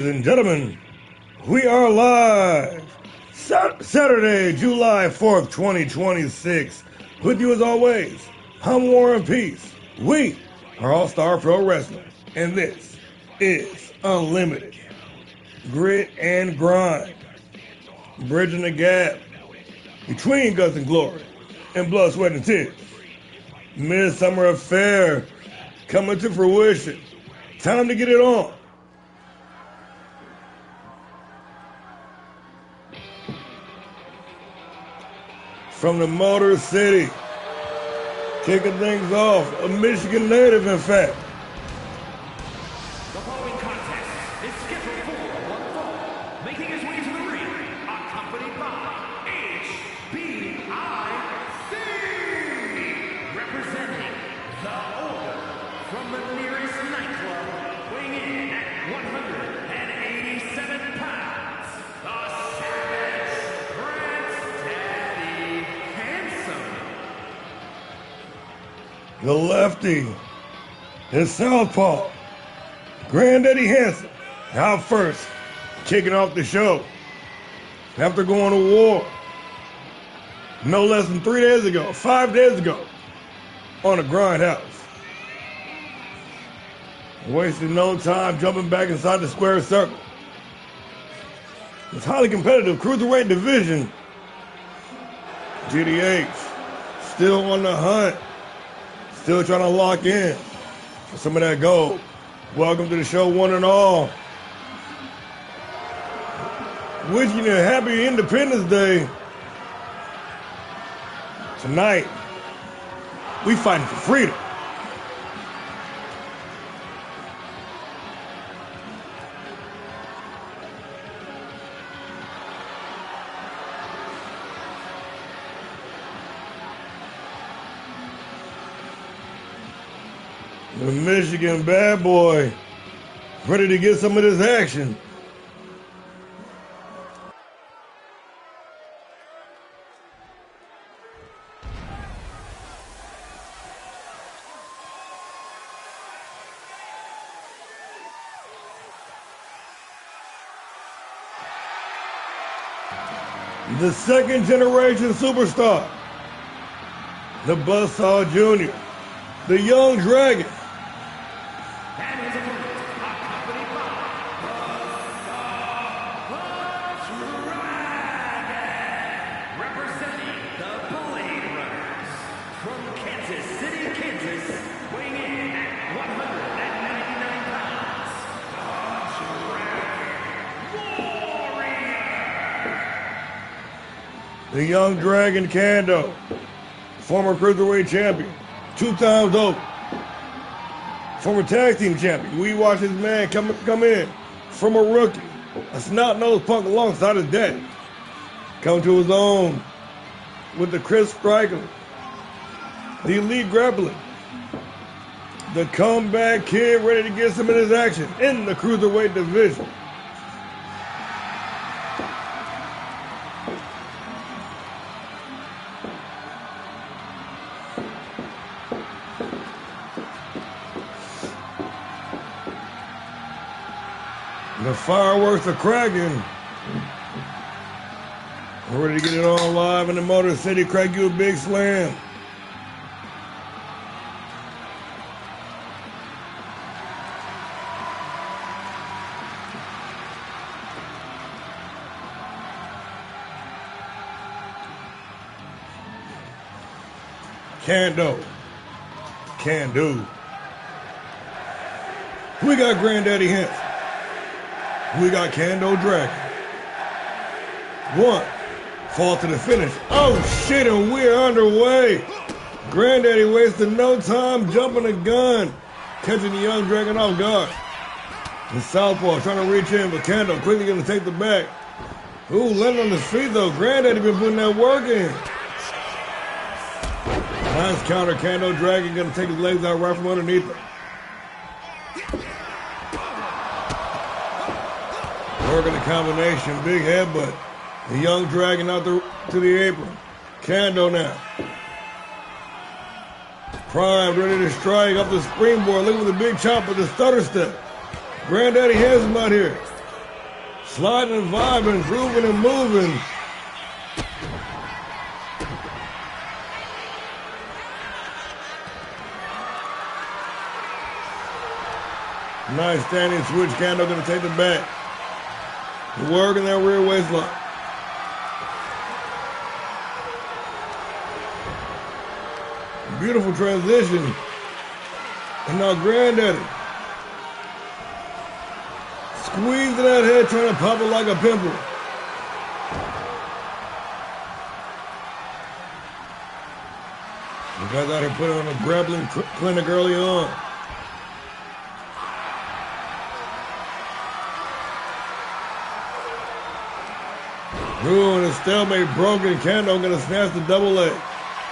And gentlemen, we are live Saturday, July 4th, 2026. With you as always, I'm Warren Peace. We are All-Star Pro Wrestling, and this is Unlimited. Grit and grind, bridging the gap between guts and glory and blood, sweat, and tears. Midsummer Affair coming to fruition. Time to get it on. From the Motor City, kicking things off, a Michigan native, in fact. The following contest is scheduled for one fall, making his way to the ring, accompanied by HBIC, representing the Order from the nearest nightclub, weighing in at 187 pounds, the Savage Prince Daddy Handsome. The lefty is Southpaw, Granddaddy Hanson, out first, kicking off the show after going to war no less than 5 days ago, on a grindhouse. Wasting no time jumping back inside the square circle. This highly competitive cruiserweight division, GDH, still on the hunt, still trying to lock in for some of that gold. Welcome to the show, one and all. Wishing you a happy Independence Day. Tonight, we fighting for freedom. The Michigan bad boy, ready to get some of this action. The second generation superstar, the Buzzsaw Jr., the Young Dragon. And his opponent, accompanied by the Dragon, representing the Blade Runners from Kansas City, Kansas, weighing in at 199 pounds, the Dragon Warrior. The Young Dragon Kando, former cruiserweight champion, 2 times over, former tag team champion. We watched this man come in from a rookie, a snot-nosed punk alongside his daddy, come to his own with the crisp striking, the elite grappling, the comeback kid ready to get some of this action in the cruiserweight division. The fireworks are cracking. We're ready to get it on live in the Motor City. Crack you a big slam. Can do. We got Granddaddy Hanson. We got Kando Dragon. 1, fall to the finish. Oh shit, and we're underway. Granddaddy wasted no time jumping the gun, catching the Young Dragon off guard. And Southpaw trying to reach in, but Kando quickly gonna take the back. Ooh, landing on his feet though. Granddaddy been putting that work in. Nice counter. Kando Dragon gonna take his legs out right from underneath him. Working the combination, big headbutt. The Young Dragon out to the apron. Kando now. Prime ready to strike up the springboard. Look at the big chop with the stutter step. Granddaddy Hanson out here. Sliding and vibing, grooving and moving. Nice standing switch. Kando gonna take the back. Working that rear waist lock. Beautiful transition. And now Granddaddy. Squeezing that head, trying to pop it like a pimple. You guys out here putting on a grappling clinic early on. Ooh, and a stalemate broken. Kando gonna snatch the double leg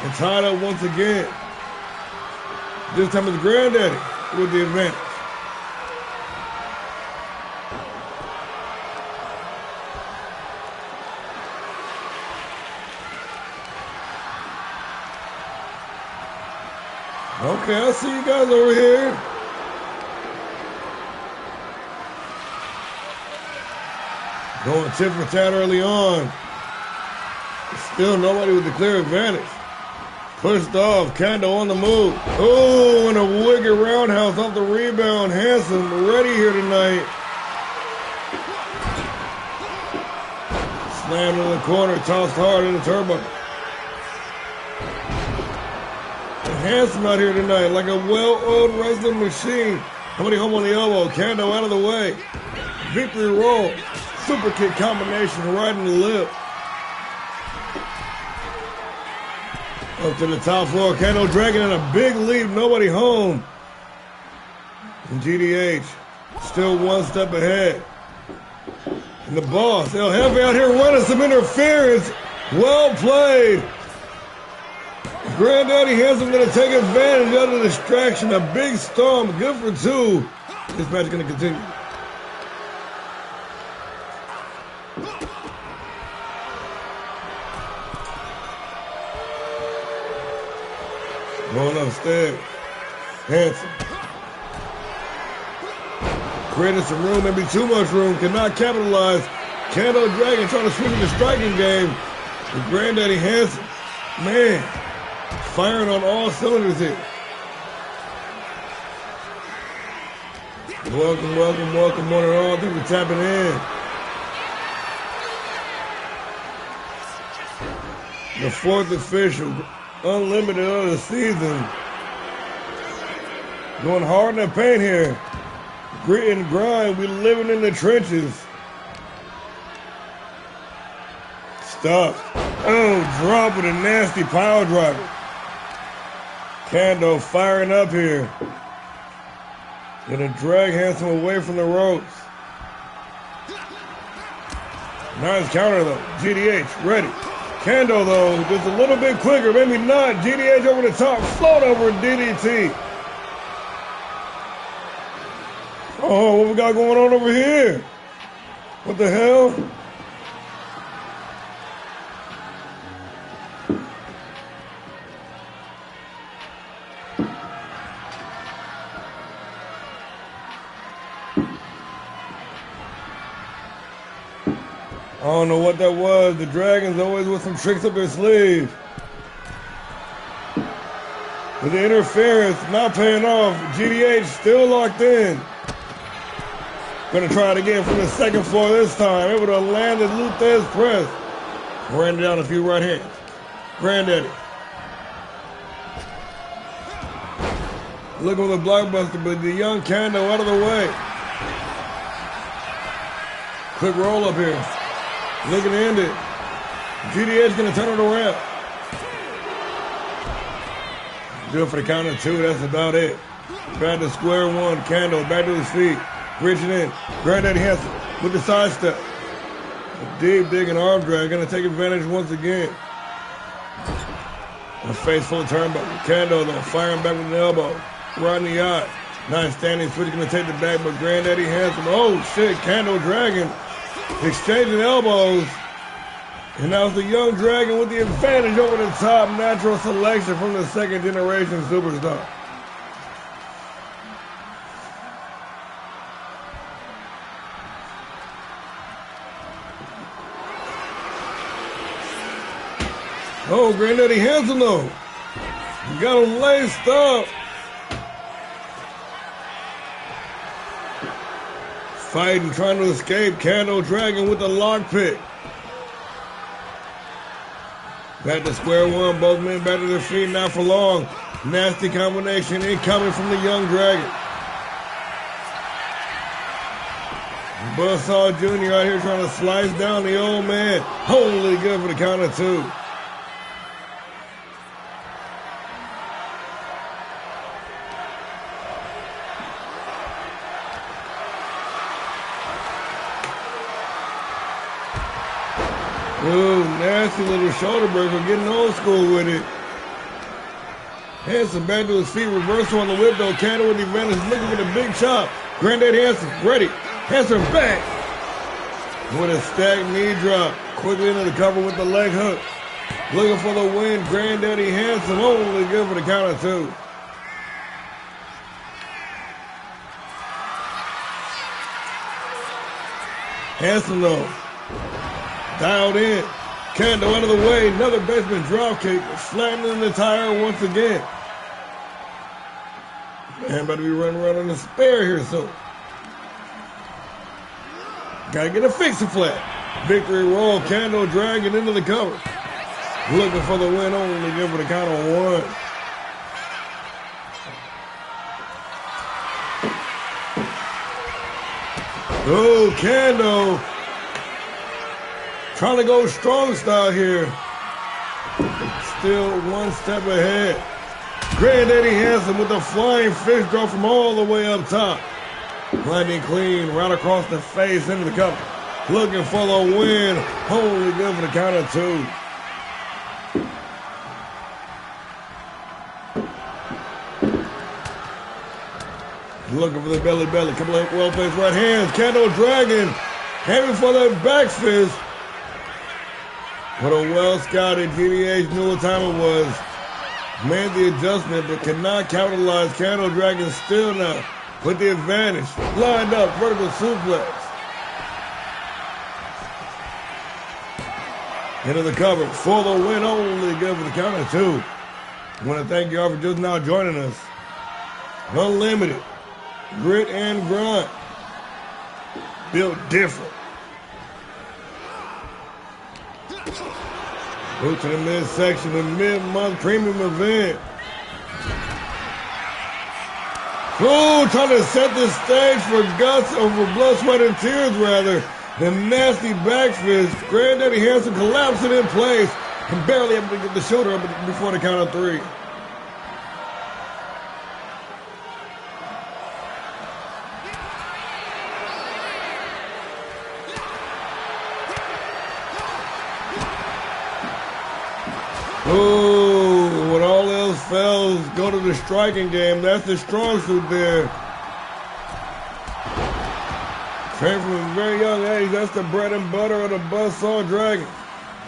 and tie it up once again. This time it's Granddaddy with the advantage. Okay, I see you guys over here. Going tit for tat early on. Still nobody with the clear advantage. Pushed off, Kando on the move. Oh, and a wicked roundhouse off the rebound. Handsome, ready here tonight. Slammed in the corner, tossed hard in the turbo. Handsome out here tonight, like a well-oiled wrestling machine. Somebody home on the elbow, Kando out of the way. Victory roll, super kick combination right in the lip. Up to the top floor, Kando dragging in a big lead, nobody home. And GDH still one step ahead. And the boss, El Jefe out here running some interference. Well played. Granddaddy Handsome going to take advantage of the distraction. A big storm, good for two. This match is going to continue. Going upstairs. Handsome. Created some room, maybe too much room. Cannot capitalize. Kando Dragon trying to switch in the striking game. With Granddaddy Handsome. Man. Firing on all cylinders here. Welcome, welcome, welcome, one and all. Thanks for tapping in. The fourth official, unlimited of the season. Going hard in the paint here. Grit and grind, we living in the trenches. Stop. Oh, drop with a nasty power driver. Kando firing up here. Gonna drag Handsome away from the ropes. Nice counter though. GDH ready. Kando though, just a little bit quicker, maybe not. GDH over the top, float over DDT. Oh, what we got going on over here? What the hell? I don't know what that was. The Dragons always with some tricks up their sleeve. With the interference not paying off, GDH still locked in. Gonna try it again from the second floor this time. Able to land the Luthez press. Ran down a few right hands. Granddaddy. Looking with a blockbuster, but the young Kando out of the way. Quick roll up here. Looking to end it. GDH gonna turn it around. Good for the count of two, that's about it. Back to square one, Kando back to his feet. Reaching in. Granddaddy Handsome with the side step. A deep digging arm drag, gonna take advantage once again. A face full of turnbuckle. Kando though, firing back with an elbow. Right in the eye. Nice standing switch, gonna take the back, but Granddaddy Handsome, oh shit, Kando Dragon. Exchanging elbows. And now it's the young Dragon with the advantage over the top. Natural selection from the second generation superstar. Oh, Granddaddy Hansen though. You got him laced up. Fighting, trying to escape. Candle Dragon with the lockpick. Back to square one. Both men back to their feet. Not for long. Nasty combination incoming from the young dragon. Buzzsaw Jr. out here trying to slice down the old man. Only good for the count of two. Ooh, nasty little shoulder breaker, getting old school with it. Hansen back to his feet, reversal on the whip though. Candle with the advantage, looking for the big chop. Granddaddy Hansen, ready. Hansen back. With a stacked knee drop. Quickly into the cover with the leg hook. Looking for the win. Granddaddy Hansen, only good for the count of two. Hansen though. Dialed in. Candle out of the way. Another basement drop kick. Flattening the tire once again. Man, about to be running around on the spare here soon. Gotta get a fix flat. Victory roll. Candle dragging into the cover. Looking for the win, only good for the count of one. Oh, Candle. Trying to go strong style here. Still one step ahead. Granddaddy Hansen with the flying fish draw from all the way up top. Landing clean right across the face into the cover. Looking for the win. Only good for the count of two. Looking for the belly. Couple of well-placed right hands. Candle Dragon. Aiming for that back fist. What a well-scouted GBH knew what time it was. Made the adjustment, but cannot capitalize. Candle Dragon still now with the advantage. Lined up, vertical suplex. Into the cover for the win, only good for the count of two. I want to thank you all for just now joining us. Unlimited, grit and grind. Built different. Go to the midsection, the mid-month premium event. Oh, trying to set the stage for guts over blood, sweat, and tears, rather. The nasty back fist. Granddaddy Hansen collapsing in place and barely able to get the shoulder up before the count of three. Oh, when all else fails, go to the striking game. That's the strong suit there. Trained from a very young age. That's the bread and butter of the Buzzsaw Dragon.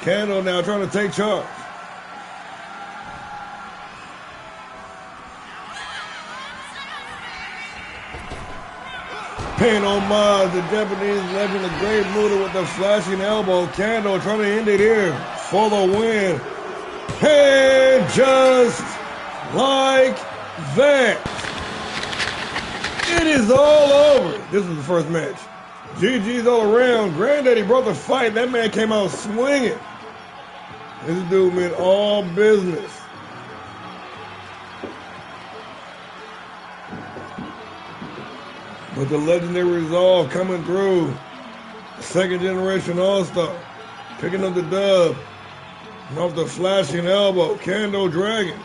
Candle now trying to take charge. Paying homage to Japanese legend, the Great Muda with the flashing elbow. Candle trying to end it here for the win. And just like that, it is all over. This was the first match. GG's all around. Granddaddy brought the fight. That man came out swinging. This dude meant all business. With the legendary resolve coming through. Second generation All-Star. Picking up the dub. Off the flashing elbow, Candle Dragon.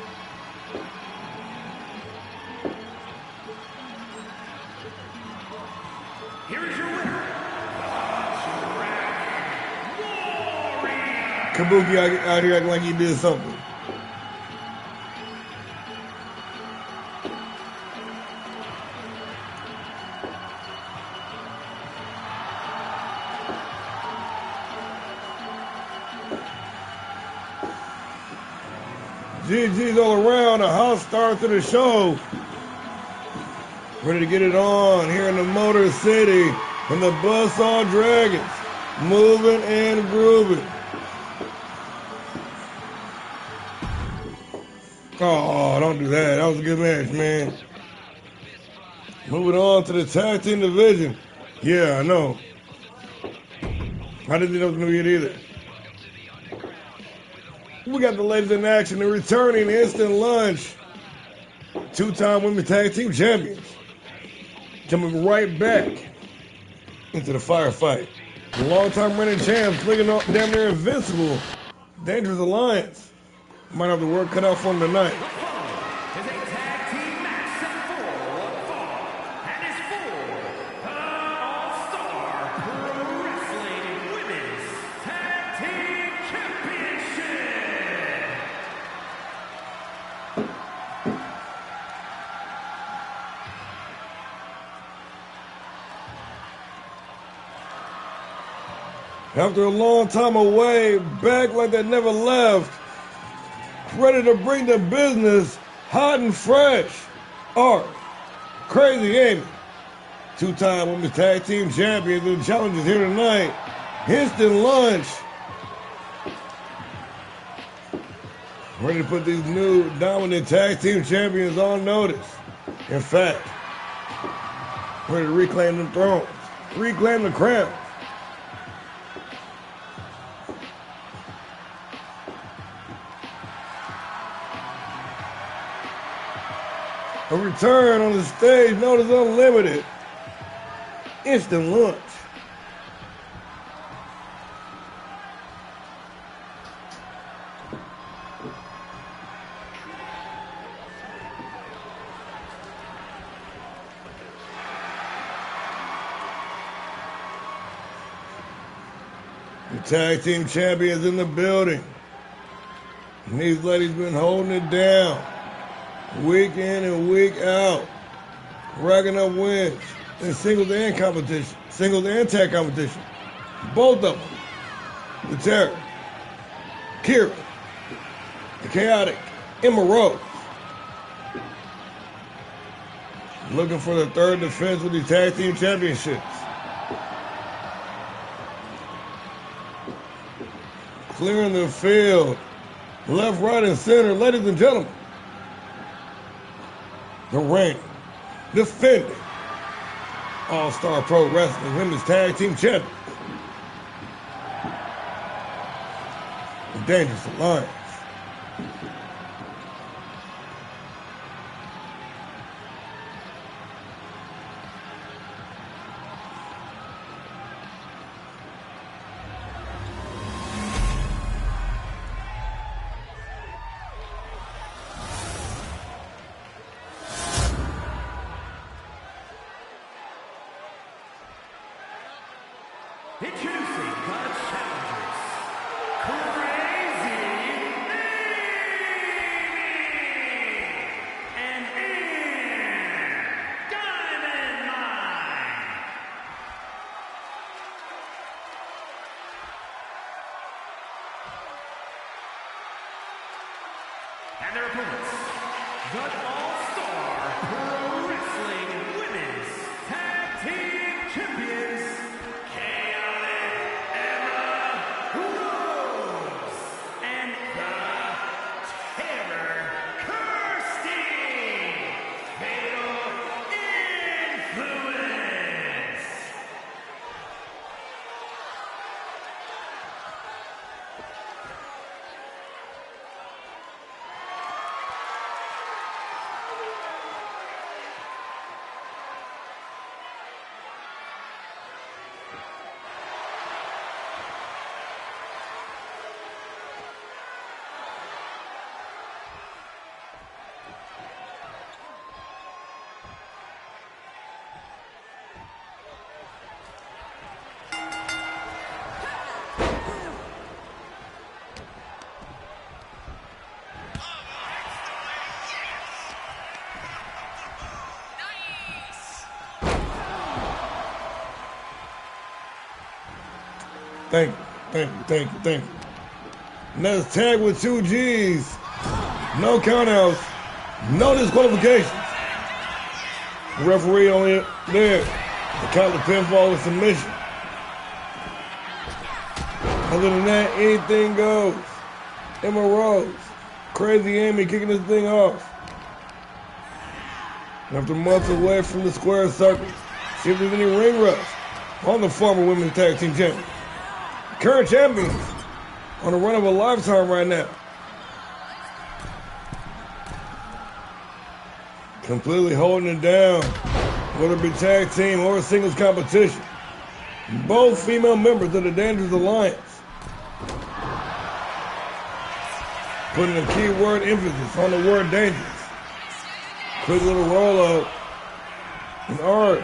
Here is your winner, Kabuki out here acting like he did something. GG's all around, a hot start to the show. Ready to get it on here in the Motor City from the Buzzsaw Dragons. Moving and grooving. Oh, don't do that. That was a good match, man. Moving on to the tag team division. Yeah, I know. I didn't think that was going to be it either. We got the ladies in action and returning instant lunch. Two-time women's tag team champions. Coming right back into the firefight. The long-time reigning champs looking damn near invincible. Dangerous Alliance. Might have the work cut out for them tonight. Is a tag team match set for one fall, and is for the All-Star Pro Wrestling Women's Tag Team Championship. After a long time away, back like they never left, ready to bring the business hot and fresh. Art, Crazy Amy, two-time women's tag team champions and challenges here tonight. Instant lunch. Ready to put these new dominant tag team champions on notice. In fact, ready to reclaim the thrones, reclaim the crown. A return on the stage known as Unlimited. Instant lunch. The tag team champions in the building. And these ladies been holding it down. Week in and week out, racking up wins in singles and competition, singles and tag competition. Both of them. The Terror, Kira, the Chaotic, Emma Rose. Looking for the third defense with these tag team championships. Clearing the field, left, right, and center, ladies and gentlemen. The reigning, defending, All-Star Pro Wrestling Women's Tag Team Champions, the Dangerous Alliance. Introducing the challengers, Crazy Amy and Diamond Mine. And their opponents, the All-Star Pro Wrestling Women's Tag Team Champions, Thank you. Let's tag with 2 G's. No countouts. No disqualifications. The referee only there to count the pinfall with submission. Other than that, anything goes. Emma Rose Crazy Amy kicking this thing off. After months away from the square circle, see if there's any ring rust on the former women's tag team champions. Current champions on the run of a lifetime right now. Completely holding it down, whether it be tag team or singles competition. Both female members of the Dangerous Alliance. Putting a key word emphasis on the word dangerous. Quick little roll up. And Art,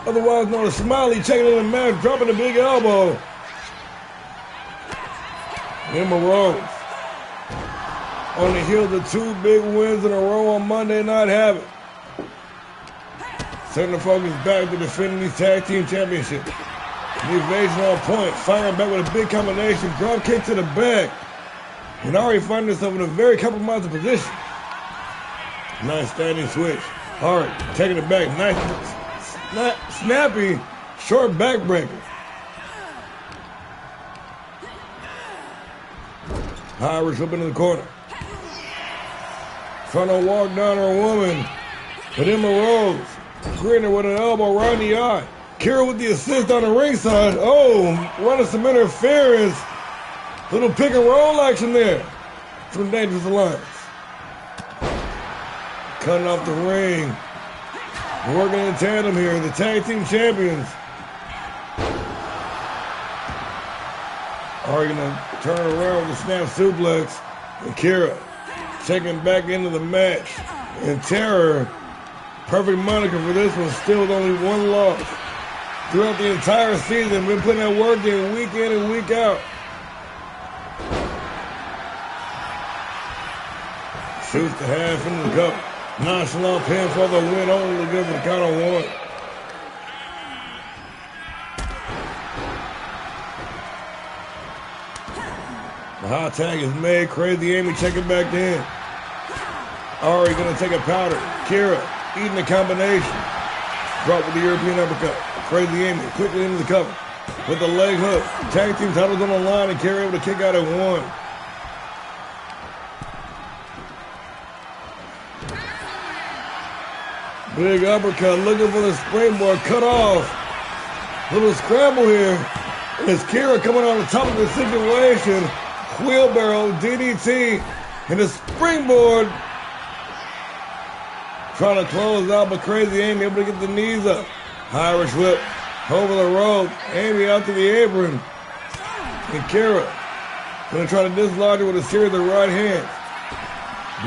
otherwise known as Smiley, checking in the match, dropping a big elbow. Emma Rose, on the heels of 2 big wins in a row on Monday Night Havoc. Setting the focus back to defending these tag team championships. The evasion on point, firing back with a big combination, drop kick to the back. And already finding herself in a very compromising position. Nice standing switch. Hard, taking it back. Nice, snappy, short backbreaker. Irish up into the corner. Trying to walk down her woman. But Emma Rose, greeting her with an elbow right in the eye. Kira with the assist on the ringside. Oh, running some interference. Little pick and roll action there from Dangerous Alliance. Cutting off the ring. Working in tandem here. The tag team champions are going to turn around with a snap suplex. And Kira checking back into the match. And Terror, perfect moniker for this one, still with only 1 loss. Throughout the entire season, been putting that work in and week out. Shoots the half into the cup. Nonchalant pin for the win, only good for the count of 1. The hot tag is made. Crazy Amy checking back in. Ari gonna take a powder. Kira eating the combination. Drop with the European uppercut. Crazy Amy quickly into the cover with the leg hook. Tag team titles on the line and Kira able to kick out at 1. Big uppercut, looking for the springboard, cut off. Little scramble here. And it's Kira coming on the top of the situation. Wheelbarrow, DDT, and the springboard. Trying to close out, but Crazy Amy able to get the knees up. Irish whip over the rope. Amy out to the apron. And Kira gonna try to dislodge her with a series of right hands.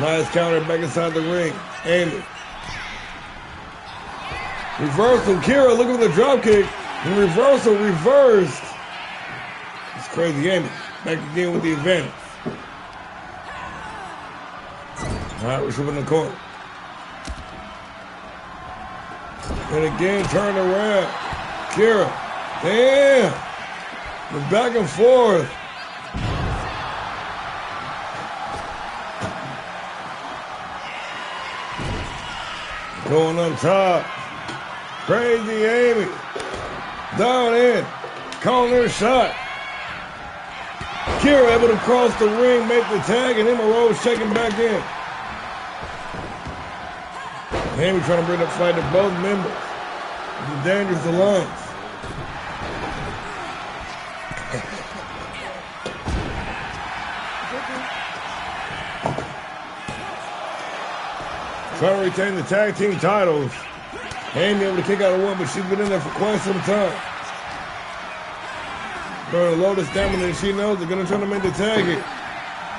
Nice counter back inside the ring. Amy. Reversal, Kira looking for the drop kick. And reversal, reversed. It's Crazy Amy. Back again with the advantage. Irish whip in the corner. And again, turn around. Kira. Damn. The back and forth. Going up top. Crazy Amy. Down in. Calling her shot. Kira able to cross the ring, make the tag, and Emma Rose checking back in. Amy trying to bring up fight to both members of the Dangerous Alliance. Trying to retain the tag team titles. Amy able to kick out of 1, but she's been in there for quite some time. Burning low the stamina, and she knows they're going to try to make the tag here.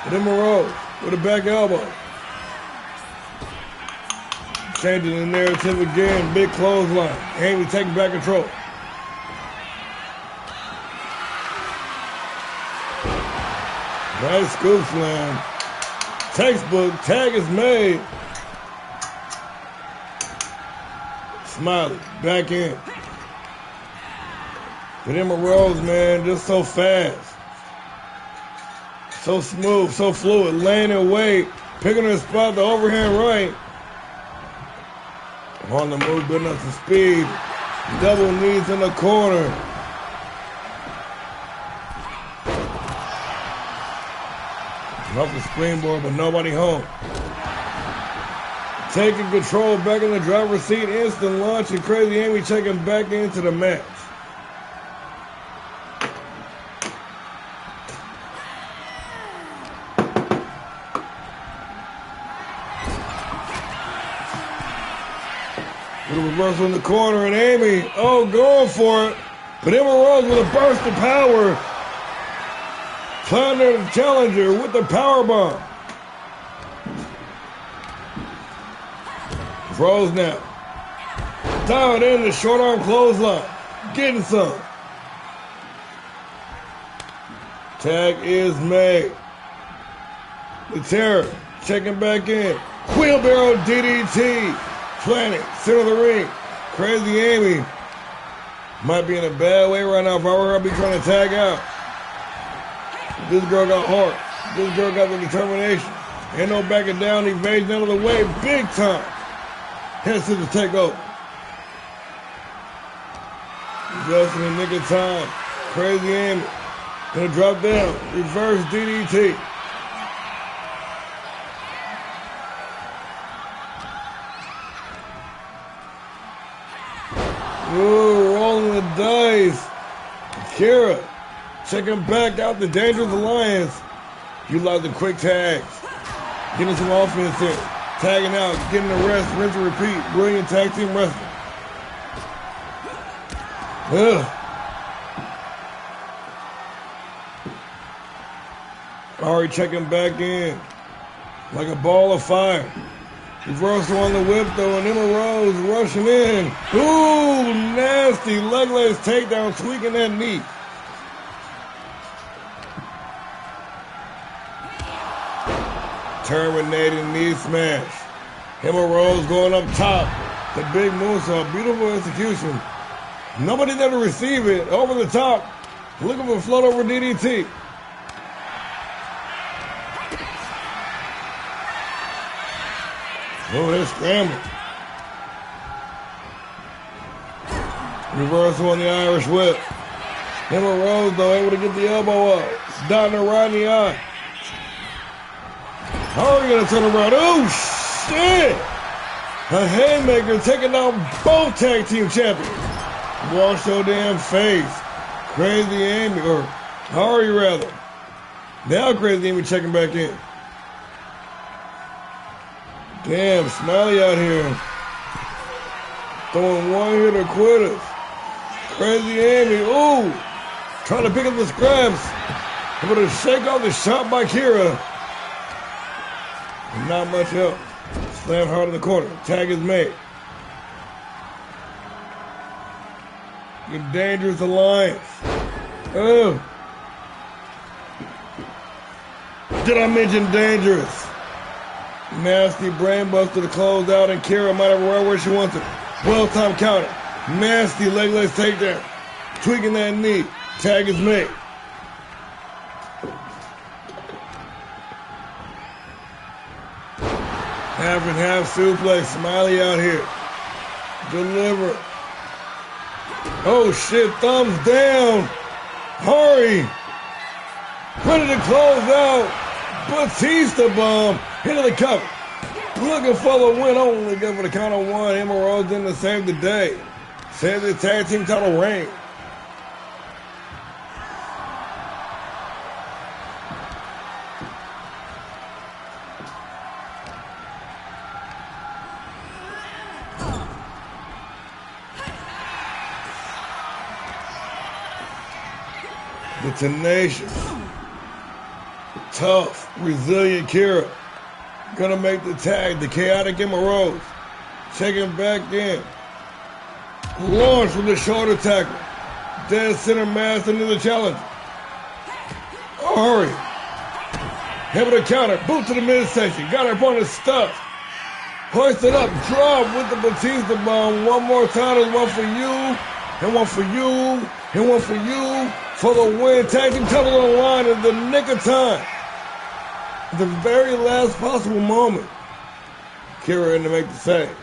But Emma Rose with a back elbow. Changing the narrative again. Big clothesline. Amy taking back control. Nice scoop slam. Textbook. Tag is made. Smiley back in. But Emma Rose, man, just so fast. So smooth, so fluid. Laying her weight. Picking her spot, the overhand right. On the move, building up some speed. Double knees in the corner. Off the springboard, but nobody home. Taking control back in the driver's seat, instant launch, and Crazy Amy checking back into the match. Little reversal in the corner, and Amy, going for it. But Emma Rose with a burst of power. Thunder the challenger with the power bomb. Rose now. Dialed in the short arm clothesline. Getting some. Tag is made. The Terror checking back in. Wheelbarrow DDT. Planet, center of the ring. Crazy Amy might be in a bad way right now. If I were her, I'd be trying to tag out. This girl got heart. This girl got the determination. Ain't no backing down. Evasion out of the way. Big time. Heads to the takeover. Just in the nick of time. Crazy Amy. Gonna drop down. Reverse DDT. Ooh, rolling the dice. Kira checking back out the Dangerous Alliance. Utilizing quick tags. Getting some offense here. Tagging out, getting the rest, rinse and repeat. Brilliant tag team wrestling. Ugh. Ari checking back in. Like a ball of fire. Reversal on the whip though, and Emma Rose rushing in. Ooh, nasty leg lace takedown, tweaking that knee. Terminating knee smash. Emma Rose going up top. The big moonsault, beautiful execution. Nobody there to receive it. Over the top, looking for float over DDT. Oh, they're scrambling. Reversal on the Irish whip. Emma Rose, though, able to get the elbow up. Dotting her right in the eye. How are we going to turn around? Oh, shit! A haymaker taking down both tag team champions. Wash your damn face. Crazy Amy, or Ari rather. Now Crazy Amy checking back in. Damn, Smiley out here. Throwing one-hitter quitters. Crazy Amy, ooh. Trying to pick up the scraps. Able to shake off the shot by Kira. And not much help. Slam hard in the corner. Tag is made. The Dangerous Alliance. Oh. Did I mention dangerous? Nasty brainbuster to close out, and Kira might have right where she wants it. Well-timed counter. Nasty leg lace takedown. Tweaking that knee. Tag is made. Half and half suplex. Smiley out here. Deliver. Oh shit, thumbs down. Hurry. Ready to close out. Batista bomb. Into the cover. Looking for the win. Only good for the count of one. Emma Rose in to save the day. Save the tag team title reign. The tenacious, tough, resilient Kira. Gonna make the tag. The chaotic Emma Rose. Checking back in. Launch with the shoulder tackle. Dead center mass into the challenge. Hurry. Able to counter. Boot to the midsection. Got her opponent stuck. Hoisted up. Drop with the Batista bomb. One more time. There's one for you. And one for you. And one for you. For the win. Tag team title on the line in the nick of time. The very last possible moment. Kira in to make the save.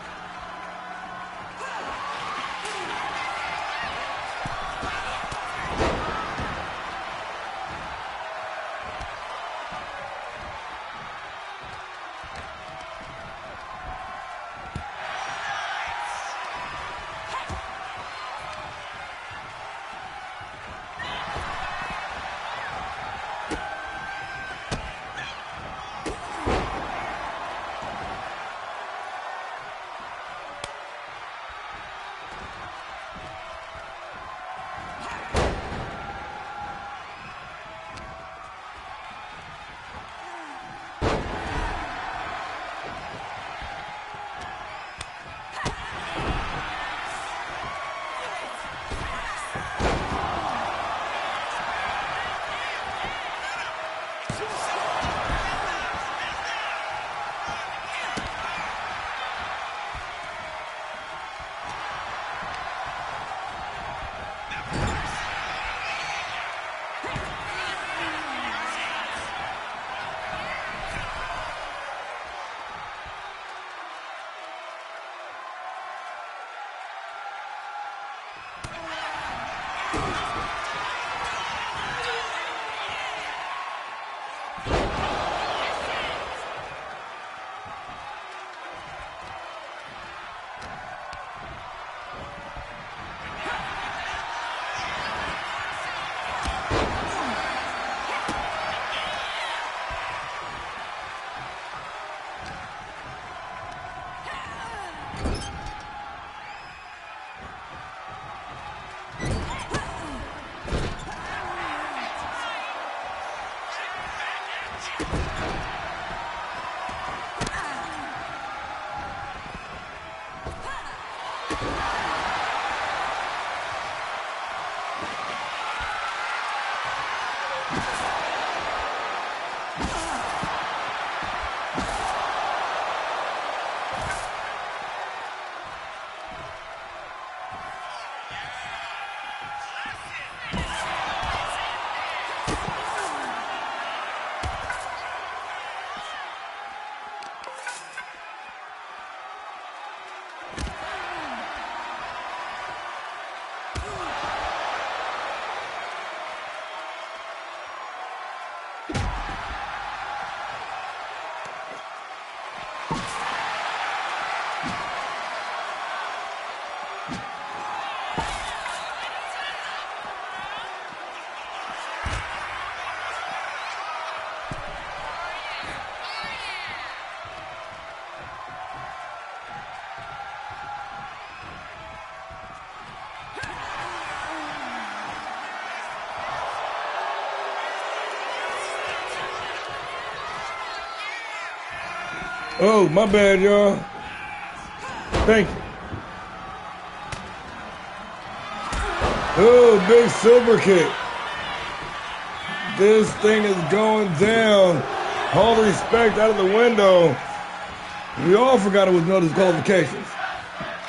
Oh, my bad, y'all. Thank you. Oh, big super kick. This thing is going down. All the respect out of the window. We all forgot it was no disqualifications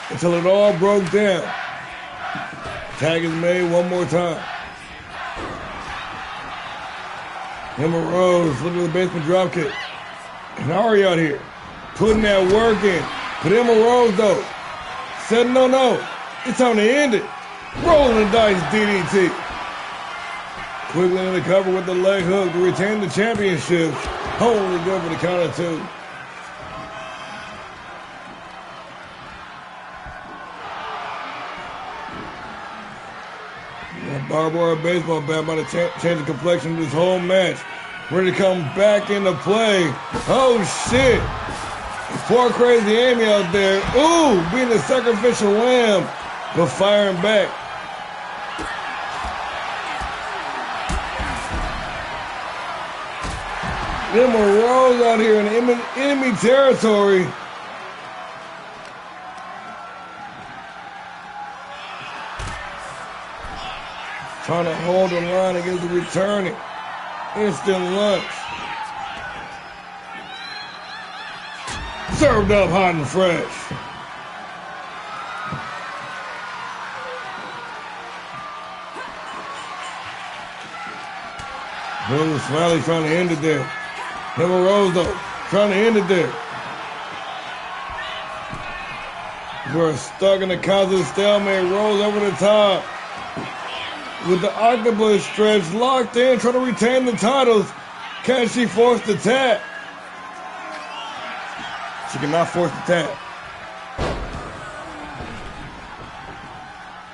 until it all broke down. Tag is made one more time. Emma Rose looking at the basement dropkick. And Ari out here putting that work in. But Emma Rose, though, said no. It's time to end it. Rolling the dice DDT. Quickly in the cover with the leg hook to retain the championship. Only good for the count of two. Barbed wire baseball bat about to change the complexion of this whole match. Ready to come back into play. Oh, shit. Poor crazy Amy out there. Ooh, being a sacrificial lamb, but firing back. Emma Rose out here in enemy territory. Trying to hold the line against the returning. Instant lunch. Served up hot and fresh. William Smiley trying to end it there. Emma Rose, though, trying to end it there. We're stuck in a constant stalemate. Rose over the top. With the octopus stretch locked in, trying to retain the titles. Can she force the tap? She cannot force the tap.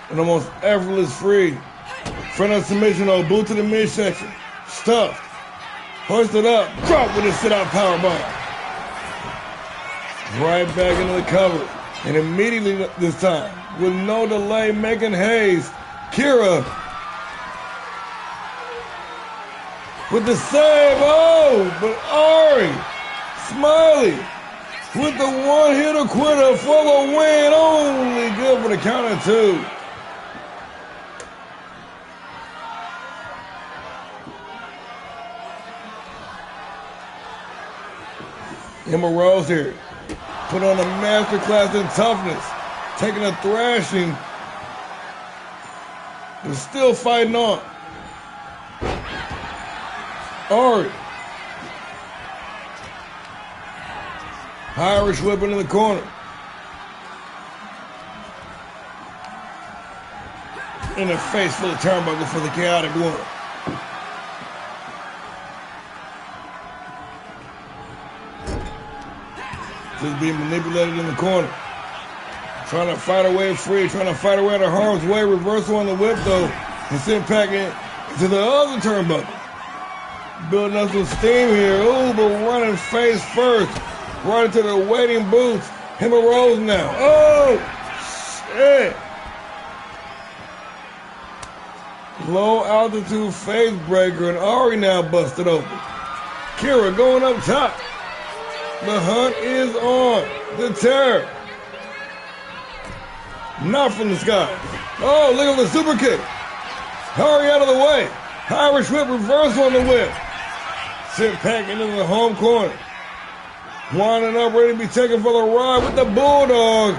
An almost effortless free. Front of submission, though, boot to the midsection. Stuffed. Hoisted up. Drop with a sit-out powerbomb. Right back into the cover. And immediately this time, with no delay, making haste, Kira with the save. Oh, but Ari Smiley with the one-hitter quitter for the win. Only good for the count of two. Emma Rose here. Put on a masterclass in toughness. Taking a thrashing. But still fighting on. Ari. Irish whipping in the corner. In a face full of turnbuckle for the chaotic one. Just being manipulated in the corner. Trying to fight her way free. Trying to fight her way out of harm's way. Reversal on the whip though. And sent packing to the other turnbuckle. Building up some steam here. Ooh, but running face first. Right into the waiting boots. Emma Rose now. Oh, shit. Low altitude face breaker and Ari now busted open. Kira going up top. The hunt is on. The terror. Not from the sky. Oh, look at the super kick. Ari out of the way. Irish whip reverse on the whip. Sent back into the home corner. Winding up, ready to be taken for the ride with the Bulldog.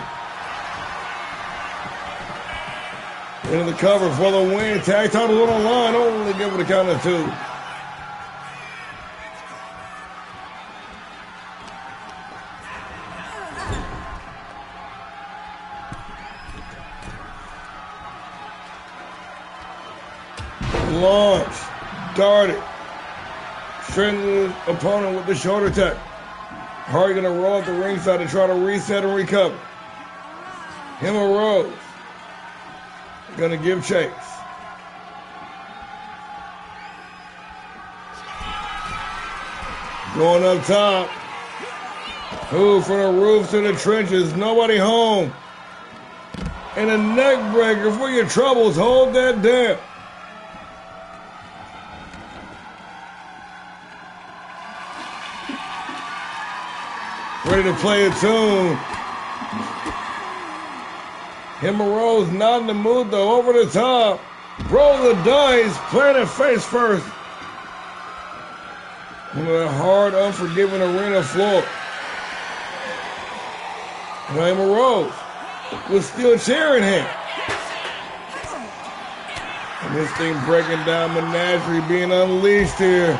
Into the cover for the win. Tag titles on the line. Only give it a count of two. Launch. Darted. Straighten the opponent with the shoulder tap. Hardy gonna roll up the ringside and try to reset and recover. Emma Rose gonna give chase. Going up top. Ooh, from the roof to the trenches. Nobody home. And a neck breaker for your troubles. Hold that down. ready to play a tune. Him and Rose not in the mood though, over the top. Roll the dice, playing it face first. On a hard, unforgiving arena floor. Him and Rose was still cheering him. And this thing breaking down, menagerie being unleashed here.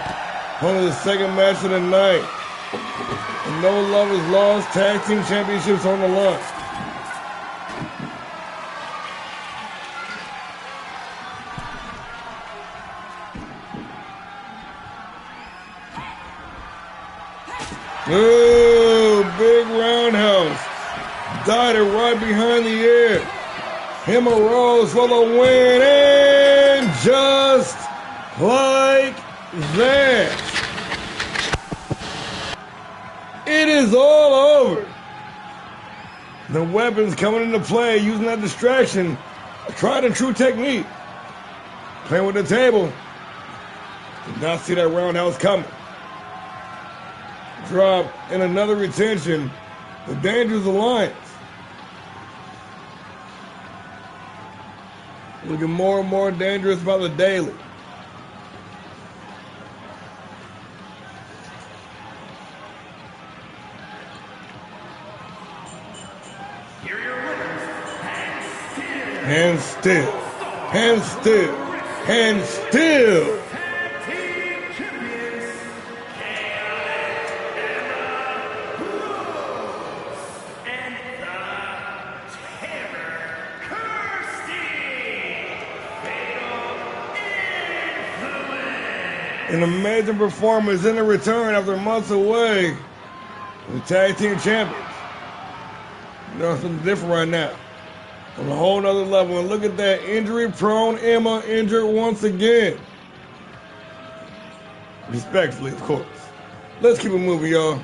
On the second match of the night. And no love is lost, tag team championships on the line. Ooh, big roundhouse. Died it right behind the ear. Him and Rose for the win, and just like that, it is all over. The weapons coming into play, using that distraction, a tried and true technique. Playing with the table. Did not see that roundhouse coming. Drop and another retention. The Dangerous Alliance. Looking more and more dangerous by the daily. Here are your winners, and still, and still, and still. Tag Team Champions, and the Terror, Kirsty, Fatal Influence. An amazing performance in the return after months away. The tag team champions. You know, something different right now. On a whole nother level. And look at that, injury-prone Emma injured once again. Respectfully, of course. Let's keep it moving, y'all.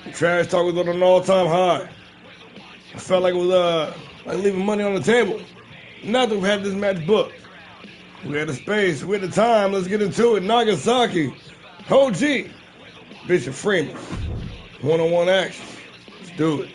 The trash talk was on an all-time high. I felt like it was like leaving money on the table. Not that we had this match booked. We had the space, we had the time. Let's get into it. Nagasaki, OG, Bishop Freeman. One-on-one action. Let's do it.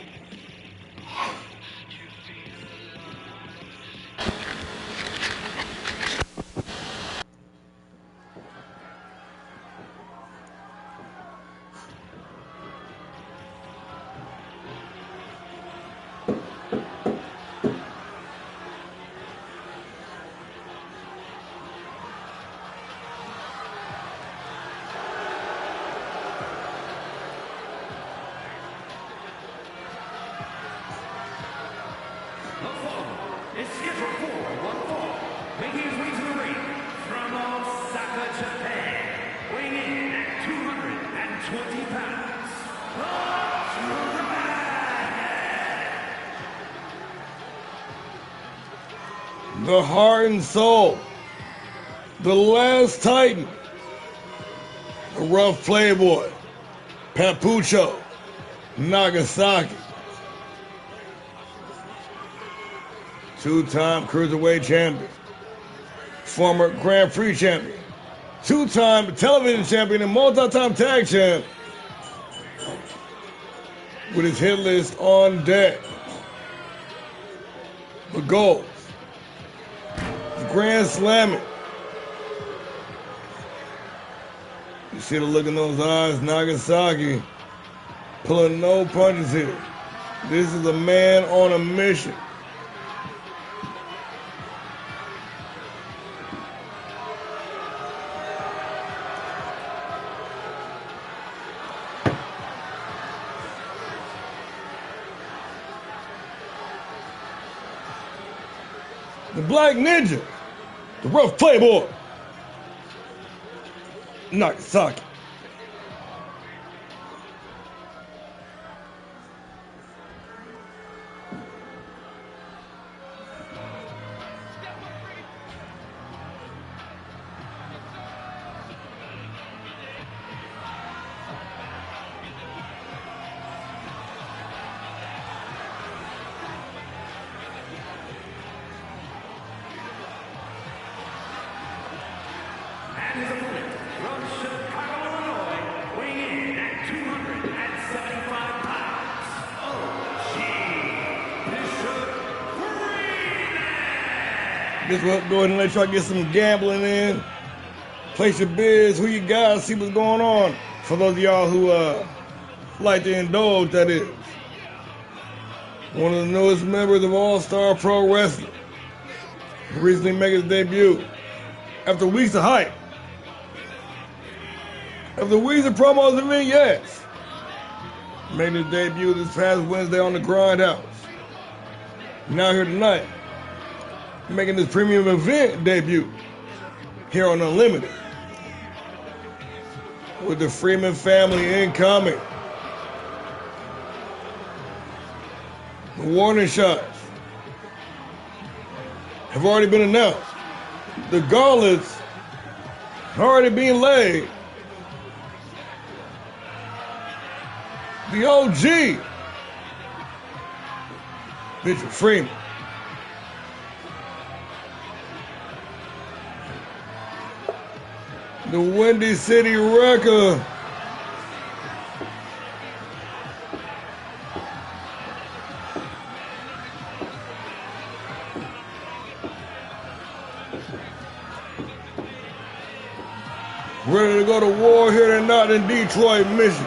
Is scheduled for one fall, making his way to the ring from Osaka, Japan, weighing in at 220 pounds. The heart and soul, the last Titan, the rough playboy, Papucho, Nagasaki. Two-time Cruiserweight champion, former Grand Prix champion, two-time television champion and multi-time tag champ, with his hit list on deck. The goals, the Grand Slamming. You see the look in those eyes, Nagasaki, pulling no punches here. This is a man on a mission. The Black Ninja, the rough playboy, Nagasaki. And his opponent, Just go ahead and let y'all get some gambling in. Place your bids, who you got, see what's going on. For those of y'all who like to indulge, that is. One of the newest members of All-Star Pro Wrestling. Recently made his debut. After weeks of hype. After weeks of promos and vignettes. Made his debut this past Wednesday on the Grindhouse. Now here tonight. Making his premium event debut. Here on Unlimited. With the Freeman family incoming. The warning shots have already been announced. The gauntlets are already being laid. The OG, Mitchell Freeman. The Windy City Wrecker. Ready to go to war here tonight in Detroit, Michigan.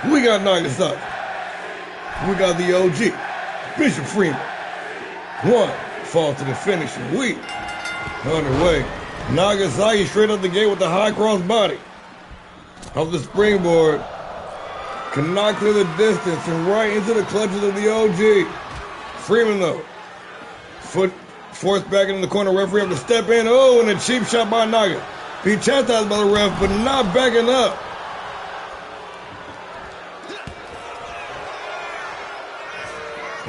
We got Nagasaki. We got the OG, Bishop Freeman. One fall to the finish, and we underway. Nagasaki straight up the gate with the high cross body. Off the springboard. Cannot clear the distance and right into the clutches of the OG. Freeman though. Foot forced back into the corner. Referee have to step in. Oh, and a cheap shot by Naga. Be chastised by the ref, but not backing up.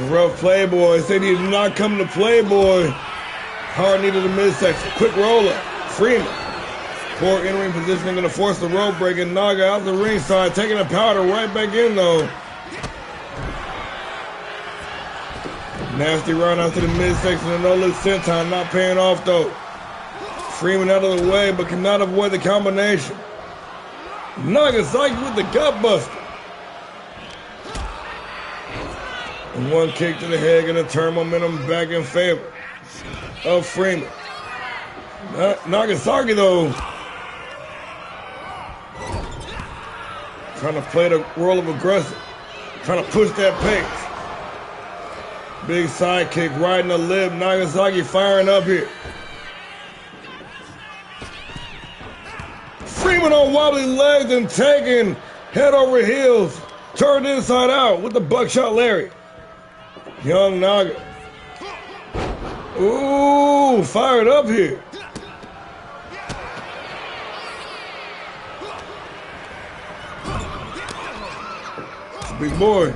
Rough Playboy said he did not come to Playboy. Hard needed the midsection. Quick roll up. Freeman. Poor in-ring positioning, going to force the rope break, and Naga out the ringside, taking the powder right back in though. Nasty run out to the midsection, and no look senton, not paying off though. Freeman out of the way, but cannot avoid the combination. Nagasaki with the gut buster. And one kick to the head, going to turn momentum back in favor of Freeman. Nagasaki, though, trying to play the role of aggressive, trying to push that pace. Big side kick right in the lip. Nagasaki firing up here. Freeman on wobbly legs and taking head over heels. Turned inside out with the buckshot lariat. Young Naga. Ooh, fired up here. It's a big boy.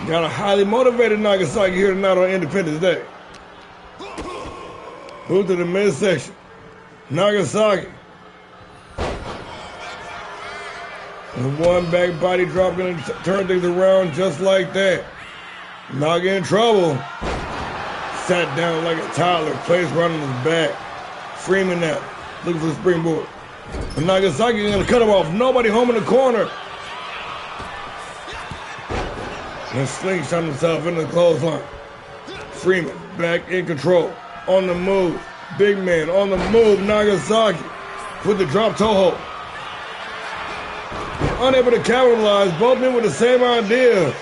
Got a highly motivated Nagasaki here tonight on Independence Day. Move to the midsection. Nagasaki. And one back body drop, going to turn things around just like that. Naga in trouble. Sat down like a toddler, placed right on his back. Freeman now, looking for the springboard. And Nagasaki going to cut him off. Nobody home in the corner. And slingshot himself into the clothesline. Freeman back in control. On the move. Big man on the move. Nagasaki with the drop toe hold. Unable to capitalize, both men with the same idea.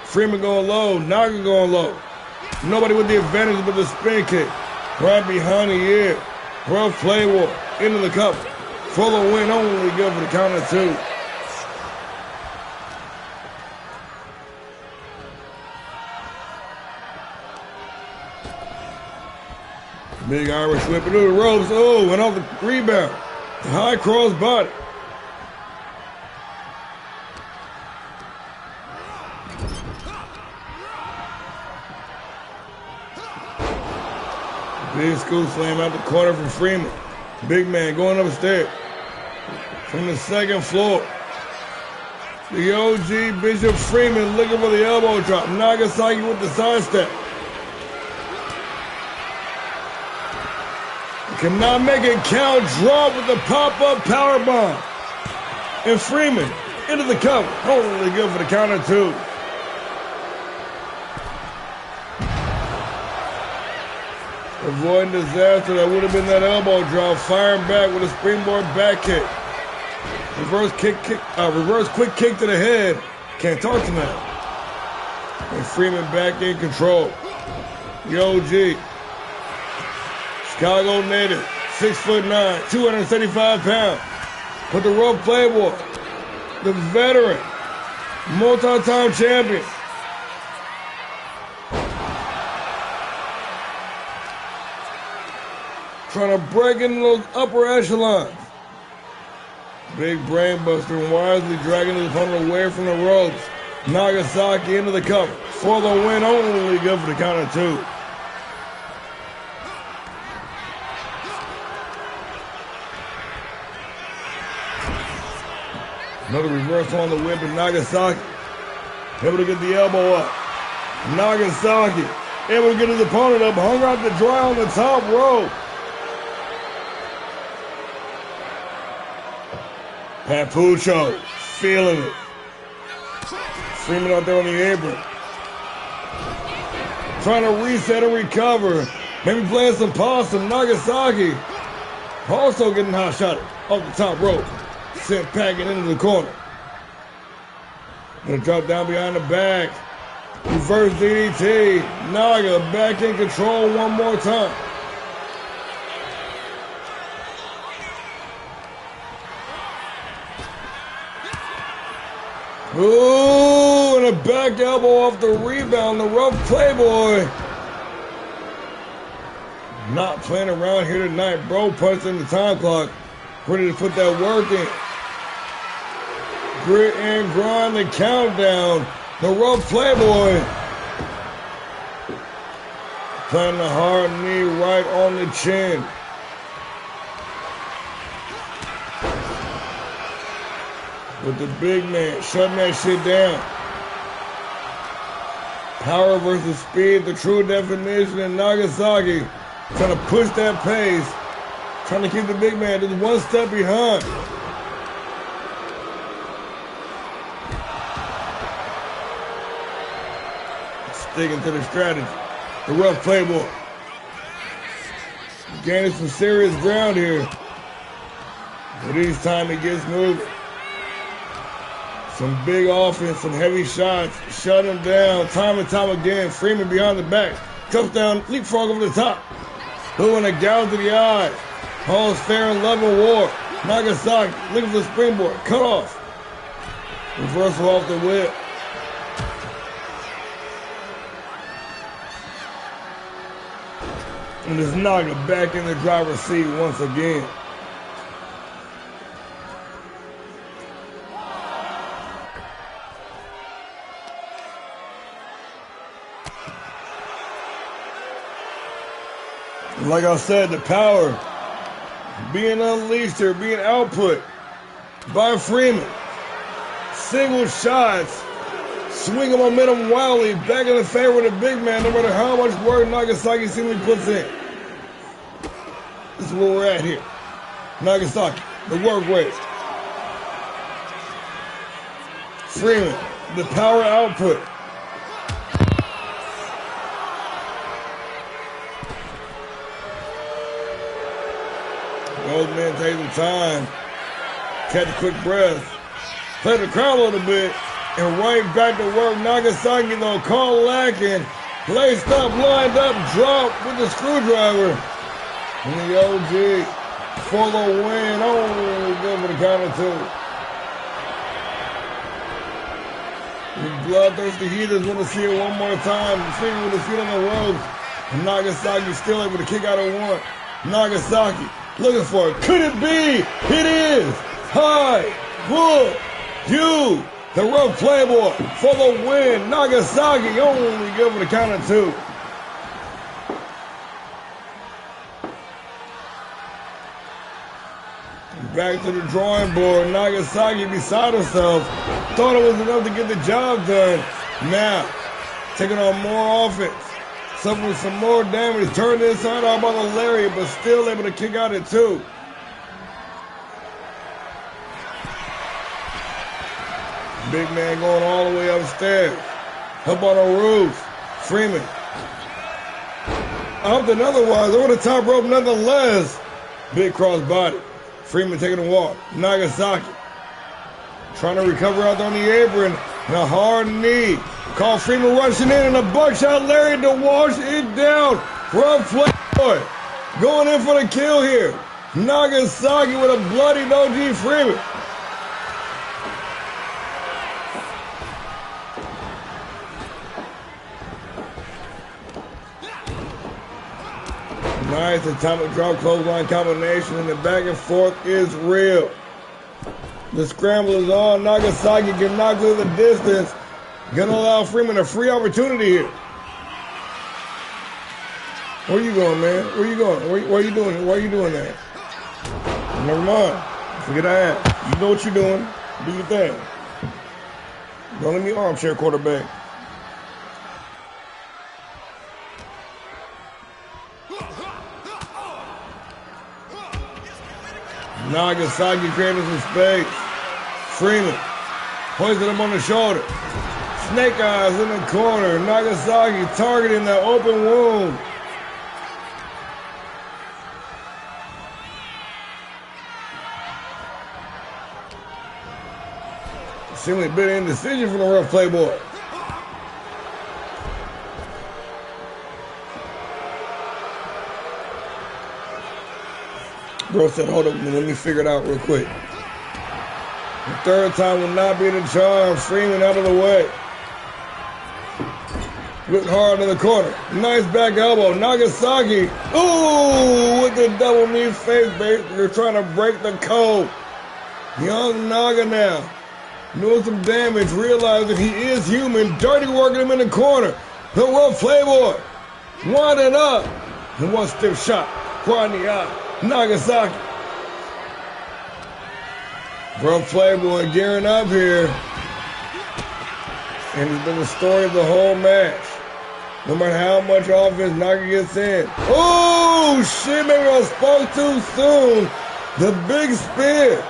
Freeman going low, Naga going low. Nobody with the advantage but the spin kick. Right behind the ear. Rough Playboy into the cover. For the win, only good for the count of two. Big Irish whip into the ropes. Oh, went off the rebound. The high cross body. Big scoop slam out the corner from Freeman. Big man going upstairs from the second floor. The OG Bishop Freeman looking for the elbow drop. Nagasaki with the side step. Cannot make it count. Drop with the pop-up power bomb. And Freeman into the cover. Only good for the counter two. Avoiding disaster. That would have been that elbow drop. Firing back with a springboard back kick. Reverse quick kick to the head. Can't talk tonight. And Freeman back in control. The OG. Chicago native. 6'9", 275 pounds. But the rough playboy. The veteran. Multi-time champion. Trying to break into those upper echelons. Big brain buster and wisely dragging his opponent away from the ropes. Nagasaki into the cover. For the win, only good for the counter two. Another reversal on the whip and Nagasaki able to get the elbow up. Nagasaki able to get his opponent up, hung out to dry on the top rope. Papucho feeling it. Freeman out there on the apron. Trying to reset and recover. Maybe playing some possum. Nagasaki also getting hot shot off the top rope. Sent packing into the corner. Gonna drop down behind the back. Reverse DDT. Naga back in control one more time. Ooh, and a back elbow off the rebound. The rough playboy. Not playing around here tonight. Bro punching the time clock. Ready to put that work in. Grit and grind, the countdown. The rough playboy. Planting the hard knee right on the chin. With the big man shutting that shit down. Power versus speed, the true definition in Nagasaki. Trying to push that pace. Trying to keep the big man just one step behind. Sticking to the strategy. The rough playboy. Gaining some serious ground here. But each time he gets moving. Some big offense, some heavy shots. Shut him down time and time again. Freeman behind the back. Touchdown, leapfrog over the top. Blue and a gouge to the eye. All's fair in love and war. Nagasaki looking for the springboard. Cut off. Reversal off the whip. And it's Naga back in the driver's seat once again. Like I said, the power being unleashed here, being output by Freeman. Single shots, swing of momentum wildly, back in the favor of the big man, no matter how much work Nagasaki seemingly puts in. This is where we're at here. Nagasaki, the work rate. Freeman, the power output. Old man takes some time, catch a quick breath, play the crowd a little bit, and right back to work. Nagasaki though, call lacking, laced up, lined up, drop with the screwdriver. And the OG for the win. Oh, good for the count of two. The bloodthirsty heathens want to see it one more time. Finger with his feet on the ropes. And Nagasaki still able to kick out of one. Nagasaki looking for it. Could it be? It is. Hi, would you? The rough playboy for the win. Nagasaki only good for the count of two. Back to the drawing board. Nagasaki beside himself. Thought it was enough to get the job done. Now, taking on more offense. Suffering some more damage. Turned inside out by the lariat, but still able to kick out at 2. Big man going all the way upstairs. Up on the roof. Freeman. Up and otherwise over the top rope nonetheless. Big cross body. Freeman taking a walk. Nagasaki trying to recover out on the apron. And a hard knee. Call Freeman rushing in and a buckshot lariat to wash it down. Rough Playboy going in for the kill here. Nagasaki with a bloody OG Freeman. Nice atomic drop clothesline combination, and the back and forth is real. The scramble is on. Nagasaki can knock to the distance. Gonna allow Freeman a free opportunity here. Where you going, man? Where you going? Where you doing? Why are you doing that? Never mind. Forget I asked. You know what you're doing. Do your thing. Don't let me armchair quarterback. Nagasaki creating some space. Freeman hoisting him on the shoulder. Snake eyes in the corner. Nagasaki targeting that open wound. Seemingly a bit of indecision from the rough Playboy. Bro said, hold up, let me figure it out real quick. The third time will not be the charm. Freeman out of the way. Look hard in the corner. Nice back elbow. Nagasaki. Ooh, with the double knee face base. They're trying to break the code. Young Naga now. Doing some damage. Realized that he is human. Dirty working him in the corner. The rough Playboy. Winding up. And one stiff shot. Right in the eye. Nagasaki. Rough Playboy gearing up here. And it's been the story of the whole match. No matter how much offense Naga gets in. Oh, shit, maybe I spoke too soon. The big spear.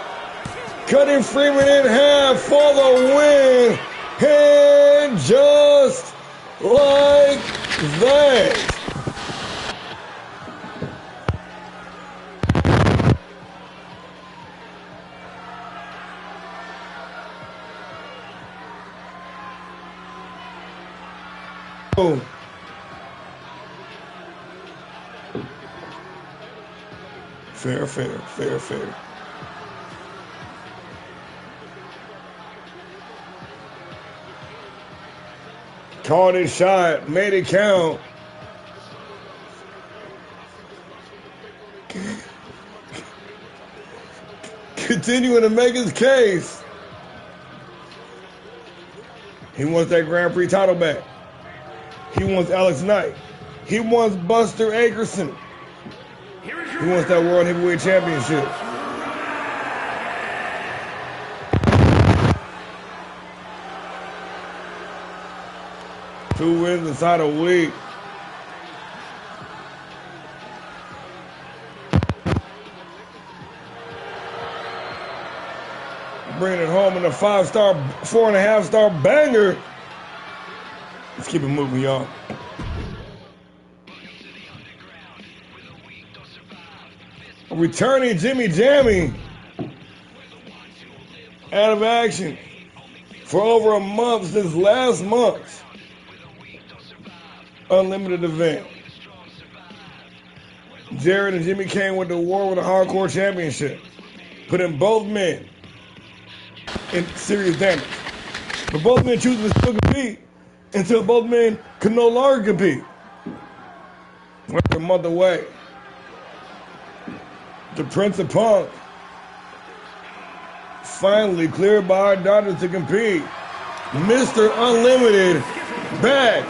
Cutting Freeman in half for the win. And just like that. Fair. Called his shot, made it count. Continuing to make his case. He wants that Grand Prix title back. He wants Alex Knight. He wants Buster Akerson. He wants that World Heavyweight Championship. Two wins inside a week. Bringing it home in a 5-star, 4.5-star banger. Let's keep it moving, y'all. Returning Jimmy Jammy out of action for over a month since last month's Unlimited event. Jared and Jimmy came with the war with a hardcore championship, putting both men in serious damage. But both men choosing to still compete until both men could no longer compete. We're a month away. The Prince of Punk finally cleared by our doctors to compete. Mr. Unlimited back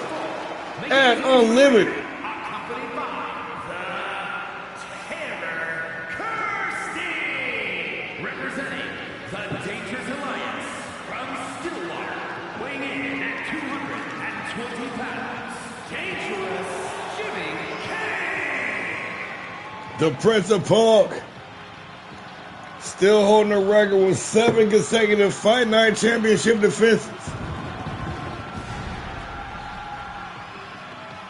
at Unlimited. representing the Dangerous Alliance from Stillwater, weighing in at 220 pounds, Dangerous Jimmy Kane. The Prince of Punk. Still holding a record with 7 consecutive Fight Night Championship defenses.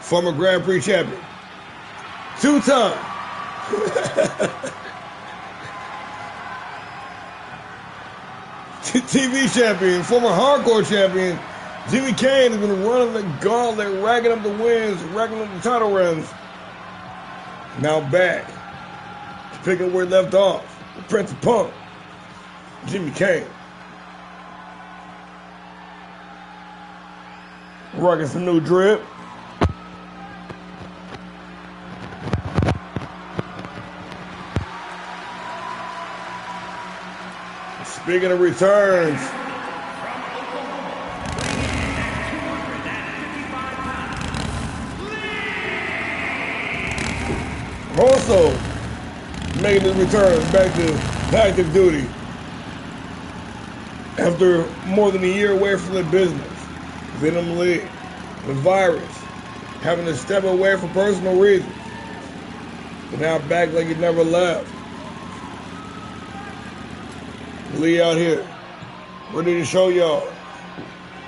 Former Grand Prix champion. 2-time. TV champion, former hardcore champion. Jimmy Kane has been running the gauntlet, racking up the wins, racking up the title runs. Now back to pick up where he left off. The Prince of Punk, Jimmy Kane. Rocking some new drip. Speaking of returns, also making his return back to active duty after more than a year away from the business. Venom Lee, the virus, having to step away for personal reasons, but now back like he never left. Lee out here, ready to show y'all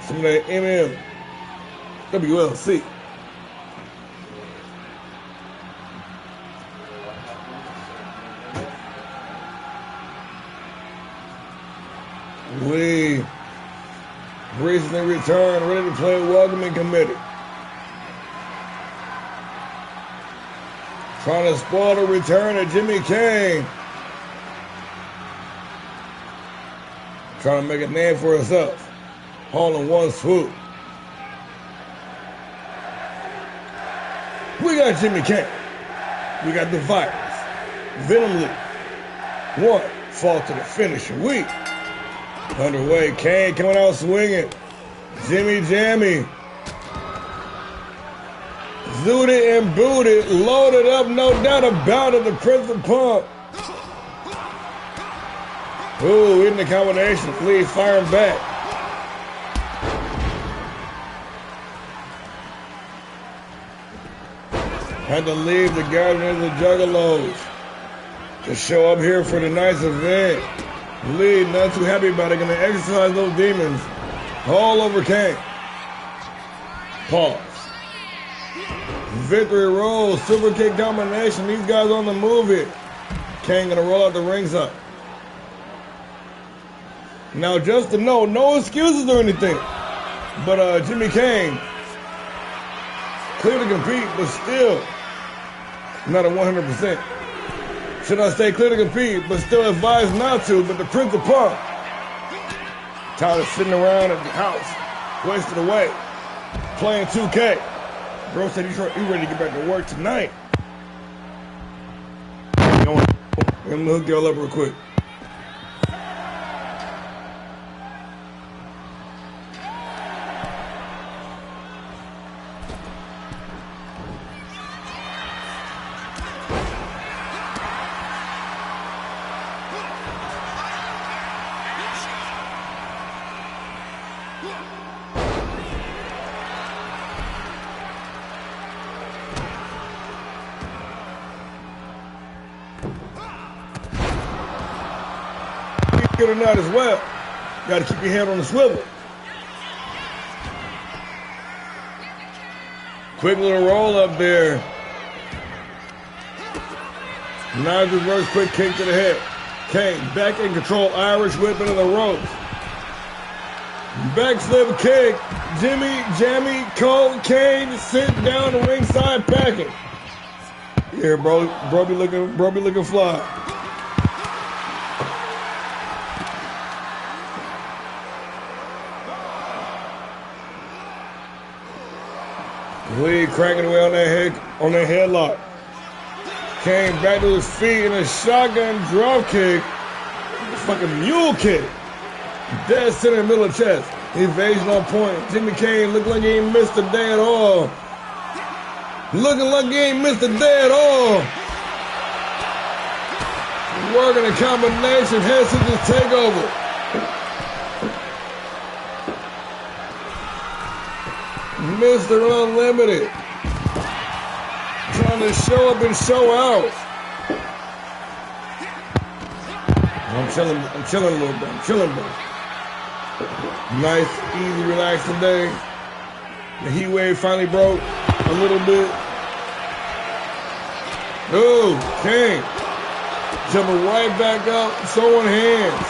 some of that WLC. Lee recently returned, ready to play welcome and committed. Trying to spoil the return of Jimmy Kane. Trying to make a name for himself, all in one swoop. We got Jimmy Kane. We got the virus. Venom Lee. One fall to the finisher. We underway. Kane coming out swinging. Jimmy Jammy. Zooted and booted. Loaded up, no doubt about it. The Prince of Punk. Ooh, in the combination. Lee firing back. Had to leave the Guardians of the Juggalos to show up here for tonight's event. Lee, not too happy about it, gonna exercise those demons all over Kane. Pause. Victory roll, super kick combination. These guys on the move here. Kane gonna roll out the ringside. Now, just to know, no excuses or anything, but Jimmy Kane clear to compete, but still not at 100%. Should I say clear to compete, but still advised not to? But the Prince of Punk, tired of sitting around at the house, wasted away, playing 2K. Bro said he's ready to get back to work tonight. I'm gonna hook y'all up real quick. Or not as well. Got to keep your head on the swivel. Quick little roll up there. Nice reverse quick kick to the head. Kane back in control. Irish whip into the ropes. Backslip kick. Jimmy, Jammy, Cole, Kane sit down the ringside packing. Yeah, bro be looking fly. Lee cracking away on that headlock. Kane back to his feet in a shotgun drop kick. Fucking mule kick. Dead center in the middle of the chest. Evasion on point. Jimmy Kane looked like he ain't missed a day at all. Looking like he ain't missed a day at all. Working a combination, heads to the takeover. Mr. Unlimited. Trying to show up and show out. I'm chilling a little bit. I'm chilling, bro. Nice, easy, relaxing day. The heat wave finally broke a little bit. Oh, Kane. Jumping right back up, throwing hands.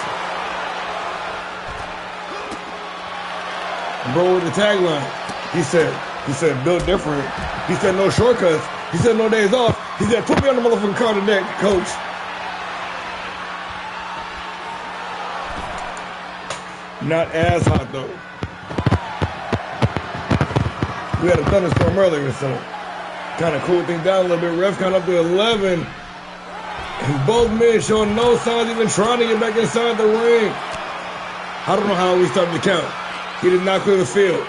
Bro with the tagline. He said, built different. He said, no shortcuts. He said, no days off. He said, put me on the motherfucking car today, coach. Not as hot, though. We had a thunderstorm earlier, so kind of cooled things down a little bit. Ref count up to 11. And both men showing no signs even trying to get back inside the ring. I don't know how we started the count. He did not clear the field.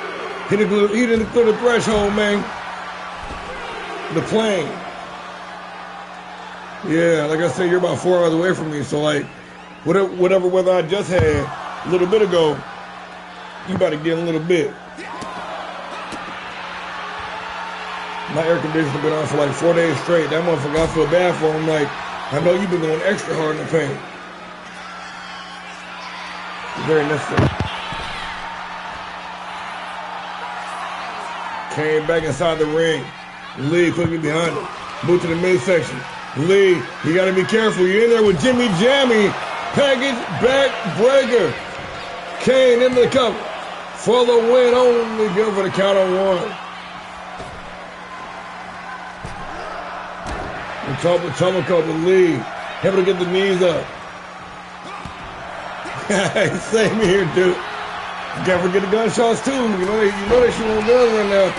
He didn't clear the threshold, man. The plane. Yeah, like I said, you're about 4 hours away from me. So, like, whatever weather I just had a little bit ago, you about to get a little bit. My air conditioner been on for like 4 days straight. That motherfucker, I feel bad for him. Like, I know you've been going extra hard in the paint. Very necessary. Came back inside the ring. Lee quickly behind him. Moved to the midsection. Lee, you got to be careful. You're in there with Jimmy Jammy. Package back breaker. Kane into the cover. For the win, only good for the count on one. Tomoko to Lee. Able to get the knees up. Same here, dude. You can't forget the gunshots, too. You know they shooting on guns right now.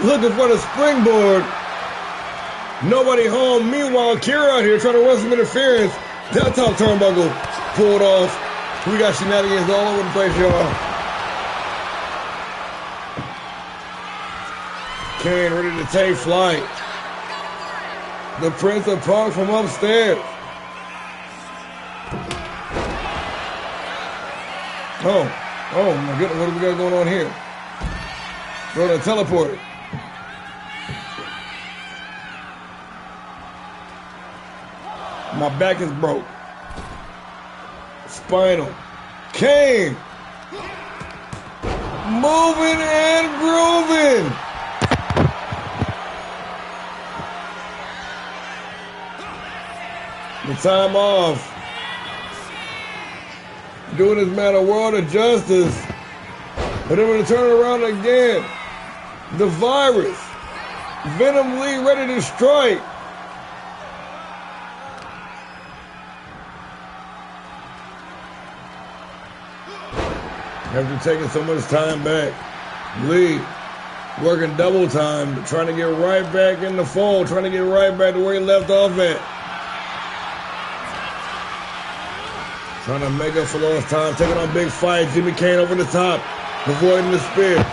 Looking for the springboard. Nobody home. Meanwhile, Kira out here trying to run some interference. That top turnbuckle pulled off. We got shenanigans all over the place, y'all. Kane ready to take flight. The Prince of Punk from upstairs. Oh my goodness, what do we got going on here? We're gonna teleport. My back is broke. Spinal. Kane. Moving and grooving. The time off. Doing this man a world of justice. But they're going to turn it around again. The virus. Venom Lee ready to strike. After taking so much time back, Lee working double time, trying to get right back in the fold, trying to get right back to where he left off at. Trying to make up for lost time, taking on big fight. Jimmy Kane over the top, avoiding the spear.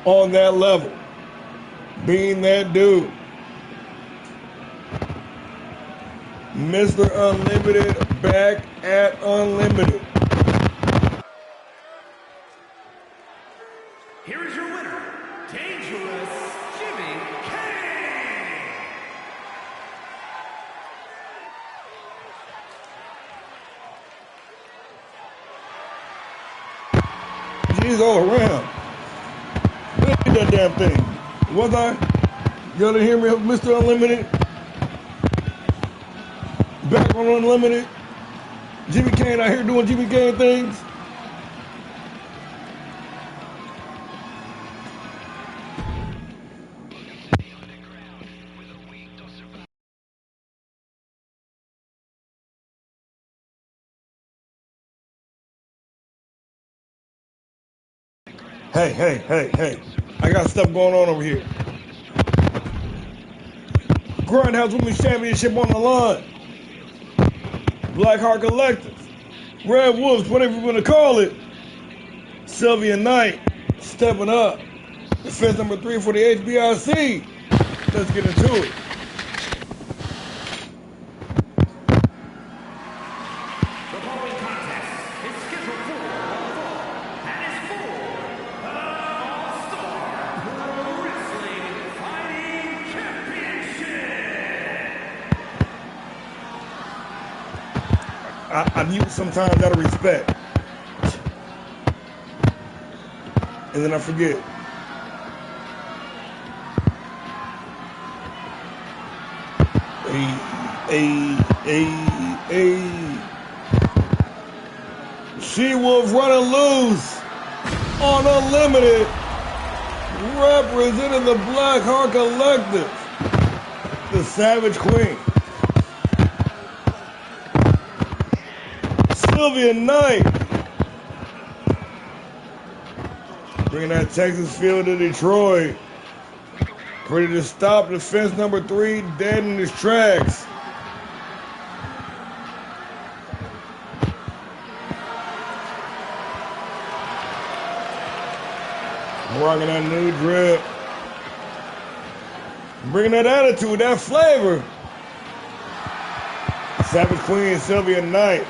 On that level, being that dude, Mr. Unlimited back at Unlimited. Here is your winner, Dangerous Jimmy King. G's all around. Look at that damn thing. Was I? Y'all didn't hear me, Mr. Unlimited? Back on Unlimited. Jimmy Kane out here doing Jimmy Kane things. Hey. I got stuff going on over here. Grindhouse Women's Championship on the line. Blackheart Collective. Red Wolves, whatever you want to call it. Sylvia Knight stepping up. Defense number 3 for the HBIC. Let's get into it. The following contest is scheduled for one fall and is for the All-Star Pro Wrestling Fighting Championship. I mute sometimes out of respect. And then I forget. She-Wolf running loose on Unlimited, representing the Blackheart Collective, the Savage Queen. Sylvia Knight bringing that Texas feel to Detroit. Ready to stop defense number 3 dead in his tracks. Rocking that new drip. Bringing that attitude, that flavor. Savage Queen Sylvia Knight,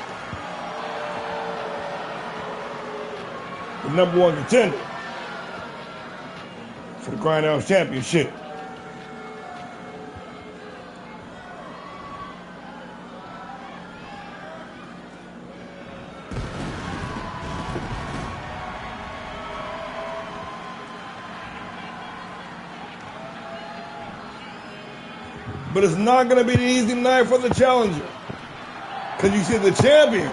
the #1 contender for the Grindhouse Championship. But it's not going to be an easy night for the challenger. Because you see the champion,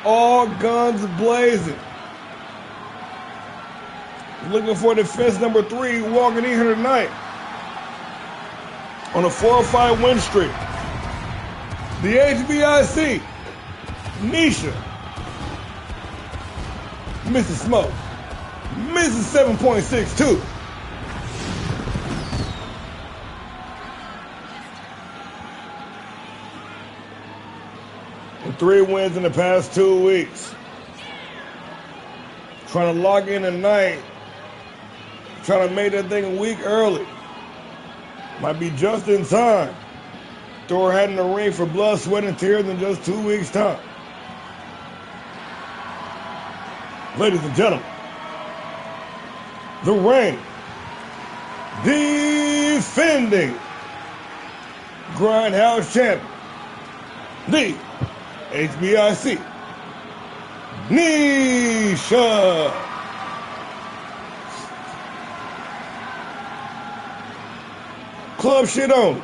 all guns blazing. Looking for defense number 3, walking in here tonight on a 4-5 win streak. The HBIC, Nisha, Mrs. Smoke, Mrs. 7.62. And 3 wins in the past 2 weeks. Trying to lock in tonight. Trying to make that thing a week early. Might be just in time. Throw her hat in the ring for blood, sweat, and tears in just 2 weeks' time. Ladies and gentlemen, the reigning, defending Grindhouse champion, the HBIC Nisha. Club shit on.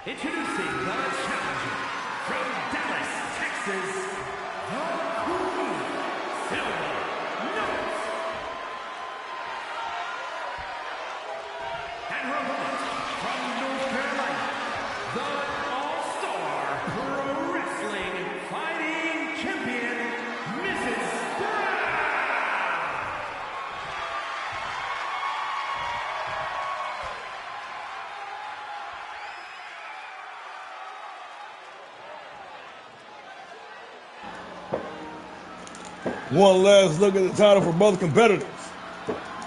Introducing the challenger from Dallas, Texas, the Queen, Silver Notes. And her opponent from North Carolina, the All-Star Pro Wrestling Fighting Champion, Mrs. Brown. One last look at the title for both competitors.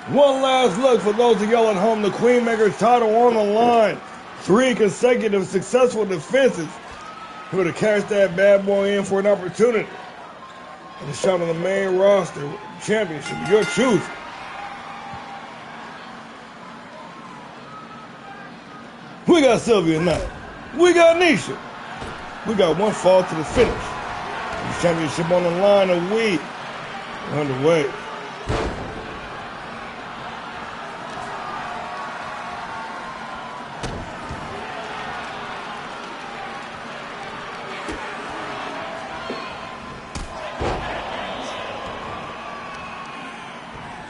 One last look for those of y'all at home. The Queenmaker's title on the line. 3 consecutive successful defenses. Here to cash that bad boy in for an opportunity. And a shot on the main roster. Championship, your choosing. We got Sylvia Knight. We got Nisha. We got one fall to the finish. The championship on the line, a week underway.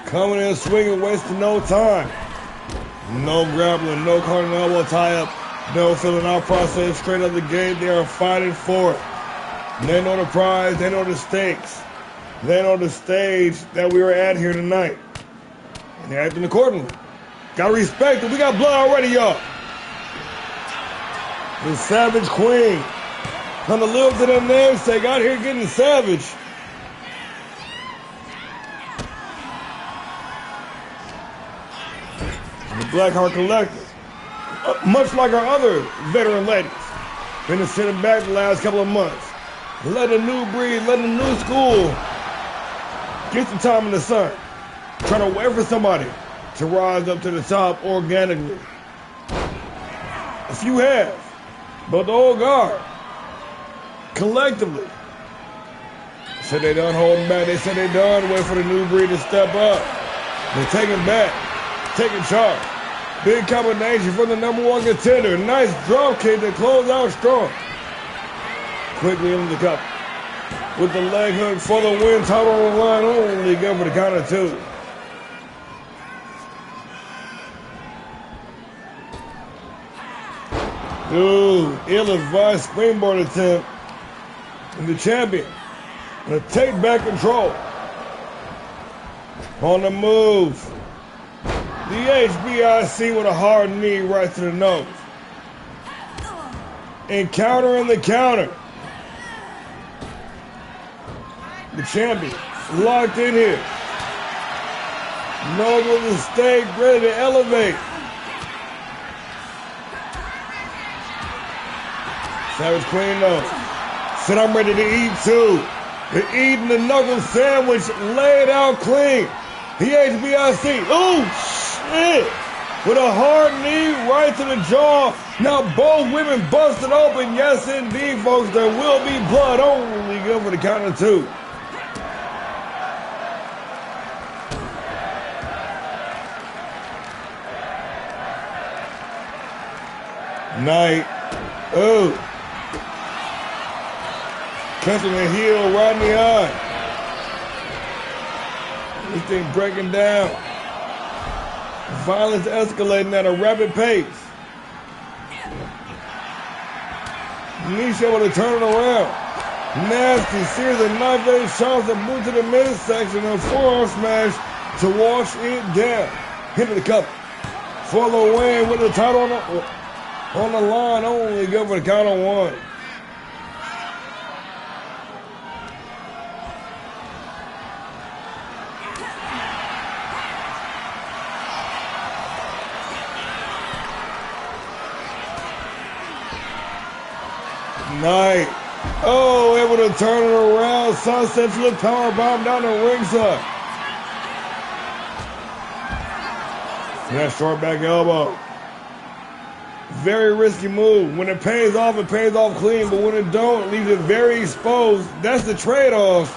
Coming in swinging, wasting no time. No grappling, no corner elbow tie-up, no filling out process. Straight up the gate, they are fighting for it. They know the prize, they know the stakes. They know the stage that we are at here tonight. And they're acting accordingly. Gotta respect it. We got blood already, y'all. The Savage Queen. Gonna live to their namesake out here getting savage. The Blackheart Collective. Much like our other veteran ladies. Been sitting back the last couple of months. Let a new breed, let a new school get some time in the sun. Trying to wait for somebody to rise up to the top organically. A few have, but the old guard, collectively, said they done holding back. They said they done wait for the new breed to step up. They're taking back, taking charge. Big combination from the #1 contender. Nice drop kick to close out strong. Quickly into the cup. With the leg hook for the win. Title on the line only. Go for the count of 2. Ooh, ill-advised springboard attempt. And the champion gonna take back control. On the move. The HBIC with a hard knee right to the nose. Encountering the counter. The champion locked in here. Nose with the stake, ready to elevate. Savage Queen though. Said I'm ready to eat too. They're eating the knuckle sandwich laid out clean. The HBIC. Ooh, shit. With a hard knee right to the jaw. Now both women busted open. Yes, indeed, folks. There will be blood. Only good for the count of 2. Knight. Ooh. Catching the heel right in the eye. This thing breaking down. Violence escalating at a rapid pace. Nisha able to turn it around. Nasty series of knife-edge shots, a boot to the midsection, and a forearm smash to wash it down. Hit the cup for the win with the title on the line. Only good for the count of 1. Knight Oh, able to turn it around. Sunset flip power bomb down the ringside. That short back elbow. Very risky move. When it pays off clean, but when it don't, it leaves it very exposed. That's the trade-off.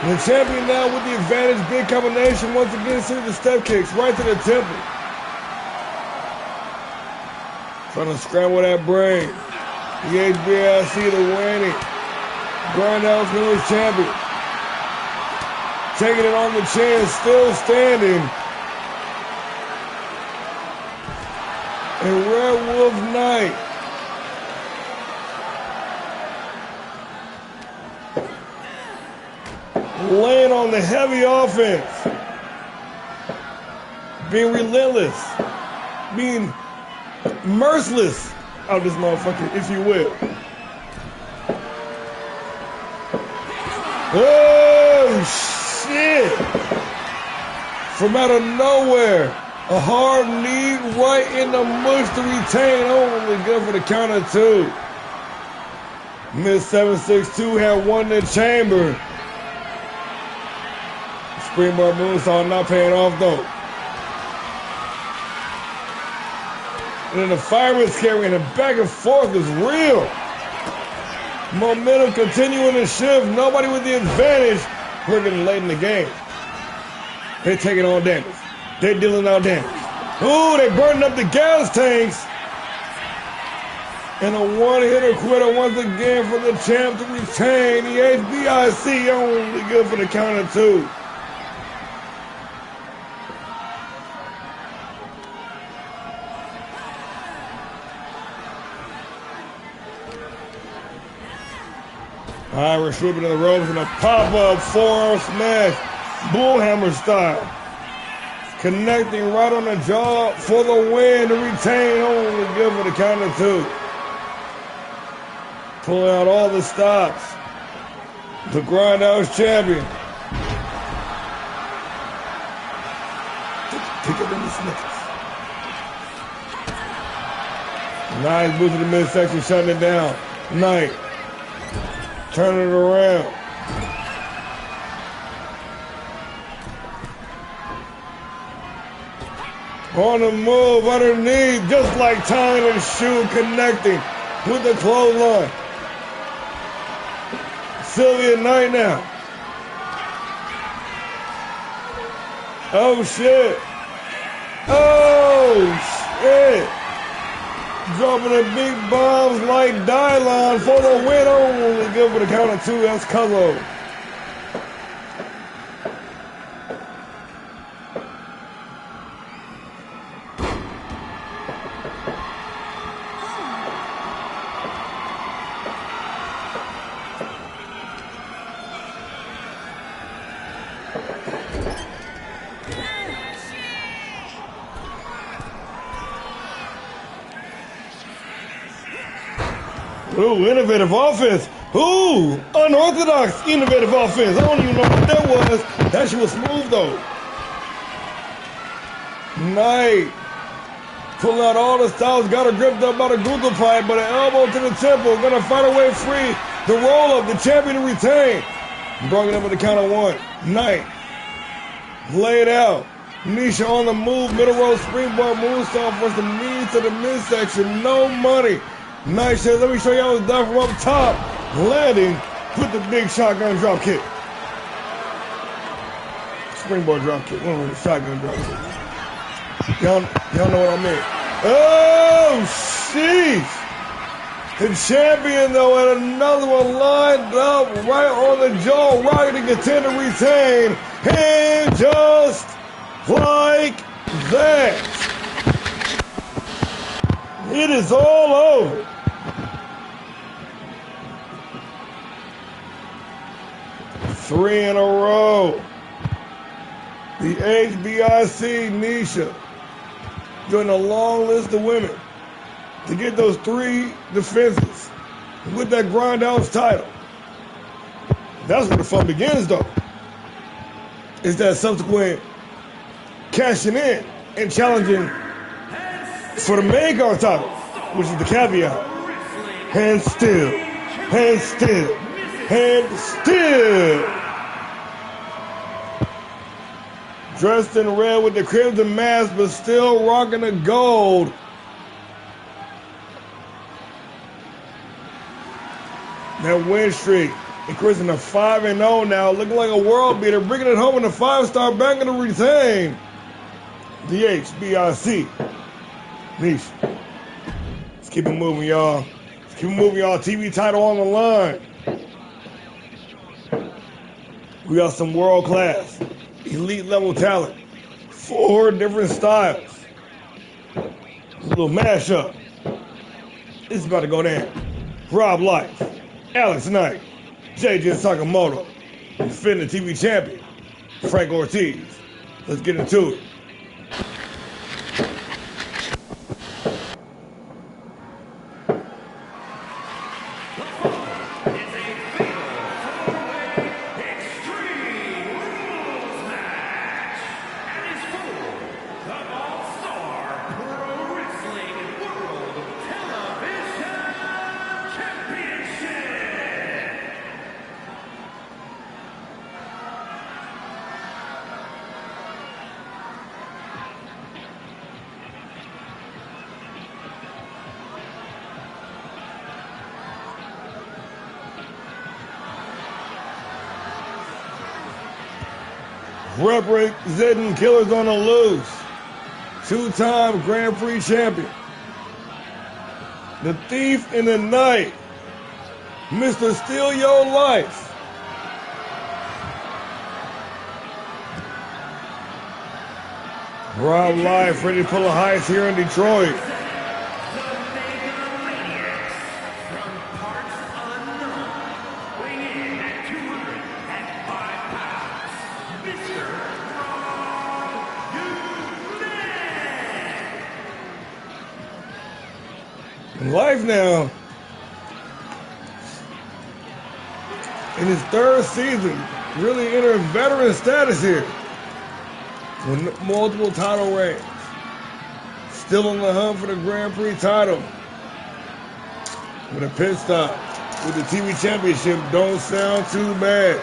The champion now with the advantage. Big combination once again. See the step kicks right to the temple. Trying to scramble that brain. The HBIC, the winning. Grindhouse Village champion. Taking it on the chin, still standing. And Red Wolf Knight. Laying on the heavy offense. Being relentless. Being merciless out this motherfucker, if you will. Oh, shit. From out of nowhere. A hard knee right in the mush to retain. Only good for the count of two. Miss 762 had one in the chamber. Springboard moonsault not paying off though. And then the fireman's carry and the back and forth is real. Momentum continuing to shift. Nobody with the advantage. We're getting late in the game. They're taking on damage. They're dealing out damage. Ooh, they burning up the gas tanks. And a one-hitter quitter once again for the champ to retain. The HBIC only good for the count of two. Irish whipping in the ropes and a pop-up forearm smash. Bullhammer style. Connecting right on the jaw for the win to retain. Only good for the count of two. Pulling out all the stops. The Grindhouse champion. Pick up in the Snickers. Nice boost to the midsection, shutting it down. Knight. Turning it around. On the move, underneath, just like tying and shoe, connecting with the clothesline. Sylvia Knight now. Oh, shit. Oh, shit. Dropping the big bombs like Dylon for the win. Only good for the count of two. That's Cuzzo. Ooh, innovative offense. Ooh, unorthodox innovative offense. I don't even know what that was. That shit was smooth, though. Knight. Pull out all the styles. Got her gripped up by the Google pipe, but an elbow to the temple. Gonna fight her way free. The roll up, the champion to retain. Brought it up with the count of one. Knight. Laid out. Nisha on the move. Middle row springboard moonsault versus the knees to the midsection. No money. Knight says, let me show y'all what's done from up top. Landing with the big shotgun drop kick. Springboard drop kick. One with the shotgun drop kick. Y'all know what I mean. Oh, sheesh. The champion, though, and another one lined up right on the jaw. Rocket to contend to retain. And just like that, it is all over. Three in a row. The HBIC Nisha joined a long list of women to get those three defenses with that Grindhouse title. That's where the fun begins, though. Is that subsequent cashing in and challenging for the main card title, which is the caveat. And still, and still. Dressed in red with the crimson mask, but still rocking the gold. That win streak increasing to 5-0 now, looking like a world beater, bringing it home in the 5-star, back in the retain. The HBIC. Niche. Let's keep it moving, y'all. TV title on the line. We got some world-class, elite-level talent. 4 different styles. A little mashup. This is about to go down. Rob Life, Alex Knight, JJ Sakamoto, defending TV champion, Frank Ortiz. Let's get into it. Representing Killers on the Loose, 2-time Grand Prix champion, the Thief in the Night, Mr. Steal Your Life. Rob Life ready to pull a heist here in Detroit. Life now, in his 3rd season, really entering veteran status here, with multiple title reigns. Still on the hunt for the Grand Prix title. With a pit stop with the TV championship don't sound too bad.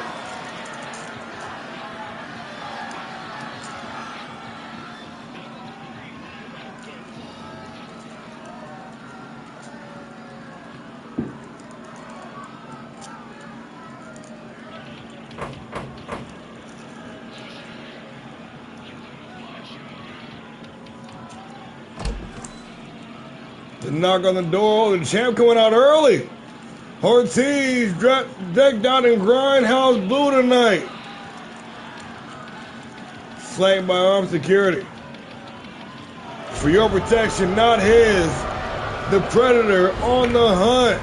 The knock on the door, the champ coming out early. Ortiz decked out in grindhouse blue tonight. Flanked by armed security. For your protection, not his. The Predator on the hunt.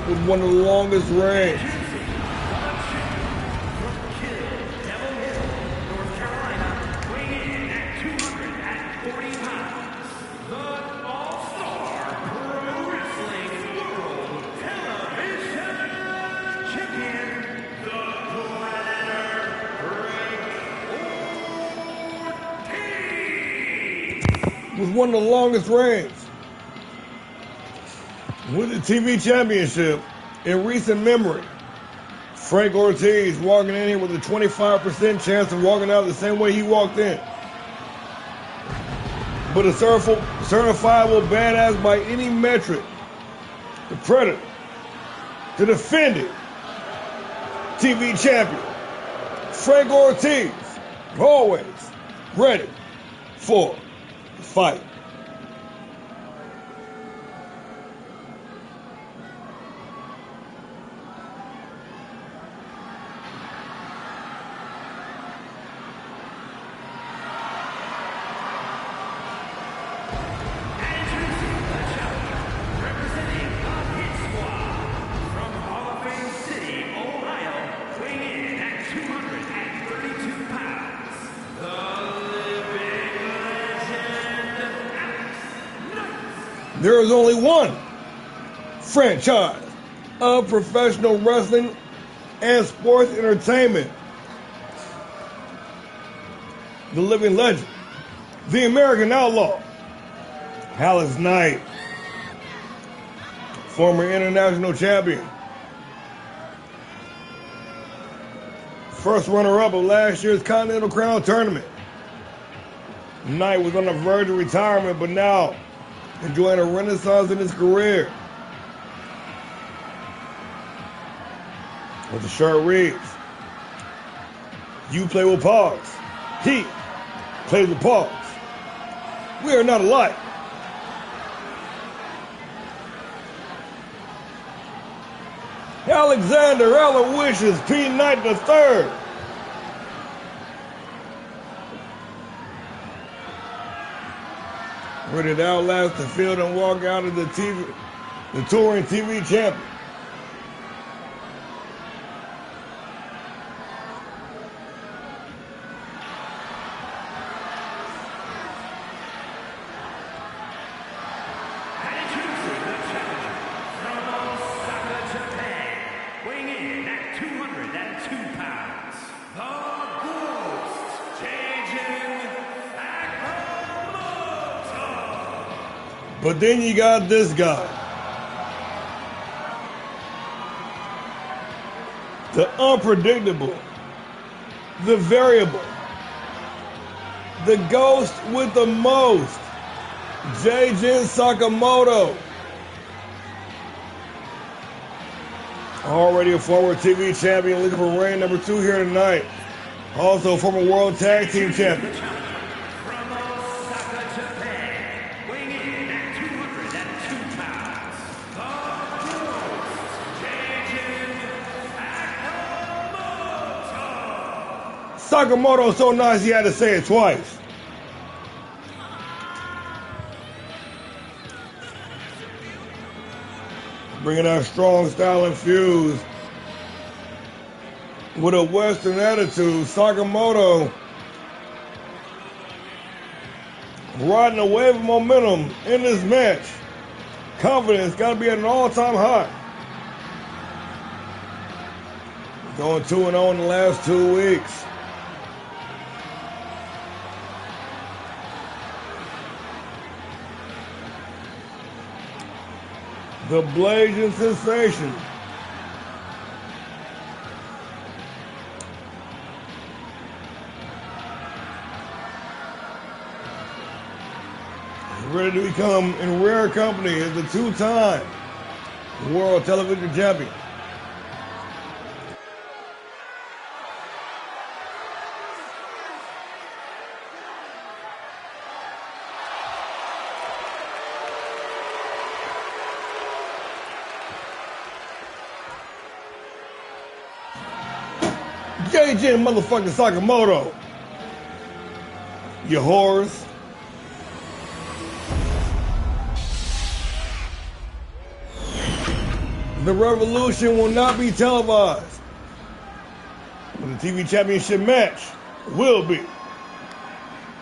With one of the longest reigns. Was one of the longest reigns with the TV championship in recent memory. Frank Ortiz walking in here with a 25% chance of walking out the same way he walked in. But a certifiable badass by any metric. The Predator, the defending TV champion, Frank Ortiz, always ready for fight. There is only one franchise of professional wrestling and sports entertainment. The living legend, the American Outlaw, Alex Knight. former international champion. First runner-up of last year's Continental Crown Tournament. Knight was on the verge of retirement, but now enjoying a renaissance in his career. What the shirt reads, "You play with Pogs. He plays with Pogs. We are not alike." Alexander Aloysius P. Knight III. Ready to outlast the field and walk out of the touring TV champion. But then you got this guy. The unpredictable. The variable. The ghost with the most. J-Jin Sakamoto. Already a former TV champion looking for reign number 2 here tonight. Also former World Tag Team champion. Sakamoto so nice he had to say it twice. Bringing out strong style infused with a Western attitude, Sakamoto riding a wave of momentum in this match. Confidence got to be at an all-time high. Going 2-0 in the last 2 weeks. The blazing sensation. Ready to become in rare company as the 2-time World Television Champion. J-Jin motherfucking Sakamoto. You whores. The revolution will not be televised. But the TV championship match will be.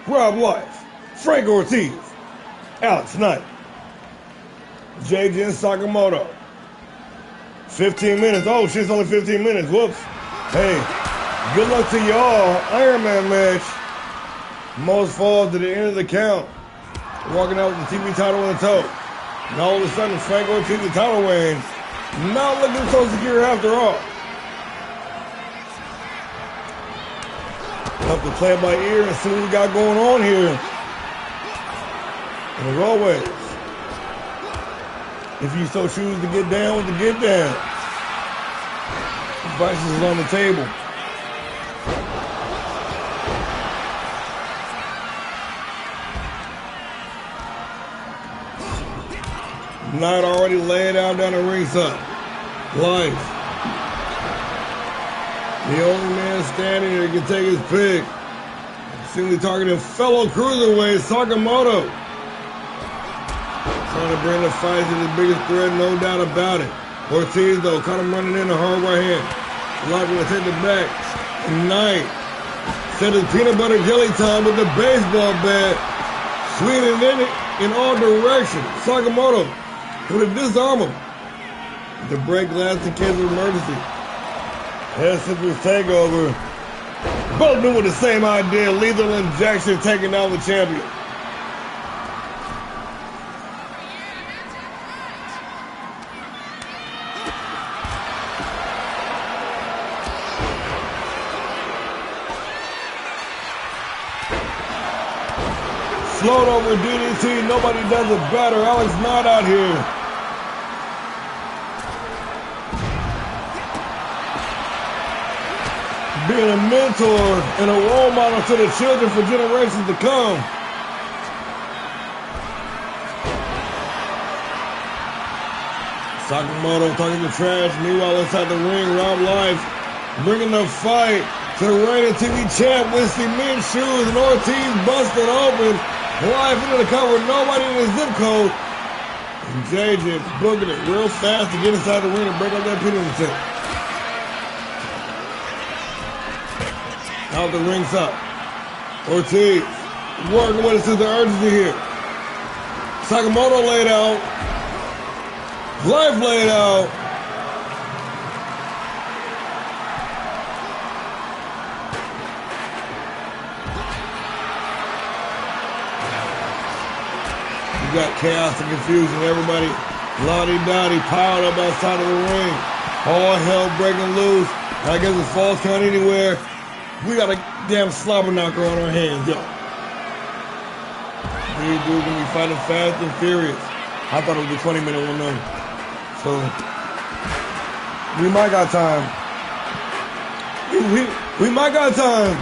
Rob Life, Frank Ortiz, Alex Knight, J-Jin Sakamoto. 15 minutes. Oh shit, it's only 15 minutes. Whoops. Hey. Good luck to y'all. Iron Man match. Most falls to the end of the count. Walking out with the TV title in the toe. And all of a sudden, Frank Ortiz, the title reign. Not looking so secure after all. Have to play it by ear and see what we got going on here. And as always, if you so choose to get down with the get down, advice is on the table. Knight already laying out down the ringside. Life. The only man standing here can take his pick. Seemingly targeting fellow cruiserweight Sakamoto. Trying to bring the fight to the biggest threat, no doubt about it. Ortiz, though, caught him running in a hard right hand. Life going to take it back. Knight set his peanut butter jelly time with the baseball bat. Swinging in all directions. Sakamoto with a disarm him. The break glass in case of emergency. Head Scissors takeover. Both knew with the same idea. Lethal injection taking down the champion. Float over DDT. Nobody does it better. Alex Knight out here. Being a mentor and a role model to the children for generations to come. Sakamoto talking the trash. Meanwhile, inside the ring, Rob Life bringing the fight to the reigning TV champ with cement shoes and Ortiz busted open. Life into the cover, nobody in the zip code. And JJ booking it real fast to get inside the ring and break up that penalty tip. Out the ring's up. Ortiz working with us to the urgency here. Sakamoto laid out. Life laid out. You got chaos and confusion. Everybody lottie-dottie piled up outside of the ring. All hell breaking loose. I guess it's falls count anywhere. We got a damn slobber knocker on our hands, yo. These dudes gonna be fighting fast and furious. I thought it was a 20-minute one though. So we might got time. We might got time.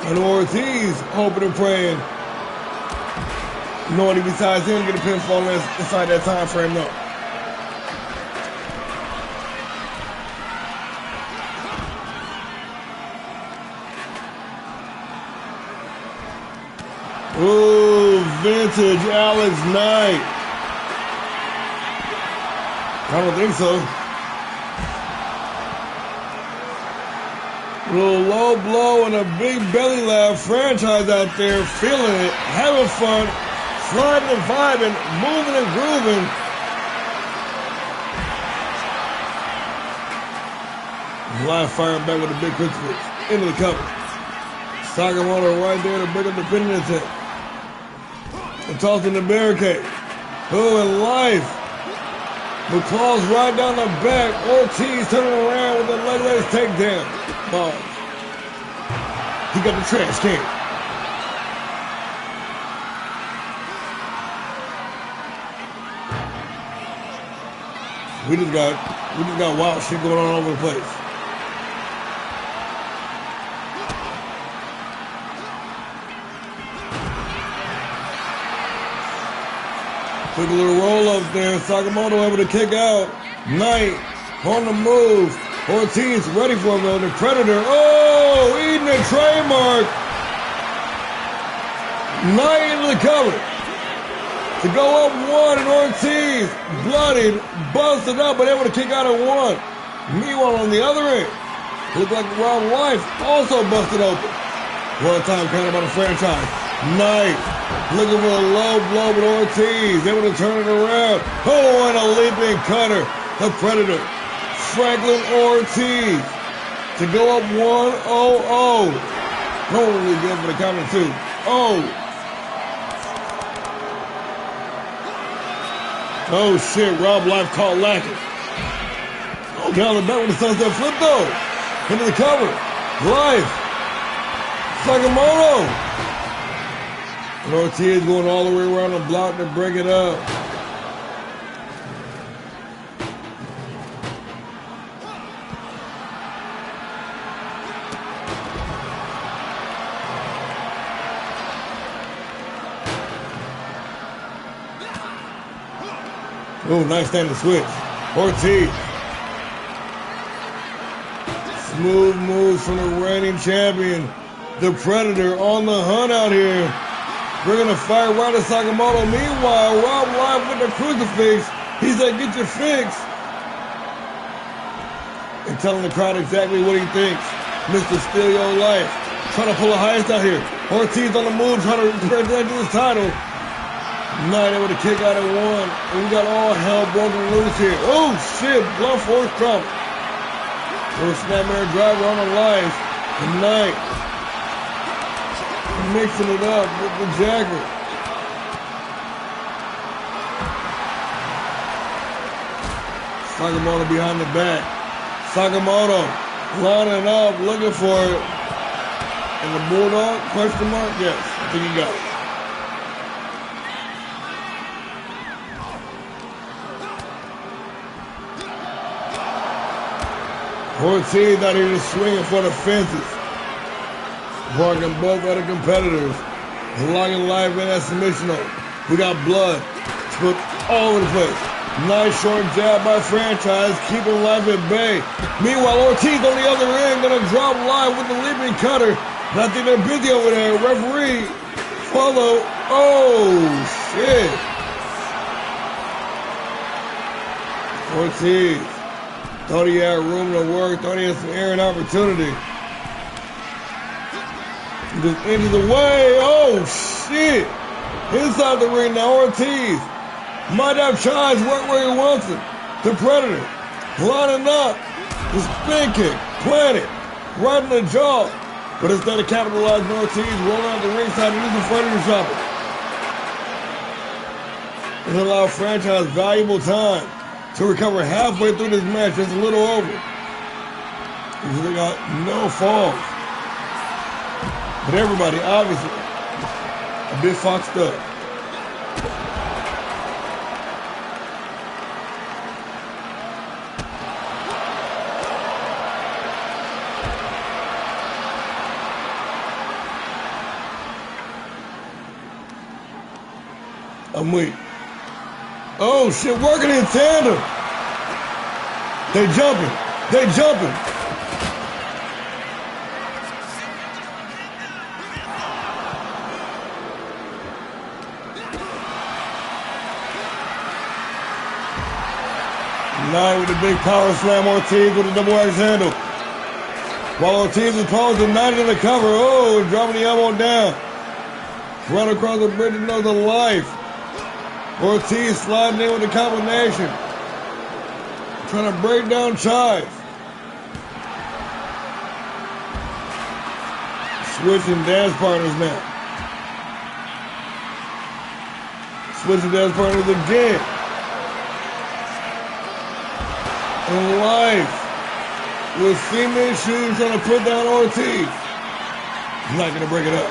And Ortiz hoping and praying. Nobody besides him get a pinfall inside that time frame though. Ooh, vintage Alex Knight. I don't think so. Little low blow and a big belly laugh. Franchise out there feeling it, having fun, sliding and vibing, moving and grooving. Live firing back with a big crucifix into the cover. Sakamoto right there to break up the pinning attempt. And tossing the barricade. Oh, and Life. The claws right down the back. Ortiz turning around with the leg raise takedown. Balls. He got the trash can. We just got wild shit going on all over the place. Took a little roll up there. Sakamoto able to kick out. Knight on the move. Ortiz ready for him though. The Predator. Oh, eating a trademark. Knight into the cover. To go up one, and Ortiz bloodied, busted up, but able to kick out at one. Meanwhile, on the other end, looked like Rob Life also busted open. One time counted by the franchise. Knight looking for a low blow, but Ortiz able to turn it around. Oh, and a leaping cutter. The Predator, Franklin Ortiz, to go up 1-0-0. Totally good for the count of two. Oh shit, Rob Life caught lacking. Oh, down the back with the sunset flip though. Into the cover. Life. Sakamoto. And Ortiz going all the way around the block to break it up. Oh, nice standing switch. Ortiz. Smooth moves from the reigning champion. The Predator on the hunt out here. Bringing a fire right at Sakamoto. Meanwhile, Rob Life with the crucifix. He said, get your fix. And telling the crowd exactly what he thinks. Mr. Steal Your Life. Trying to pull a heist out here. Ortiz on the move, trying to present his title. Knight able to kick out at one. And we got all hell broken loose here. Oh, shit. Blunt force trauma. Little snapmare driver on the Life. And Knight mixing it up with the jacket. Sakamoto behind the back. Sakamoto lining up, looking for it. And the Bulldog, question mark? Yes, I think he got it. Ortiz out here just swinging for the fences. Barking both other competitors. Locking life in that submission on. We got blood spilled all over the place. Nice short jab by Franchise, keeping life at bay. Meanwhile, Ortiz on the other end, gonna drop live with the leaping cutter. And I think they're busy over there. Referee, follow. Oh, shit. Ortiz thought he had room to work, thought he had some air and opportunity. Just into the way. Oh, shit. Inside the ring now, Ortiz might have Chaz work where he wants it. The Predator lining up. The spin kick, planted right in the jaw. But instead of capitalizing, Ortiz rolling out the ringside and using furniture shopping. It allowed Franchise valuable time to recover halfway through this match, just a little over. They got no falls. But everybody, obviously, a bit foxed up. I'm weak. Oh shit, working in tandem. They jumping. They jumping. Nine with the big power slam. Ortiz with the double axe handle. While Ortiz is pausing, Nine in the cover. Oh, dropping the elbow down. Run across the bridge and knows the life. Ortiz sliding in with the combination. Trying to break down Chives. Switching dance partners now. Switching dance partners again. And life with cement shoes trying to put down Ortiz. He's not going to break it up.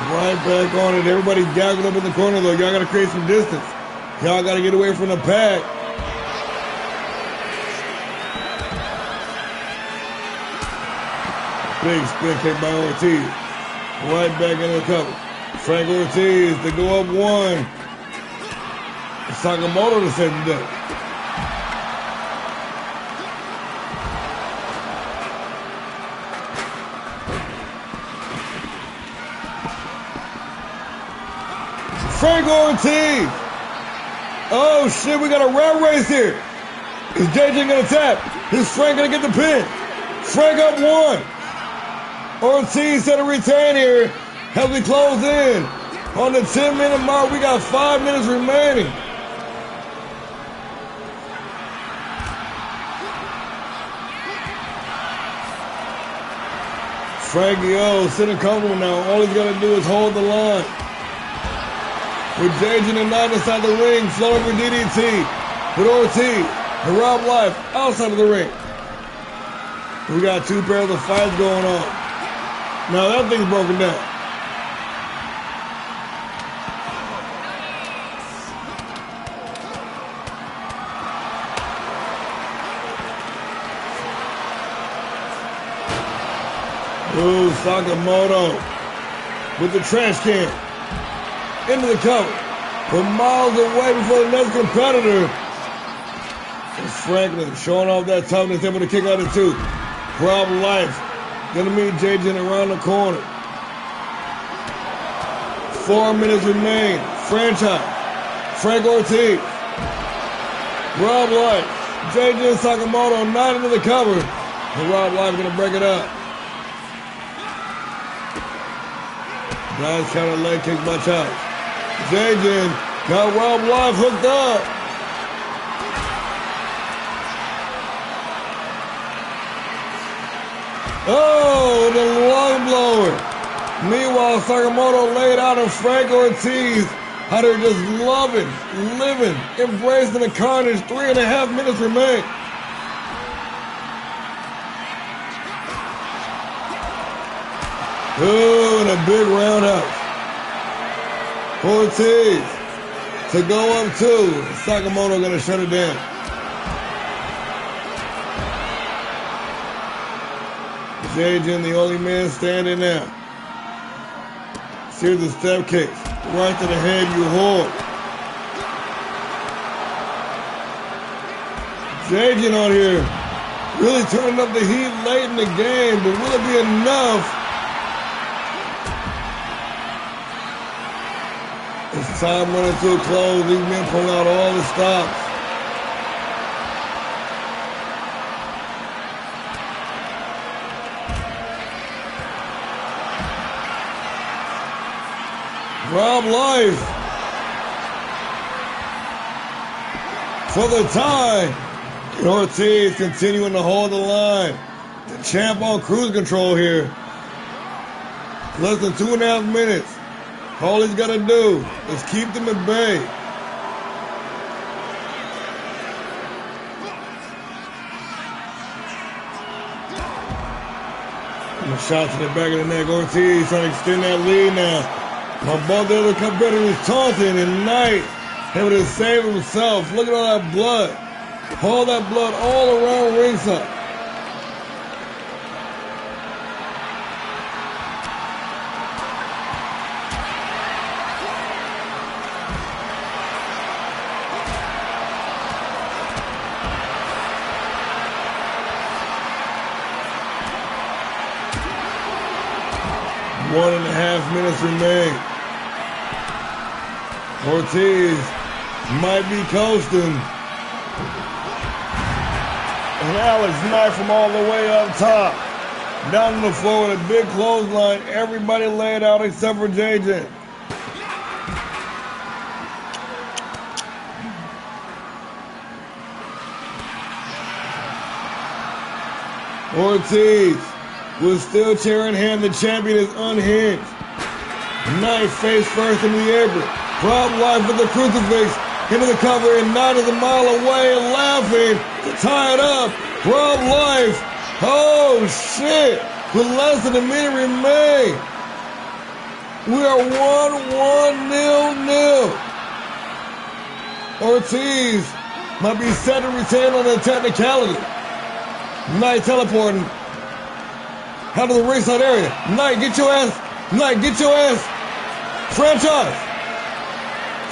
Right back on it. Everybody's gaggled up in the corner, though. Y'all got to create some distance. Y'all got to get away from the pack. Big spin kick by Ortiz. Right back in the cover. Frank Ortiz to go up one. Sakamoto to save the day. Frank Ortiz. Oh shit, we got a rat race here. Is JJ gonna tap? Is Frank gonna get the pin? Frank up one. Ortiz set a retain here as we close in. On the 10-minute mark, we got 5 minutes remaining. Frankie O sitting comfortable now. All he's got to do is hold the line. With JJ and Knight inside the ring, floating for DDT. With Ortiz and Rob Life outside of the ring. We got two pairs of fights going on. Now that thing's broken down. Ooh, Sakamoto with the trash can into the cover. We're miles away before the next competitor. And Franklin showing off that toughness, able to kick out of two. Rob Life gonna meet JJ around the corner. 4 minutes remain. Franchise. Frank Ortiz. Rob Life. JJ and Sakamoto not into the cover. And Rob Life gonna break it up. Nice counter leg kick by Chives. JJ got Rob Life hooked up. Oh, the lung blower. Meanwhile, Sakamoto laid out and Frank Ortiz out there just loving, living, embracing the carnage. 3.5 minutes remain. Ooh, and a big roundhouse. Ortiz to go up two. Sakamoto gonna shut it down. Jajin, the only man standing now. Here's the step kicks. Right to the head, you whore. Jajin on here. Really turning up the heat late in the game, but will it be enough? It's time running to a close. These men pull out all the stops. Rob Life for the tie. And Ortiz continuing to hold the line. The champ on cruise control here. Less than 2.5 minutes. All he's got to do is keep them at bay. And a shot to the back of the neck. Ortiz trying to extend that lead now. My both the other competitors taunting, and Knight able to save himself. Look at all that blood. All that blood all around ringside. One and a half minutes remain. Ortiz might be coasting. And Alex Knight from all the way up top. Down on the floor with a big clothesline. Everybody laid out except for JJ. Ortiz with steel chair in hand. The champion is unhinged. Knight face first in the apron. Rob Life with the crucifix into the cover, and Knight is a mile away and laughing to tie it up. Rob Life. Oh shit. With less than a minute remain. We are 1-1-0-0. Ortiz might be set to retain on a technicality. Knight teleporting out of the ringside area. Knight, get your ass. Knight, get your ass. Franchise.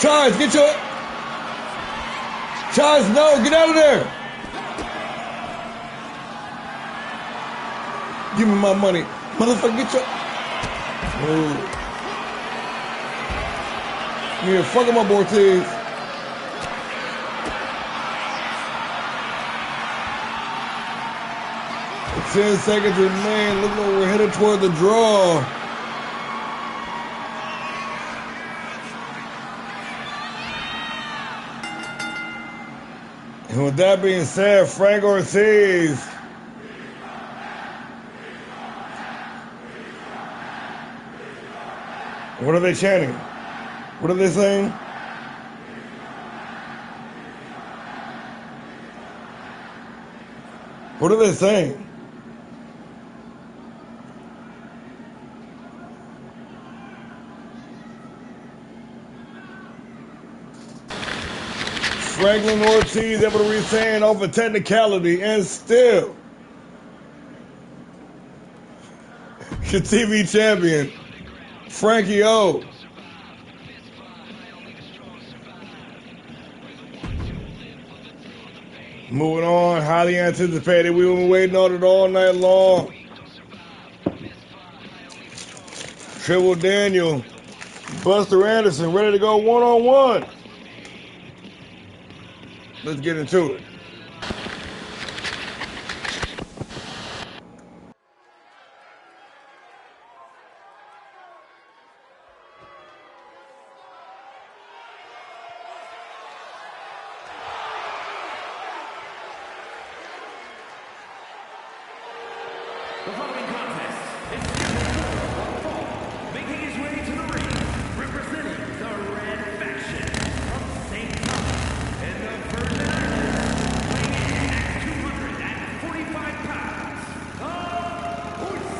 Charles, get your... Charles, no, get out of there. Give me my money. Motherfucker, get your... Ooh. Yeah, fuck him up, Ortiz. With 10 seconds remain. Look like we're headed toward the draw. And with that being said, Frank Ortiz what are they chanting? What are they saying? What are they saying? Franklin Ortiz able to retain off a technicality, and still your TV champion, Frankie O. Moving on, highly anticipated. We've been waiting on it all night long. Triple Daniel, Buster Anderson, ready to go one-on-one. Let's get into it. The following contest is scheduled for one fall. Making his way to the ring, representing the Red Faction from St. Thomas in the Virgin Islands, weighing in at 245 pounds, the Horse.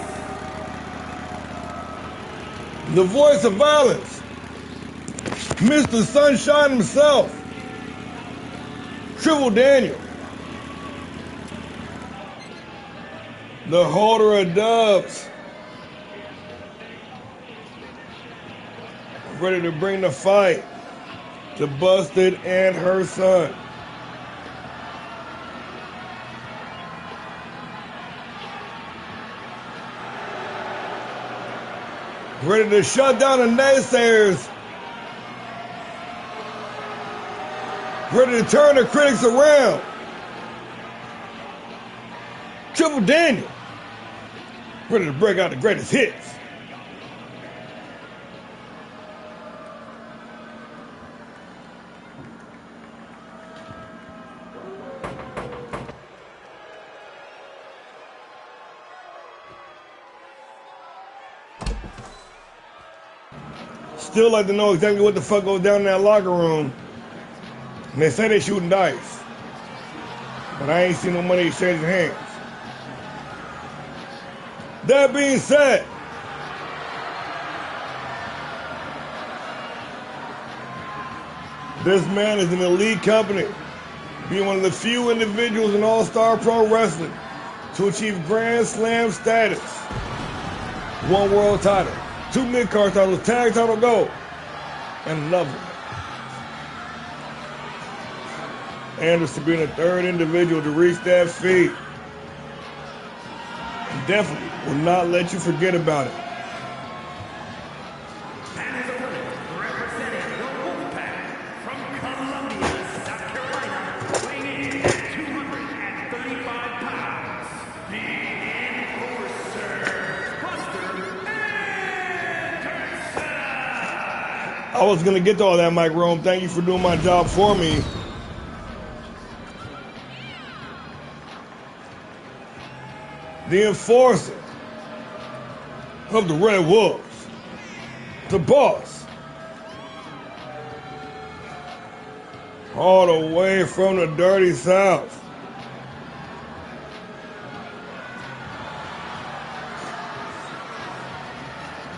The voice of violence, Mr. Sunshine himself, Triple Daniel. The holder of dubs, ready to bring the fight to Busted and her son. Ready to shut down the naysayers. Ready to turn the critics around. Triple Daniel. Ready to break out the greatest hits. Still like to know exactly what the fuck goes down in that locker room. And they say they shooting dice. But I ain't seen no money exchanging hands. That being said, this man is an elite company, being one of the few individuals in All-Star Pro Wrestling to achieve Grand Slam status. 1 world title, 2 mid-card titles, tag title gold, and another. Anderson being the 3rd individual to reach that feat. Definitely will not let you forget about it. And his opponent, representing the Wolfpack from Columbia, South Carolina, weighing in at 235 pounds, the Enforcer, Buster Anderson. I was going to get to all that, Mike Rome. Thank you for doing my job for me. The enforcer of the Red Wolves, the boss, all the way from the dirty South.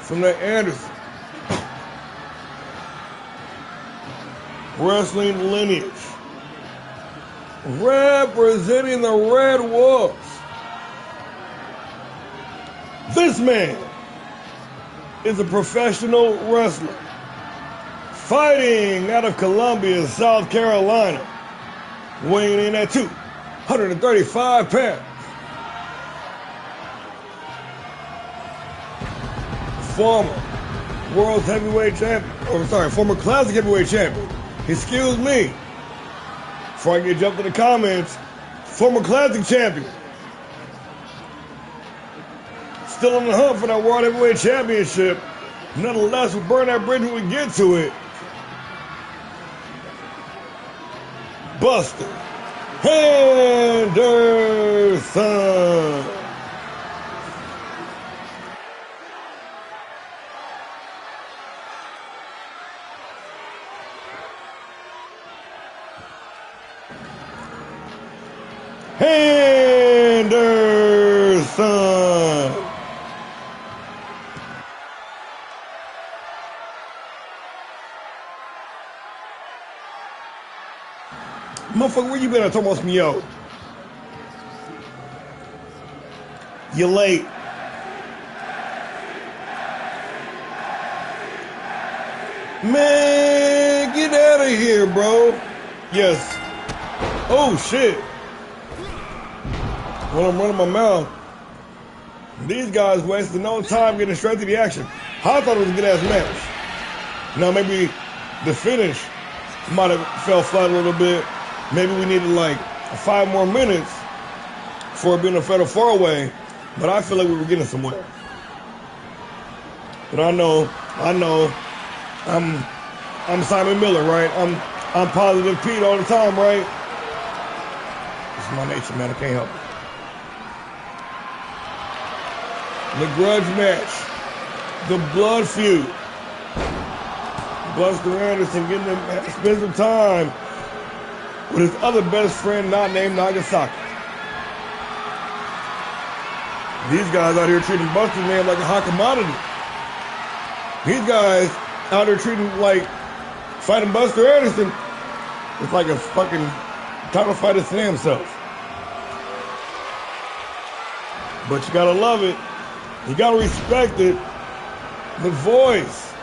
From the Anderson wrestling lineage, representing the Red Wolves. This man is a professional wrestler, fighting out of Columbia, South Carolina, weighing in at 235 pounds. Former world's heavyweight champion, former classic heavyweight champion. Excuse me, before I get jumped in the comments, former classic champion. Still on the hunt for that World Heavyweight Championship. Nonetheless, we'll burn that bridge when we get to it. Buster Henderson. Henderson. Motherfucker, where you been? I told me, yo. You late. Man, get out of here, bro. Yes. Oh, shit. When I'm running my mouth, these guys wasted no time getting straight to the action. I thought it was a good-ass match. Now, maybe the finish might have fell flat a little bit. Maybe we needed like 5 more minutes for it being a fatal 4-way, but I feel like we were getting somewhere. But I know, I'm Simon Miller, right? I'm Positive Pete all the time, right? It's my nature, man. I can't help it. The grudge match, the blood feud. Buster Anderson getting to spend some time with his other best friend, not named Nagasaki. These guys out here treating Buster, man, like a hot commodity. These guys out there treating like fighting Buster Anderson. It's like a fucking title fight of themselves. But you gotta love it. You gotta respect it. The voice.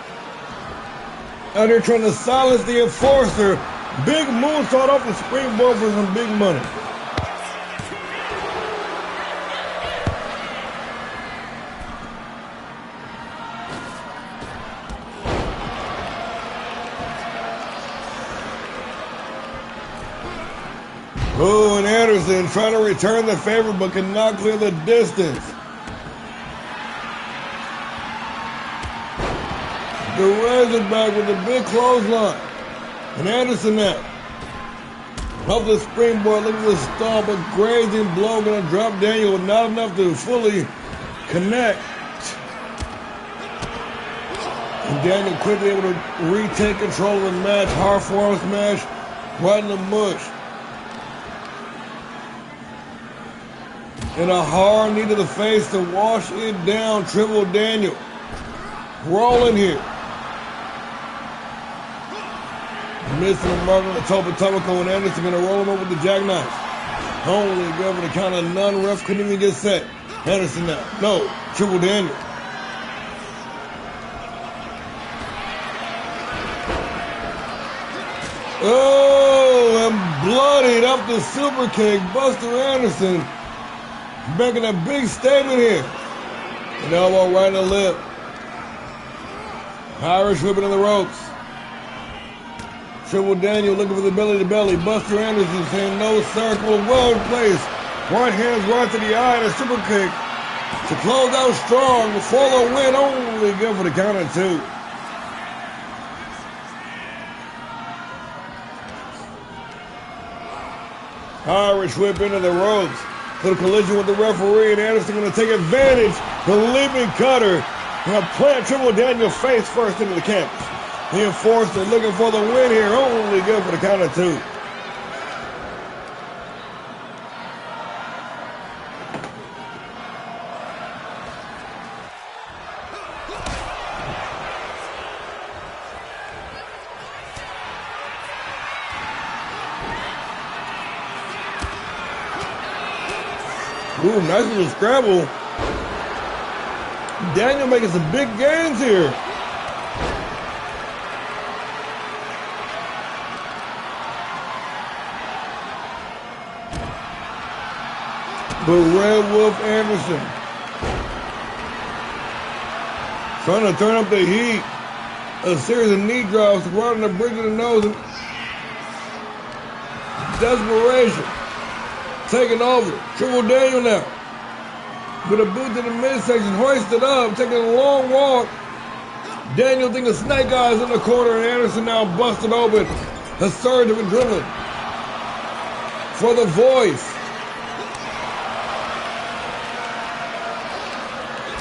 Out there trying to silence the enforcer. Big moonsault off the springboard for some big money. Oh, and Anderson trying to return the favor but cannot clear the distance. The Razorback with a big clothesline. And Anderson now. Off the springboard, looking for the stomp, a grazing blow going to drop Daniel, not enough to fully connect. And Daniel quickly able to retake control of the match. Hard forearm smash, right in the mush. And a hard knee to the face to wash it down. Triple Daniel rolling here. Missing the mark on the top of Tomoko, and Anderson going to roll him up with the jackknife. Only good for the count of none. Ref couldn't even get set. Anderson now. No. Triple Daniel. Oh, and bloodied up the super kick. Buster Anderson making a big statement here. An elbow right in the lip. Irish whipping in the ropes. Triple Daniel looking for the belly to belly. Buster Anderson saying no circle. Well in place. Right hands right to the eye and a super kick to close out strong before the win. Only good for the count of two. Irish whip into the ropes. Little collision with the referee, and Anderson going to take advantage. The leaping cutter. Going to plant Triple Daniel face first into the canvas. The enforcer looking for the win here. Only good for the count of two. Ooh, nice little scrabble. Daniel making some big gains here. But Red Wolf Anderson trying to turn up the heat. A series of knee drops right on the bridge of the nose. And desperation. Taking over. Triple Daniel now. With a boot to the midsection, hoisted up, taking a long walk. Daniel thinking snake eyes in the corner, and Anderson now busted open. A surge of adrenaline for the voice.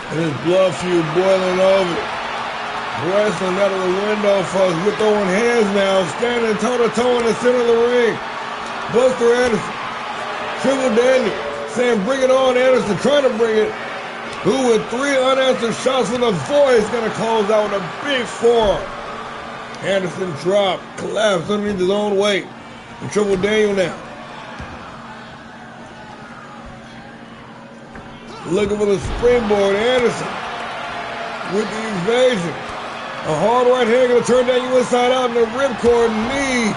And his blood feud boiling over. Wrestling out of the window, folks. We're throwing hands now, standing toe-to-toe in the center of the ring. Buster Anderson. Triple Daniel saying, bring it on, Anderson, trying to bring it. Who with 3 unanswered shots from the voice going to close out with a big forearm. Anderson dropped, collapsed underneath his own weight. And Triple Daniel now. Looking for the springboard, Anderson with the evasion. A hard right hand going to turn Daniel inside out in the ripcord knee.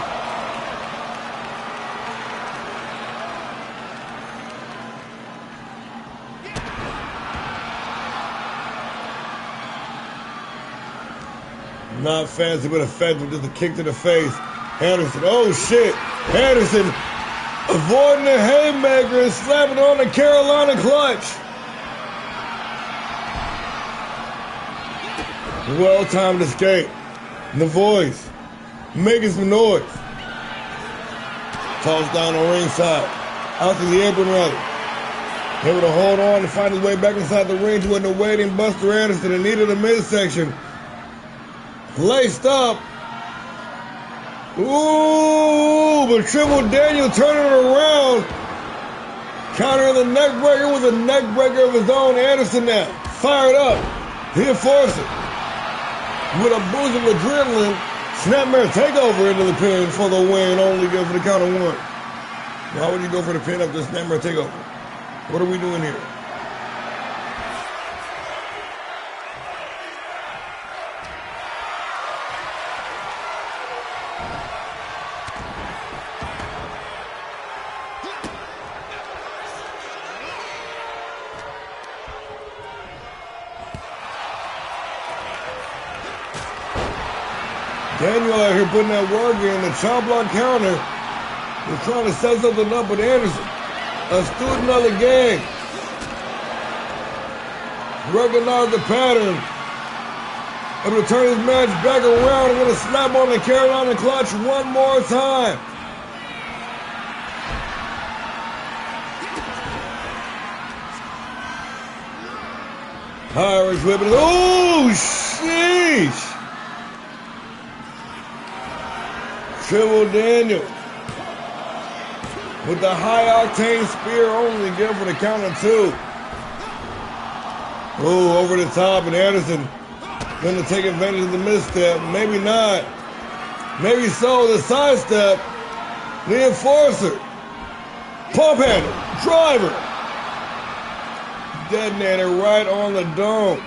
Not fancy, but effective. Just a kick to the face. Anderson, oh shit. Anderson avoiding the haymaker and slapping on the Carolina clutch. Well-timed escape. The voice making some noise. Tossed down on ringside. Out to the apron rather. Able to hold on and find his way back inside the ring to an awaiting Buster Anderson in need of the midsection. Laced up. Ooh, but Triple Daniel turning it around. Countering the neck breaker with a neck breaker of his own. Anderson now. Fired up. The enforcer. with a boost of adrenaline. Snapmare takeover into the pin for the win. Only good for the count of 1. Why would you go for the pin after Snapmare takeover? What are we doing here? Daniel out here putting that work in. The chop block counter is trying to set something up with Anderson. A student of the game. Recognize the pattern. Able to turn his match back around and going to snap on the Carolina clutch one more time. Irish whipping. Oh, sheesh. Triple Daniel with the high-octane spear, only good for the count of 2. Oh, over the top, and Anderson going to take advantage of the misstep. Maybe not. Maybe so. The sidestep. The enforcer. Pump handle. Driver. Detonator right on the dome.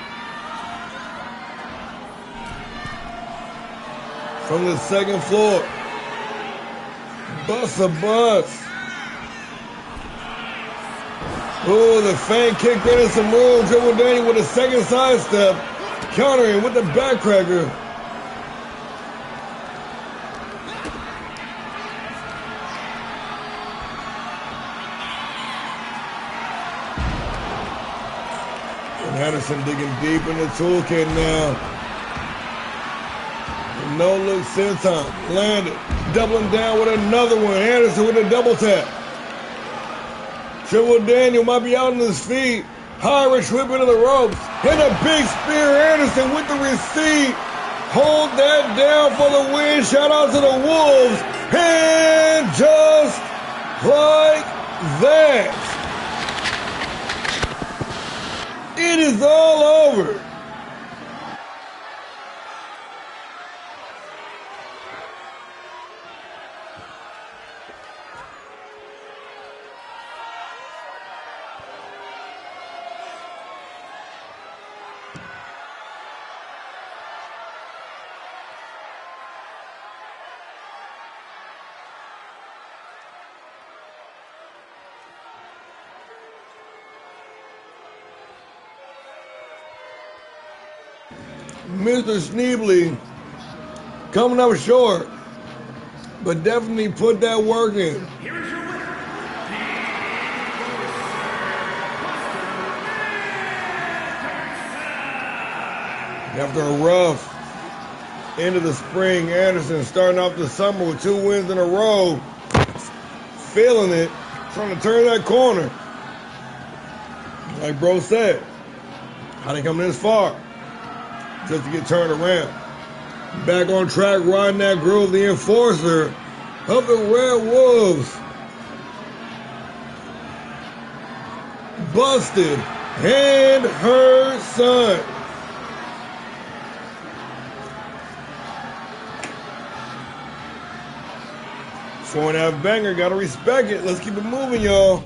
From the second floor. Bust a bus. Oh, the feint kicked into some room. Triple Daniel with a second sidestep. Countering with the backcracker. And Anderson digging deep in the toolkit now. No look senton. Landed. Doubling down with another one. Anderson with a double tap. Triple Daniel might be out on his feet. Irish whip into the ropes. And a big spear. Anderson with the receipt. Hold that down for the win. Shout out to the Wolves. And just like that, it is all over. Mr. Schneebly coming up short, but definitely put that work in. Here is your winner, After a rough end of the spring, Anderson starting off the summer with 2 wins in a row, feeling it, trying to turn that corner. Like bro said, how they come this far just to get turned around. Back on track, riding that groove, the enforcer of the Red Wolves. Busted and her son. Four and a half banger, gotta respect it. Let's keep it moving, y'all.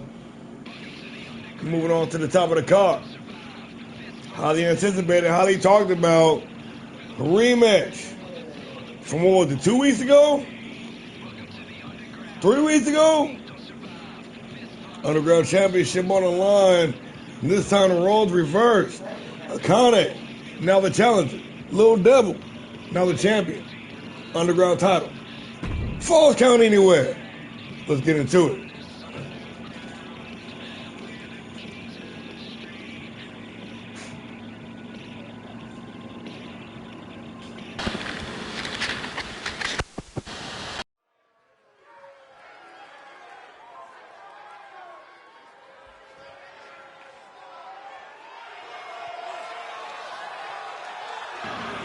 Moving on to the top of the card. Highly anticipated, highly talked about rematch from what was it, 2 weeks ago? 3 weeks ago? Underground Championship on the line. This time the roles reversed. Akane, now the challenger. Little Devil, now the champion. Underground title. Falls count anywhere. Let's get into it.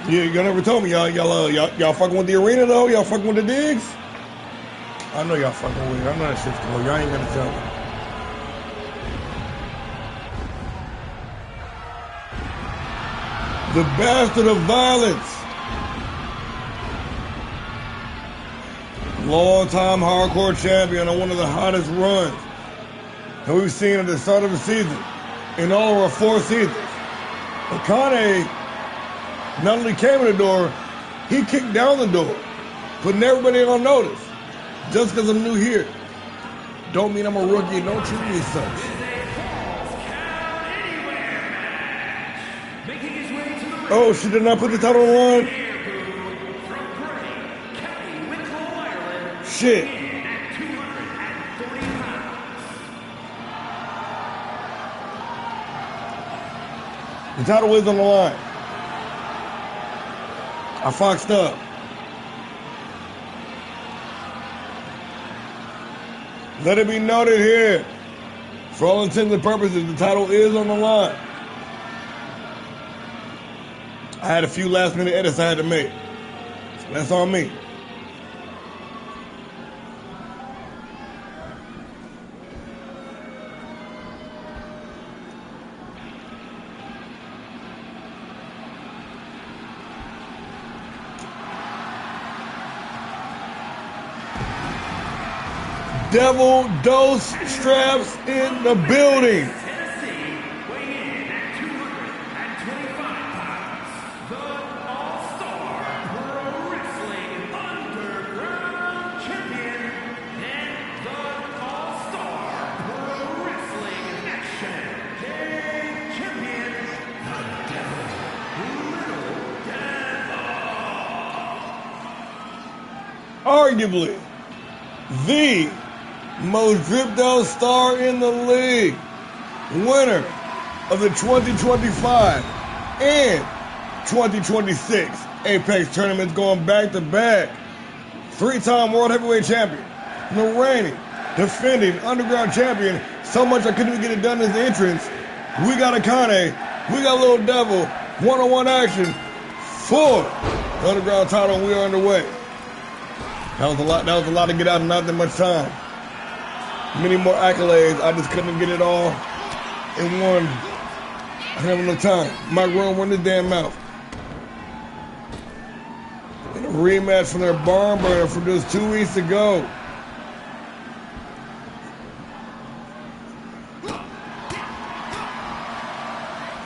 Yeah, y'all never told me y'all fucking with the arena though. Y'all fucking with the digs. I know y'all fucking with it. I know that shit's cool. Y'all ain't gonna tell me. The bastard of violence, Long-time hardcore champion on one of the hottest runs that we've seen at the start of the season in all of our 4 seasons. Akane not only came in the door, he kicked down the door, putting everybody on notice. Just because I'm new here, don't mean I'm a rookie. Don't treat me as such. Oh, she did not put the title on the line? Shit. The title is on the line. I foxed up. Let it be noted here, for all intents and purposes, the title is on the line. I had a few last-minute edits I had to make. So that's on me. Devil Dose Straps in the building. Tennessee, weighing in at 225 pounds, the All-Star Pro Wrestling Underground Champion and the All-Star Pro Wrestling Action Game Champion, the Devil, Little Devil. Arguably, the most dripped out star in the league, winner of the 2025 and 2026 Apex tournaments, going back to back, 3-time world heavyweight champion, the reigning, defending underground champion, so much I couldn't even get it done as the entrance. We got Akane, we got Little Devil, one-on-one action for the underground title, and we are underway. That was a lot to get out in not that much time. Many more accolades. I just couldn't get it all in one. I didn't have enough time. Mike Rome run his damn mouth. In a rematch from their barn burner from just 2 weeks ago.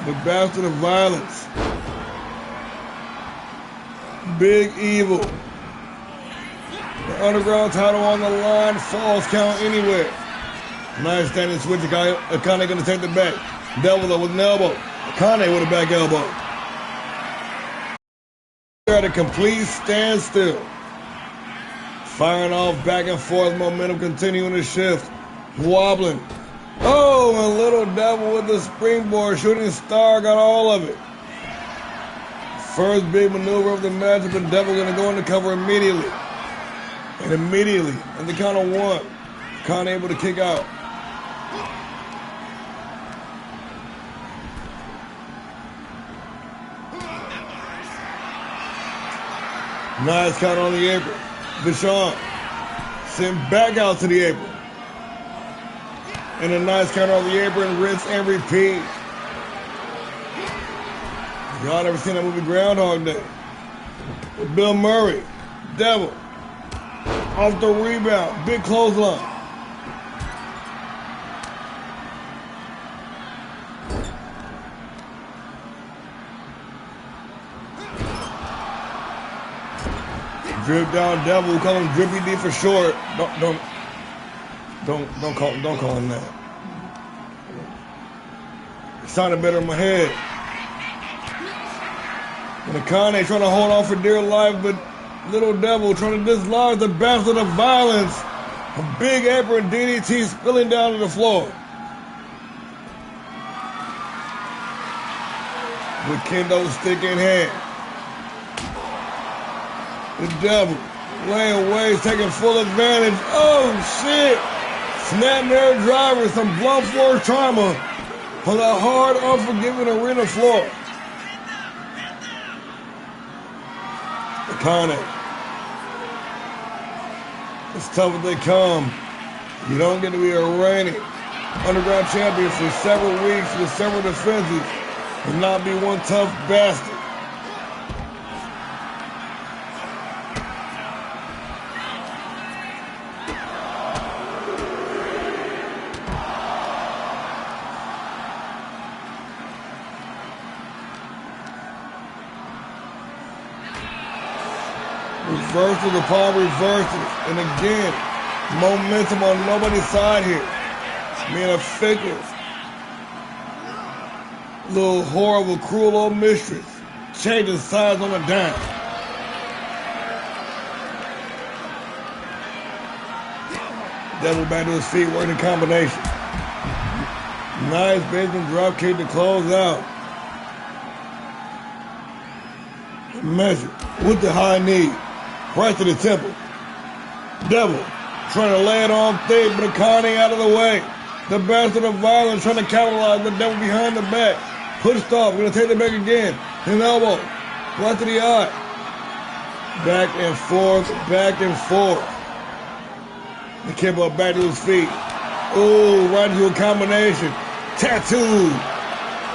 The bastard of violence. Big Evil. The underground title on the line, falls count anywhere. Nice standing switch. Akane gonna take the back. Devil though with an elbow. Akane with a back elbow. They're at a complete standstill. Firing off back and forth, momentum continuing to shift. Wobbling. Oh, and Little Devil with the springboard. Shooting star got all of it. First big maneuver of the match, but the Devil gonna go into cover immediately. And immediately, at the count of 1, Khan able to kick out. Nice count on the apron. Vishon sent back out to the apron. And a nice count on the apron, rinse and repeat. Y'all never seen that movie Groundhog Day? With Bill Murray, Devil. Off the rebound, big clothesline. Drip down Devil, call him Drippy D for short. Don't call him that. It sounded better in my head. And Akane trying to hold on for dear life, but Little Devil trying to dislodge the bastard of violence. A big apron DDT spilling down to the floor. With kendo stick in hand. The Devil laying waves, taking full advantage. Oh shit! Snapmare driver, some blunt floor trauma on the hard, unforgiving arena floor. Akane. It's tough as they come. You don't get to be a reigning underground champion for several weeks with several defenses and not be one tough bastard. Reversals upon reversals. And again, momentum on nobody's side here. Being a fickle, little horrible, cruel old mistress. Changing sides on a dime. Devil back to his feet, working combination. Nice basement drop kick to close out. Measure with the high knee. Right to the temple. Devil trying to lay it on thick, but Akane out of the way. The bastard of violence trying to capitalize, but Devil behind the back. Pushed off, gonna take the back again. An elbow. Right to the eye. Back and forth, back and forth. The Kimbo back to his feet. Ooh, right into a combination. Tattoo.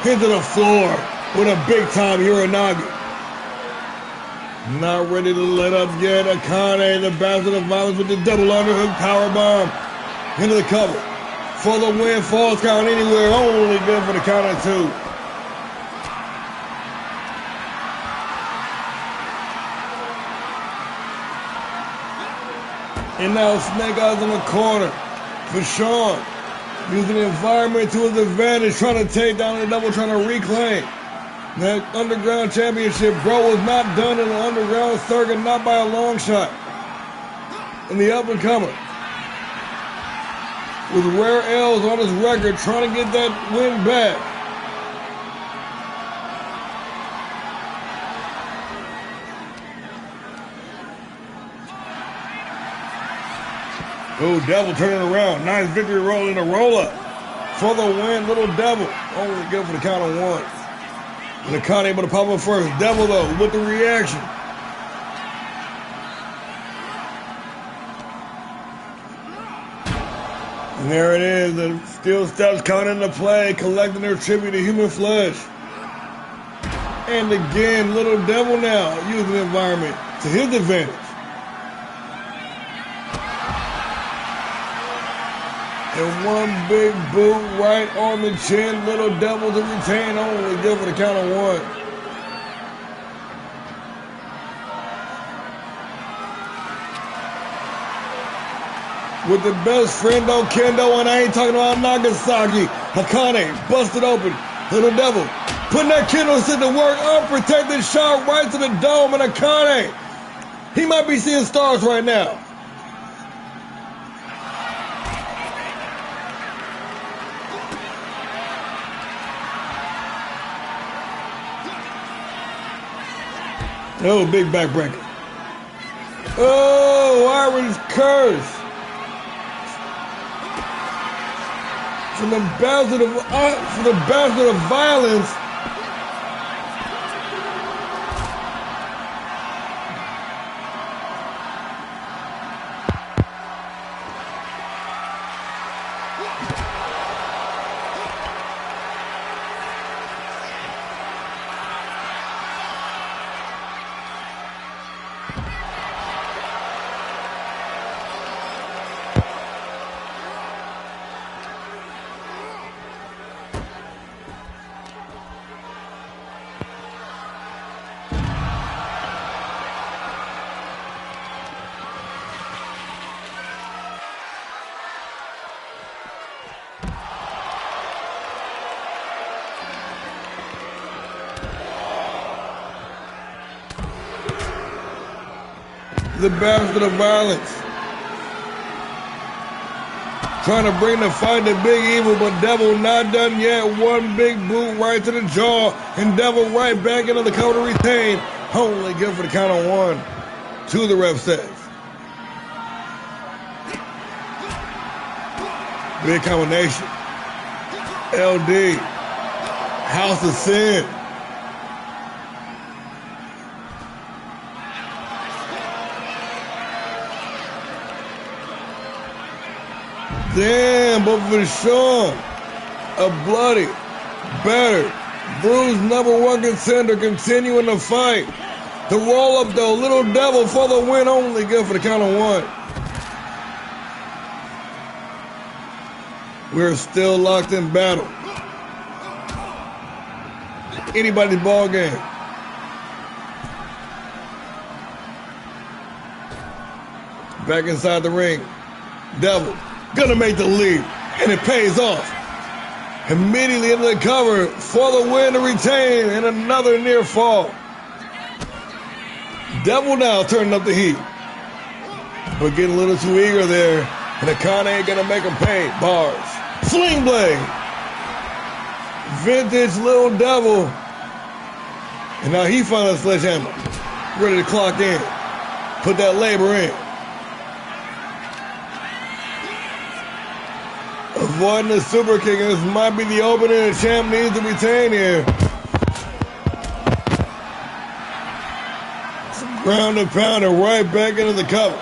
Into the floor with a big time Uranagi. Not ready to let up yet. Akane, the bastard of violence with the double underhook powerbomb. Into the cover. For the win, falls count anywhere. Only good for the count of two. And now Snake Eyes in the corner for Sean. Using the environment to his advantage, trying to take down the Devil, trying to reclaim that Underground Championship. Bro was not done in the Underground circuit, not by a long shot. And the up-and-comer, with rare L's on his record, trying to get that win back. Oh, Devil turning around. Nice victory roll in a roll-up. For the win, Little Devil. Only good for the count of one. And Akane able to pop up first. Devil, though, with the reaction. And there it is. The steel steps coming into play, collecting their tribute to human flesh. And again, Little Devil now using the environment to his advantage. And one big boot right on the chin. Little Devil to retain, only good for the count of one. With the best friend on Kendo, and I ain't talking about Nagasaki. Akane busted open. Little Devil putting that kendo stick to work. Unprotected shot right to the dome, and Akane, he might be seeing stars right now. Oh, big backbreaker. Oh, Irish curse. From the bastard of violence. The bastard of violence. Trying to bring the fight to Big Evil, but Devil not done yet. One big boot right to the jaw, and Devil right back into the cover to retain. Only good for the count of one. Two, the ref says. Big combination. LD. House of Sin. Damn, but for Sean, a bloody, battered, bruised number one contender continuing the fight. The roll-up, though, Little Devil for the win, only good for the count of one. We're still locked in battle. Anybody's ball game. Back inside the ring. Devil gonna make the leap, and it pays off. Immediately into the cover for the win to retain, and another near fall. Devil now turning up the heat, but getting a little too eager there, and the con ain't gonna make him pay. Bars. Sling blade. Vintage Little Devil. And now he found a sledgehammer. Ready to clock in. Put that labor in. Avoiding the super kick, and this might be the opening the champ needs to retain here. Some ground and pound and right back into the cover.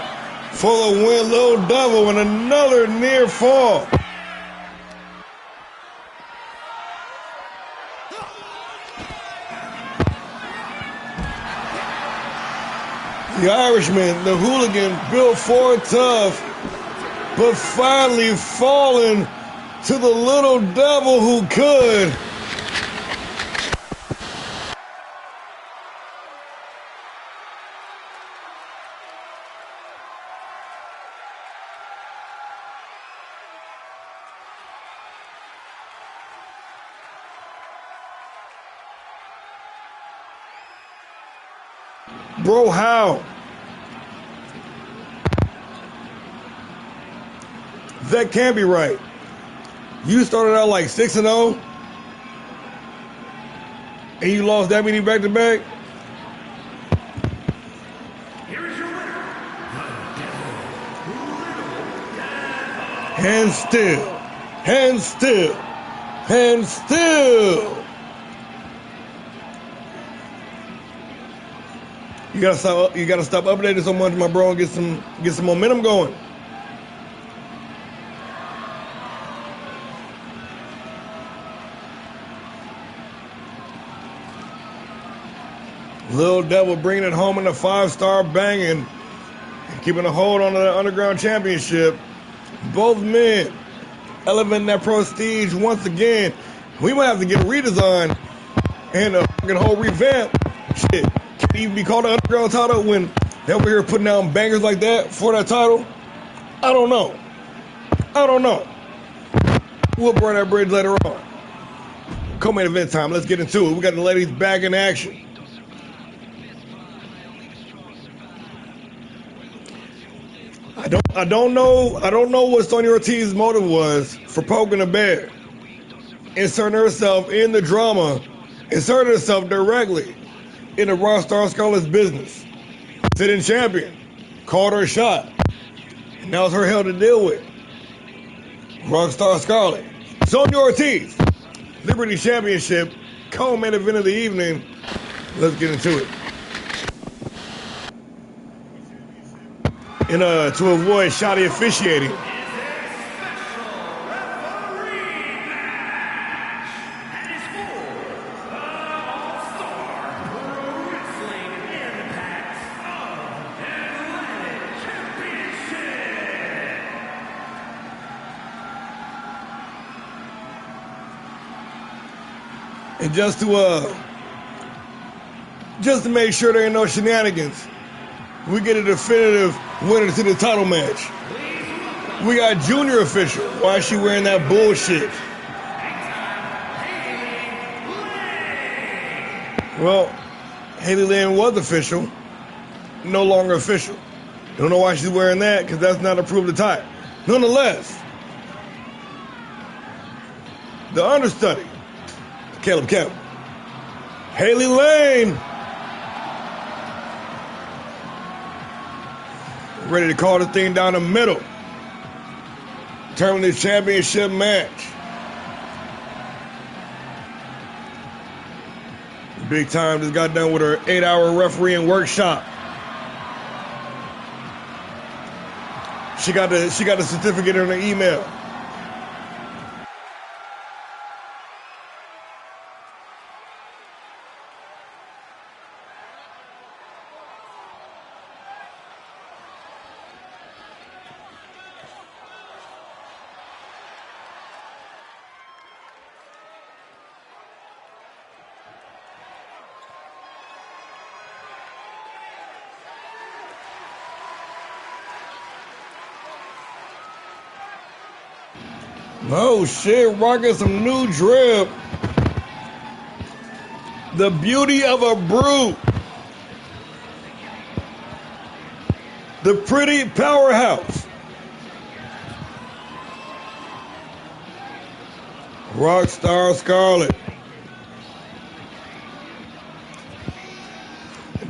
For the win, Little Devil, and another near fall. The Irishman, the hooligan, built for tough, but finally falling to the Little Devil who could. Bro, how? That can't be right. You started out like 6-0, and you lost that many back to back. Here is your winner, Hand still, hand still, hand still. You gotta stop updating so much, my bro, and get some momentum going. Little Devil bringing it home in a 5-star banging, and keeping a hold on the Underground Championship. Both men elevating that prestige once again. We might have to get a redesign and a fucking whole revamp. Shit, can't even be called the Underground title when they over here putting down bangers like that for that title. I don't know. We'll burn that bridge later on. Co-main event time. Let's get into it. We got the ladies back in action. I don't know what Sonya Ortiz's motive was for poking the bear, inserting herself in the drama, inserting herself directly into Rockstar Scarlett's business. Sitting champion, called her a shot, and now it's her hell to deal with. Rockstar Scarlett, Sonya Ortiz, Liberty Championship, co-main event of the evening. Let's get into it. And to avoid shoddy officiating, and just to make sure there ain't no shenanigans, we get a definitive winner to the title match. We got junior official. Why is she wearing that bullshit? Well, Haley Lane was official. No longer official. Don't know why she's wearing that, because that's not approved attire. Nonetheless, the understudy, Caleb Campbell, Haley Lane, ready to call the thing down the middle. Determine this championship match. Big Time just got done with her 8-hour refereeing workshop. She got the certificate in her email. Oh shit, rocking some new drip. The beauty of a brute. The pretty powerhouse. Rockstar Scarlet.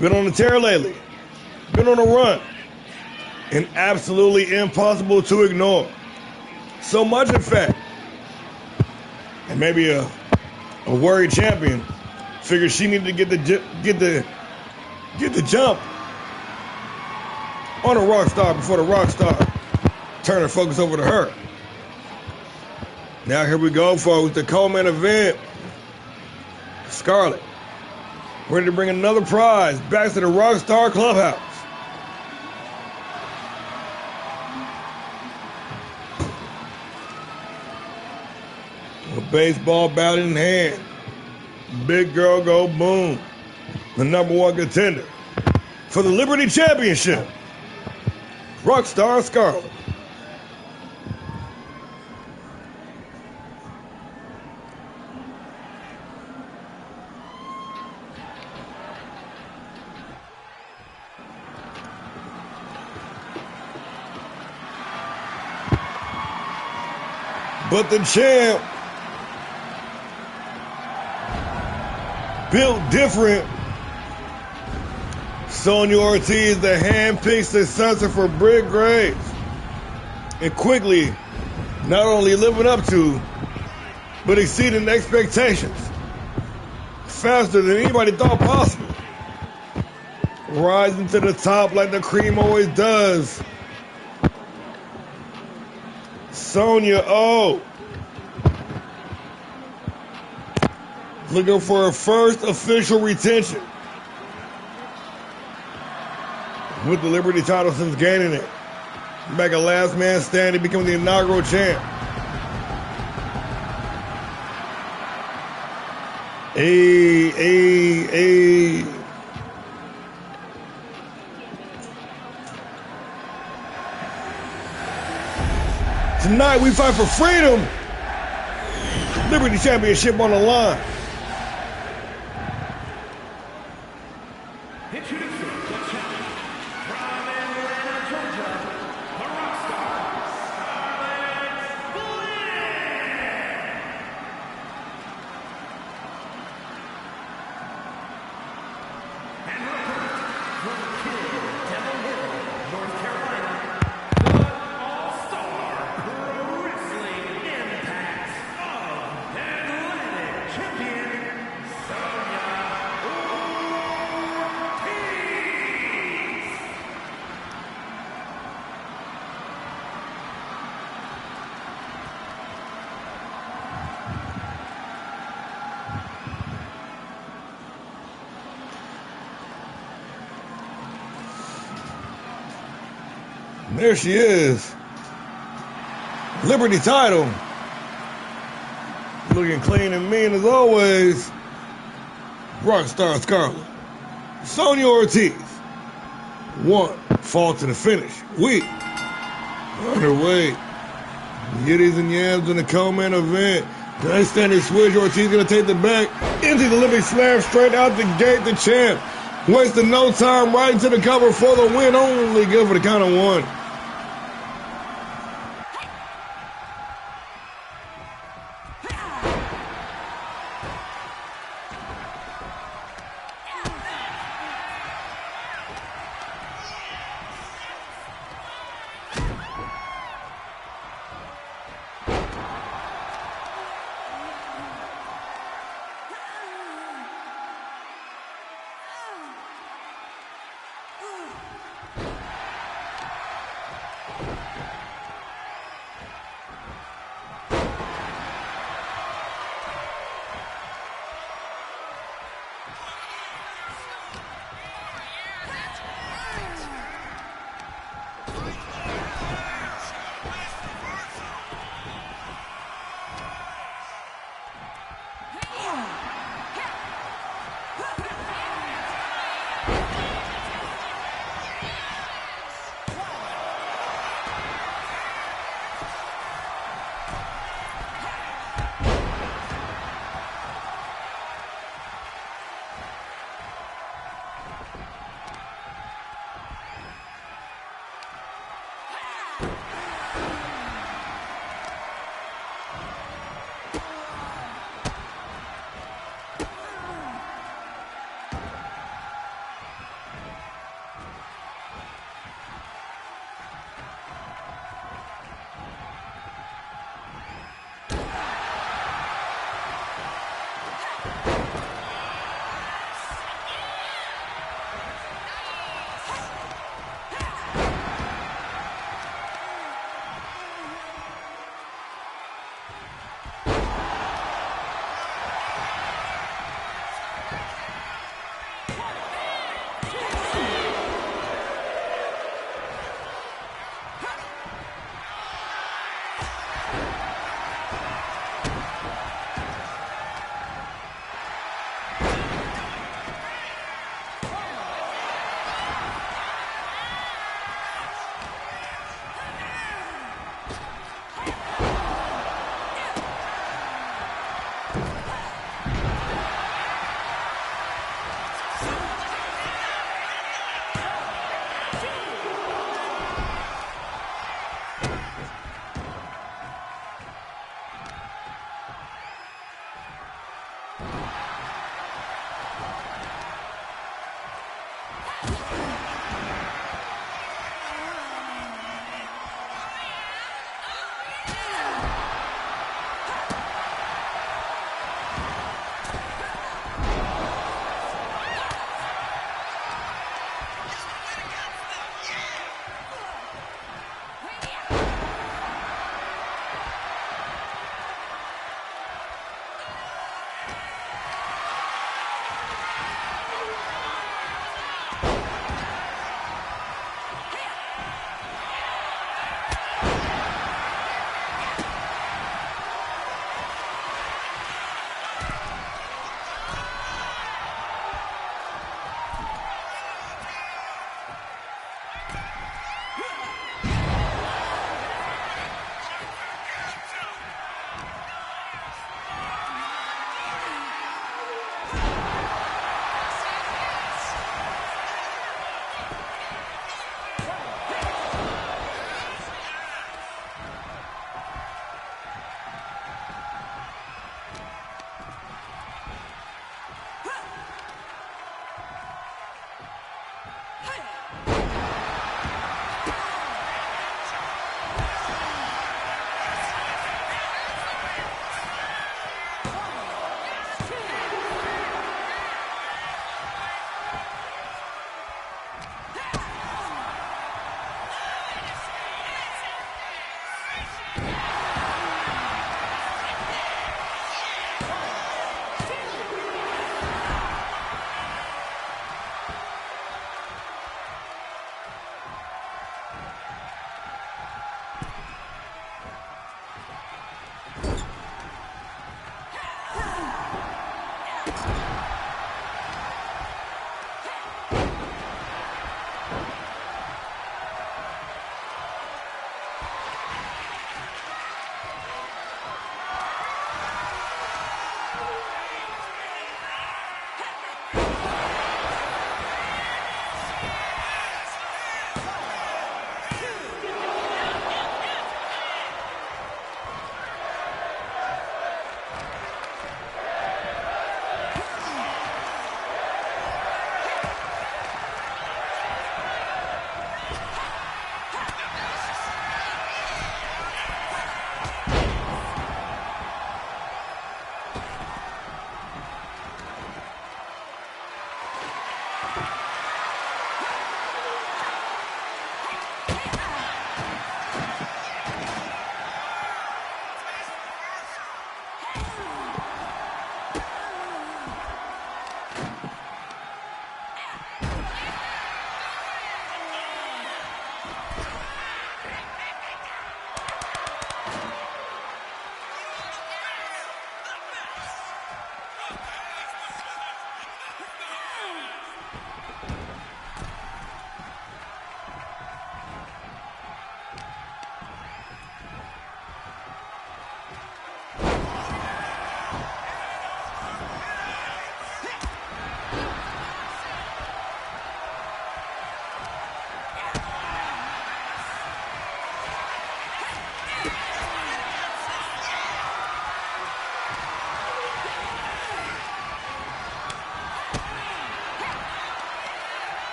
Been on the tear lately. Been on a run. And absolutely impossible to ignore. So much in fact. And maybe a worried champion figured she needed to get the jump on a Rockstar before the Rockstar turned her focus over to her. Now here we go, folks. The co-main event. Scarlet, ready to bring another prize back to the Rockstar Clubhouse. With baseball bat in hand, big girl go boom. The #1 contender for the Liberty Championship, Rockstar Scarlet. But the champ, built different. Sonya Ortiz, the hand-picked successor for Britt Graves. And quickly, not only living up to, but exceeding expectations. Faster than anybody thought possible. Rising to the top like the cream always does. Sonya looking for her first official retention with the Liberty title since gaining it. Back at last man standing, becoming the inaugural champ. Hey. Tonight we fight for freedom. Liberty Championship on the line. Introducing the champion from Atlanta, Georgia, the Rockstar, Scarlet Flair. And representing from Kill Devil Hill, North Carolina, the ALLSTAR Pro Wrestling Impact of Atlantic Champion, Sonya Ortiz. There she is. Liberty title. Looking clean and mean as always. Rockstar Scarlet. Sonya Ortiz. 1. Fall to the finish. Weak. On her way. Yiddies and yams in the co-main event. Nice standing switch. Ortiz gonna take the back into the Olympic slam straight out the gate. The champ wasting no time, right into the cover for the win. Only good for the count of 1.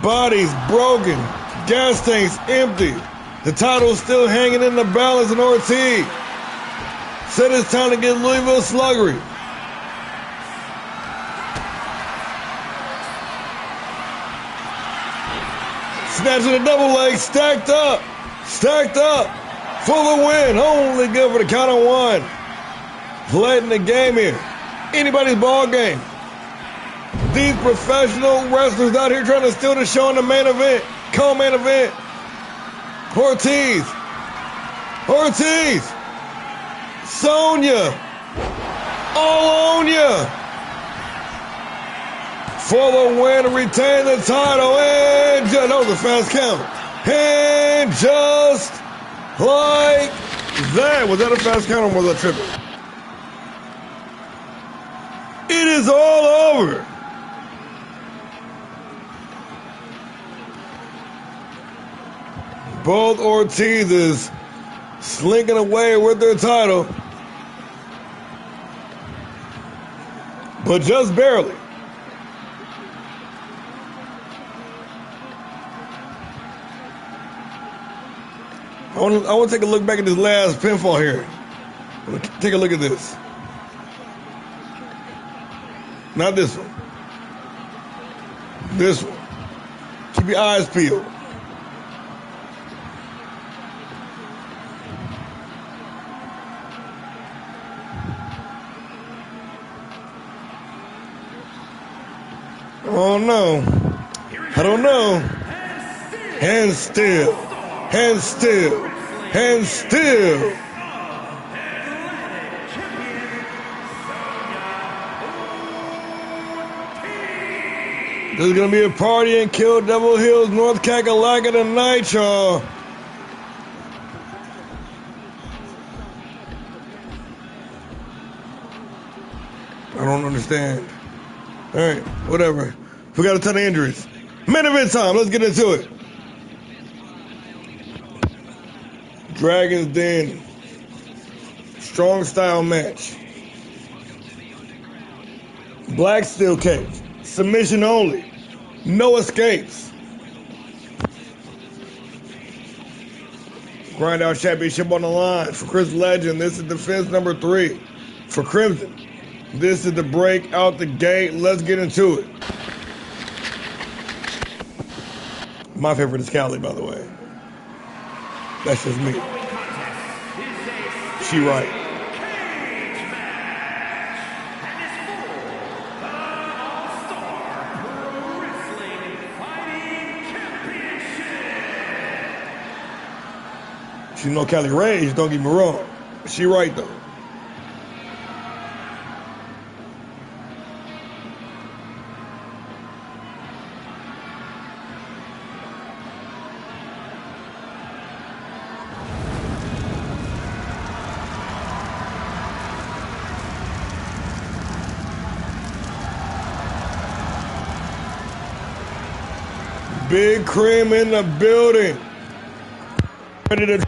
Bodies broken. Gas tanks empty. The title's still hanging in the balance in Ortiz. Said it's time to get Louisville sluggery. Snatching a double leg, stacked up for the win. Only good for the count of one. Late in the game here. Anybody's ball game. These professional wrestlers out here trying to steal the show in the main event, co-main event. Ortiz, Sonya, all on ya. For the win, retain the title, and that was a fast count. And just like that, was that a fast count or was that triple? It is all over. Both Ortizes slinking away with their title, but just barely. I want to take a look back at this last pinfall here. Take a look at this. Not this one. This one. Keep your eyes peeled. Oh no. I don't know. Hand still. Hand still. Hand still. There's going to be a party in Kill Devil Hills, North Kakalaka tonight, y'all. I don't understand. All right, whatever. We got a ton of injuries. Main event time. Let's get into it. Dragon's Den. Strong style match. Black steel cage. Submission only. No escapes. Grind Out Championship on the line for Chris Legend. This is defense number 3 for Crimson. This is the break out the gate. Let's get into it. My favorite is Callie, by the way. That's just me. She right. She know Callie Rage, don't get me wrong. She right though. Big Cream in the building. Ready to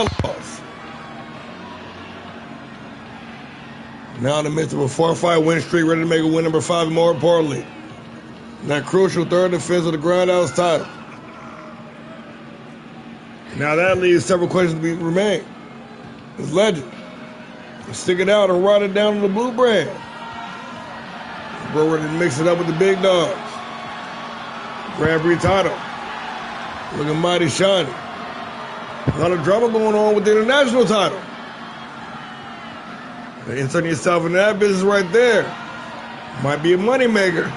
loss. Now in the midst of a 4-5 win streak, ready to make a win number 5, more importantly, that crucial third defense of the Grindhouse title. Now that leaves several questions to remain. This legend, stick it out and ride it down to the blue brand. We're ready to mix it up with the big dogs. Grand Prix title, looking mighty shiny. A lot of drama going on with the international title. Inserting yourself in that business right there might be a moneymaker.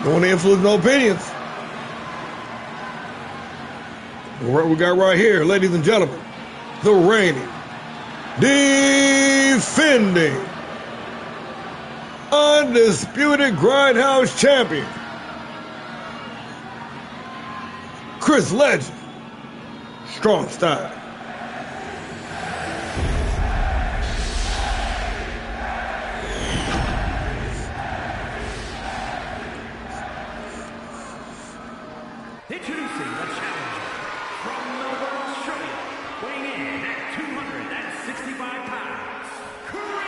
Don't want to influence no opinions. What we got right here, ladies and gentlemen, the reigning, defending, undisputed Grindhouse champion, Chris Legend, Strong Style. Introducing the challenger from Melbourne, Australia, weighing in at 265 pounds, Crimson!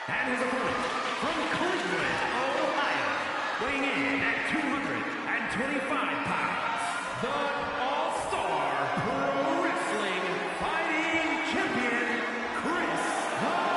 And his opponent from Cleveland, Ohio, weighing in at 225 pounds, the ALLSTAR Pro Wrestling Fighting Champion, Chris Legend.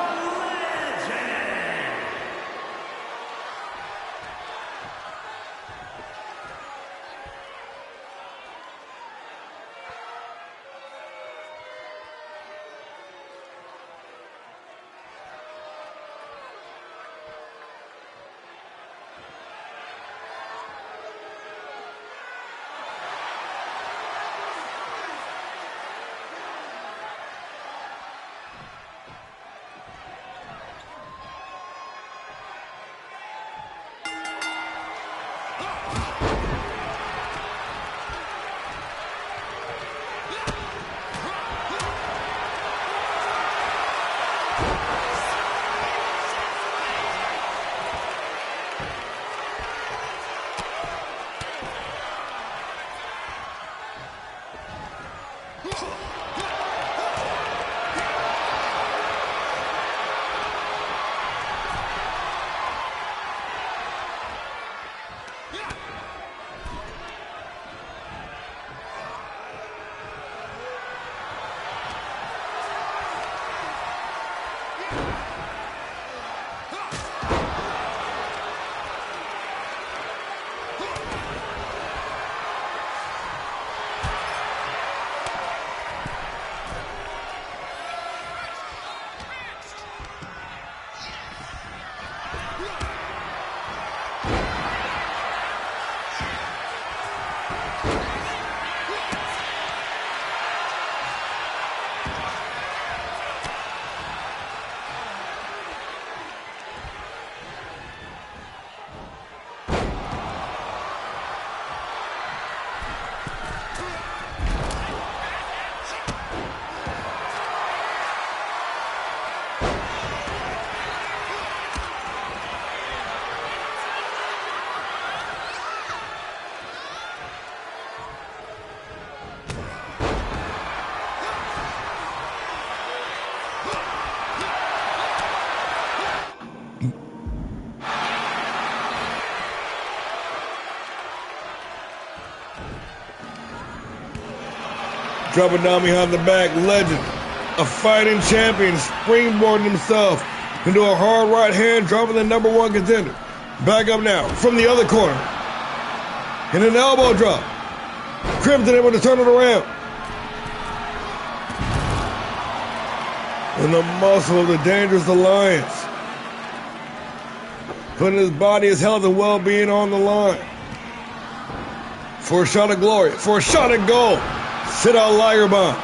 Dropping down behind the back, Legend, a fighting champion, springboarding himself into a hard right hand, dropping the #1 contender. Back up now from the other corner. And an elbow drop. Crimson able to turn it around. And the muscle of the Dangerous Alliance, putting his body, his health, and well-being on the line. For a shot of glory, for a shot at gold. Sit out Liger Bomb.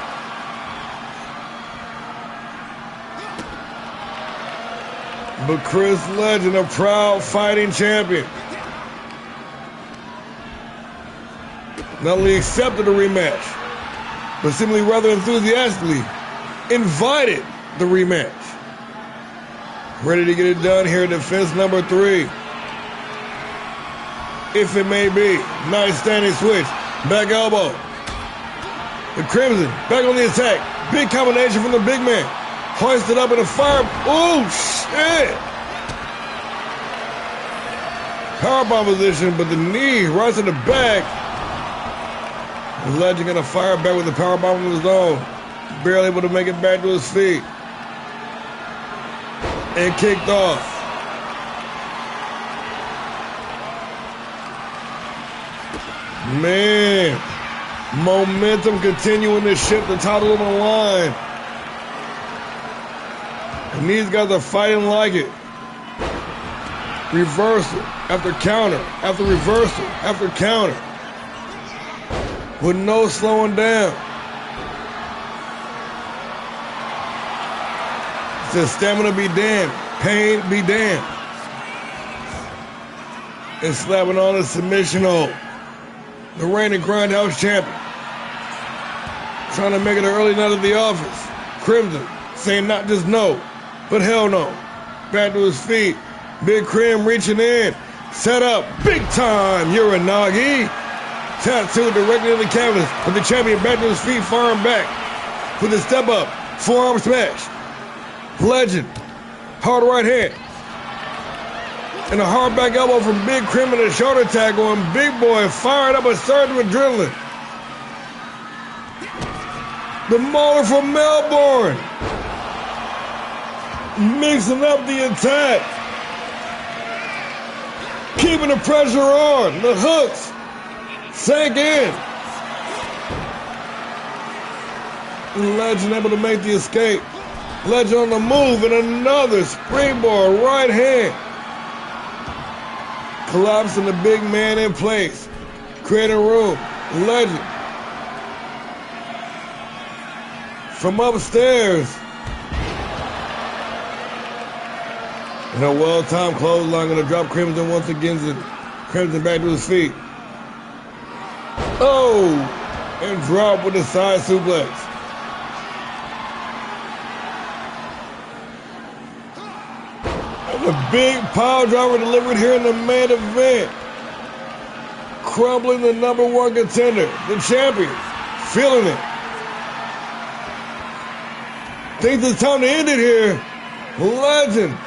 But Chris Legend, a proud fighting champion, not only accepted the rematch, but simply rather enthusiastically invited the rematch. Ready to get it done here at defense number 3. if it may be. Nice standing switch. Back elbow. The Crimson back on the attack. Big combination from the big man. Hoisted up in a fire. Oh, shit. Powerbomb position, but the knee right to the back. The Legend gonna fire back with the powerbomb of his own. Barely able to make it back to his feet. And kicked off. Man, momentum continuing to shift the title on the line. And these guys are fighting like it. Reversal after counter, after reversal, after counter. With no slowing down. It says stamina be damned, pain be damned. And slapping on the submission hold. The reigning Grindhouse champion. Trying to make it an early night at the office. Crimson saying not just no, but hell no. Back to his feet. Big Crim reaching in. Set up big time Uranagi. Tattoo directly in the canvas. With the champion back to his feet, firing back. With a step up. Forearm smash. Legend. Hard right hand. And a hard back elbow from Big Crim and a shoulder tackle. And Big Boy firing up a surge of adrenaline. The Mauler from Melbourne. Mixing up the attack. Keeping the pressure on. The hooks. Sank in. Legend able to make the escape. Legend on the move and another springboard right hand. Collapsing the big man in place. Creating room. Legend. From upstairs. And a well-timed clothesline going to drop Crimson once again. Crimson back to his feet. Oh! And drop with a side suplex. And a big power driver delivered here in the main event. Crumbling the #1 contender, the champion. Feeling it. Thinks it's time to end it here. Legend.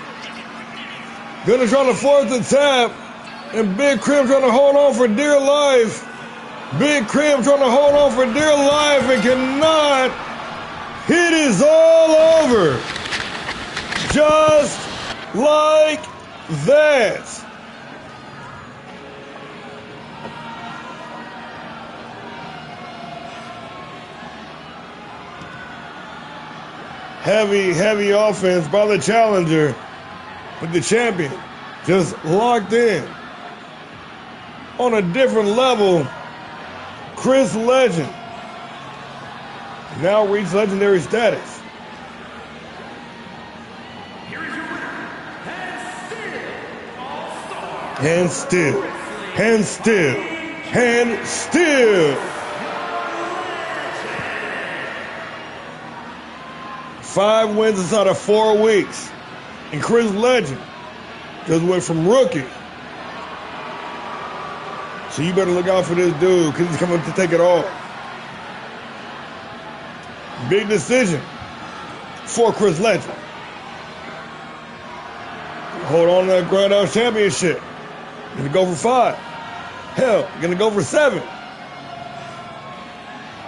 Gonna try to force the tap. And Big Crim trying to hold on for dear life. Big Crim trying to hold on for dear life and cannot. It is all over. Just like that. Heavy offense by the challenger. But the champion just locked in. On a different level, Chris Legend now reached legendary status. Here is your winner, ALLSTAR. And still. 5 wins inside of 4 weeks. And Chris Legend just went from rookie. So you better look out for this dude because he's coming to take it all. Big decision for Chris Legend. Hold on to that Grindhouse Championship. Gonna go for 5. Hell, gonna go for 7.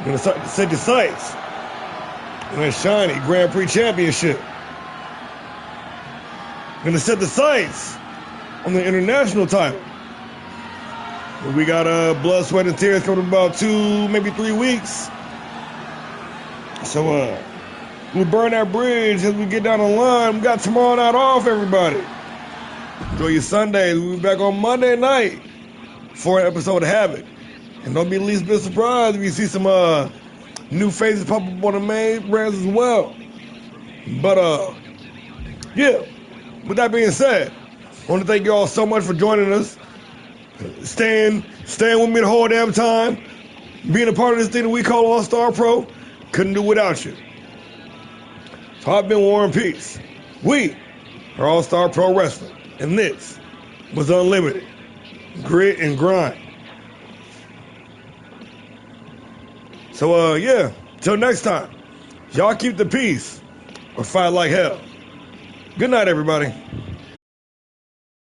Gonna set your sights on that shiny Grand Prix Championship. Gonna set the sights on the international title. We got Blood, Sweat, and Tears coming in about 2, maybe 3 weeks. So we'll burn that bridge as we get down the line. We got tomorrow night off, everybody. Enjoy your Sundays. We'll be back on Monday night for an episode of Havoc. And don't be the least bit surprised if you see some new faces pop up on the main brands as well. But yeah. With that being said, I want to thank you all so much for joining us, staying with me the whole damn time, being a part of this thing that we call All-Star Pro. Couldn't do without you. So I've been War and Peace. We are All-Star Pro Wrestling, and this was Unlimited. grit, and grind. So, yeah, till next time, y'all keep the peace or fight like hell. Good night, everybody.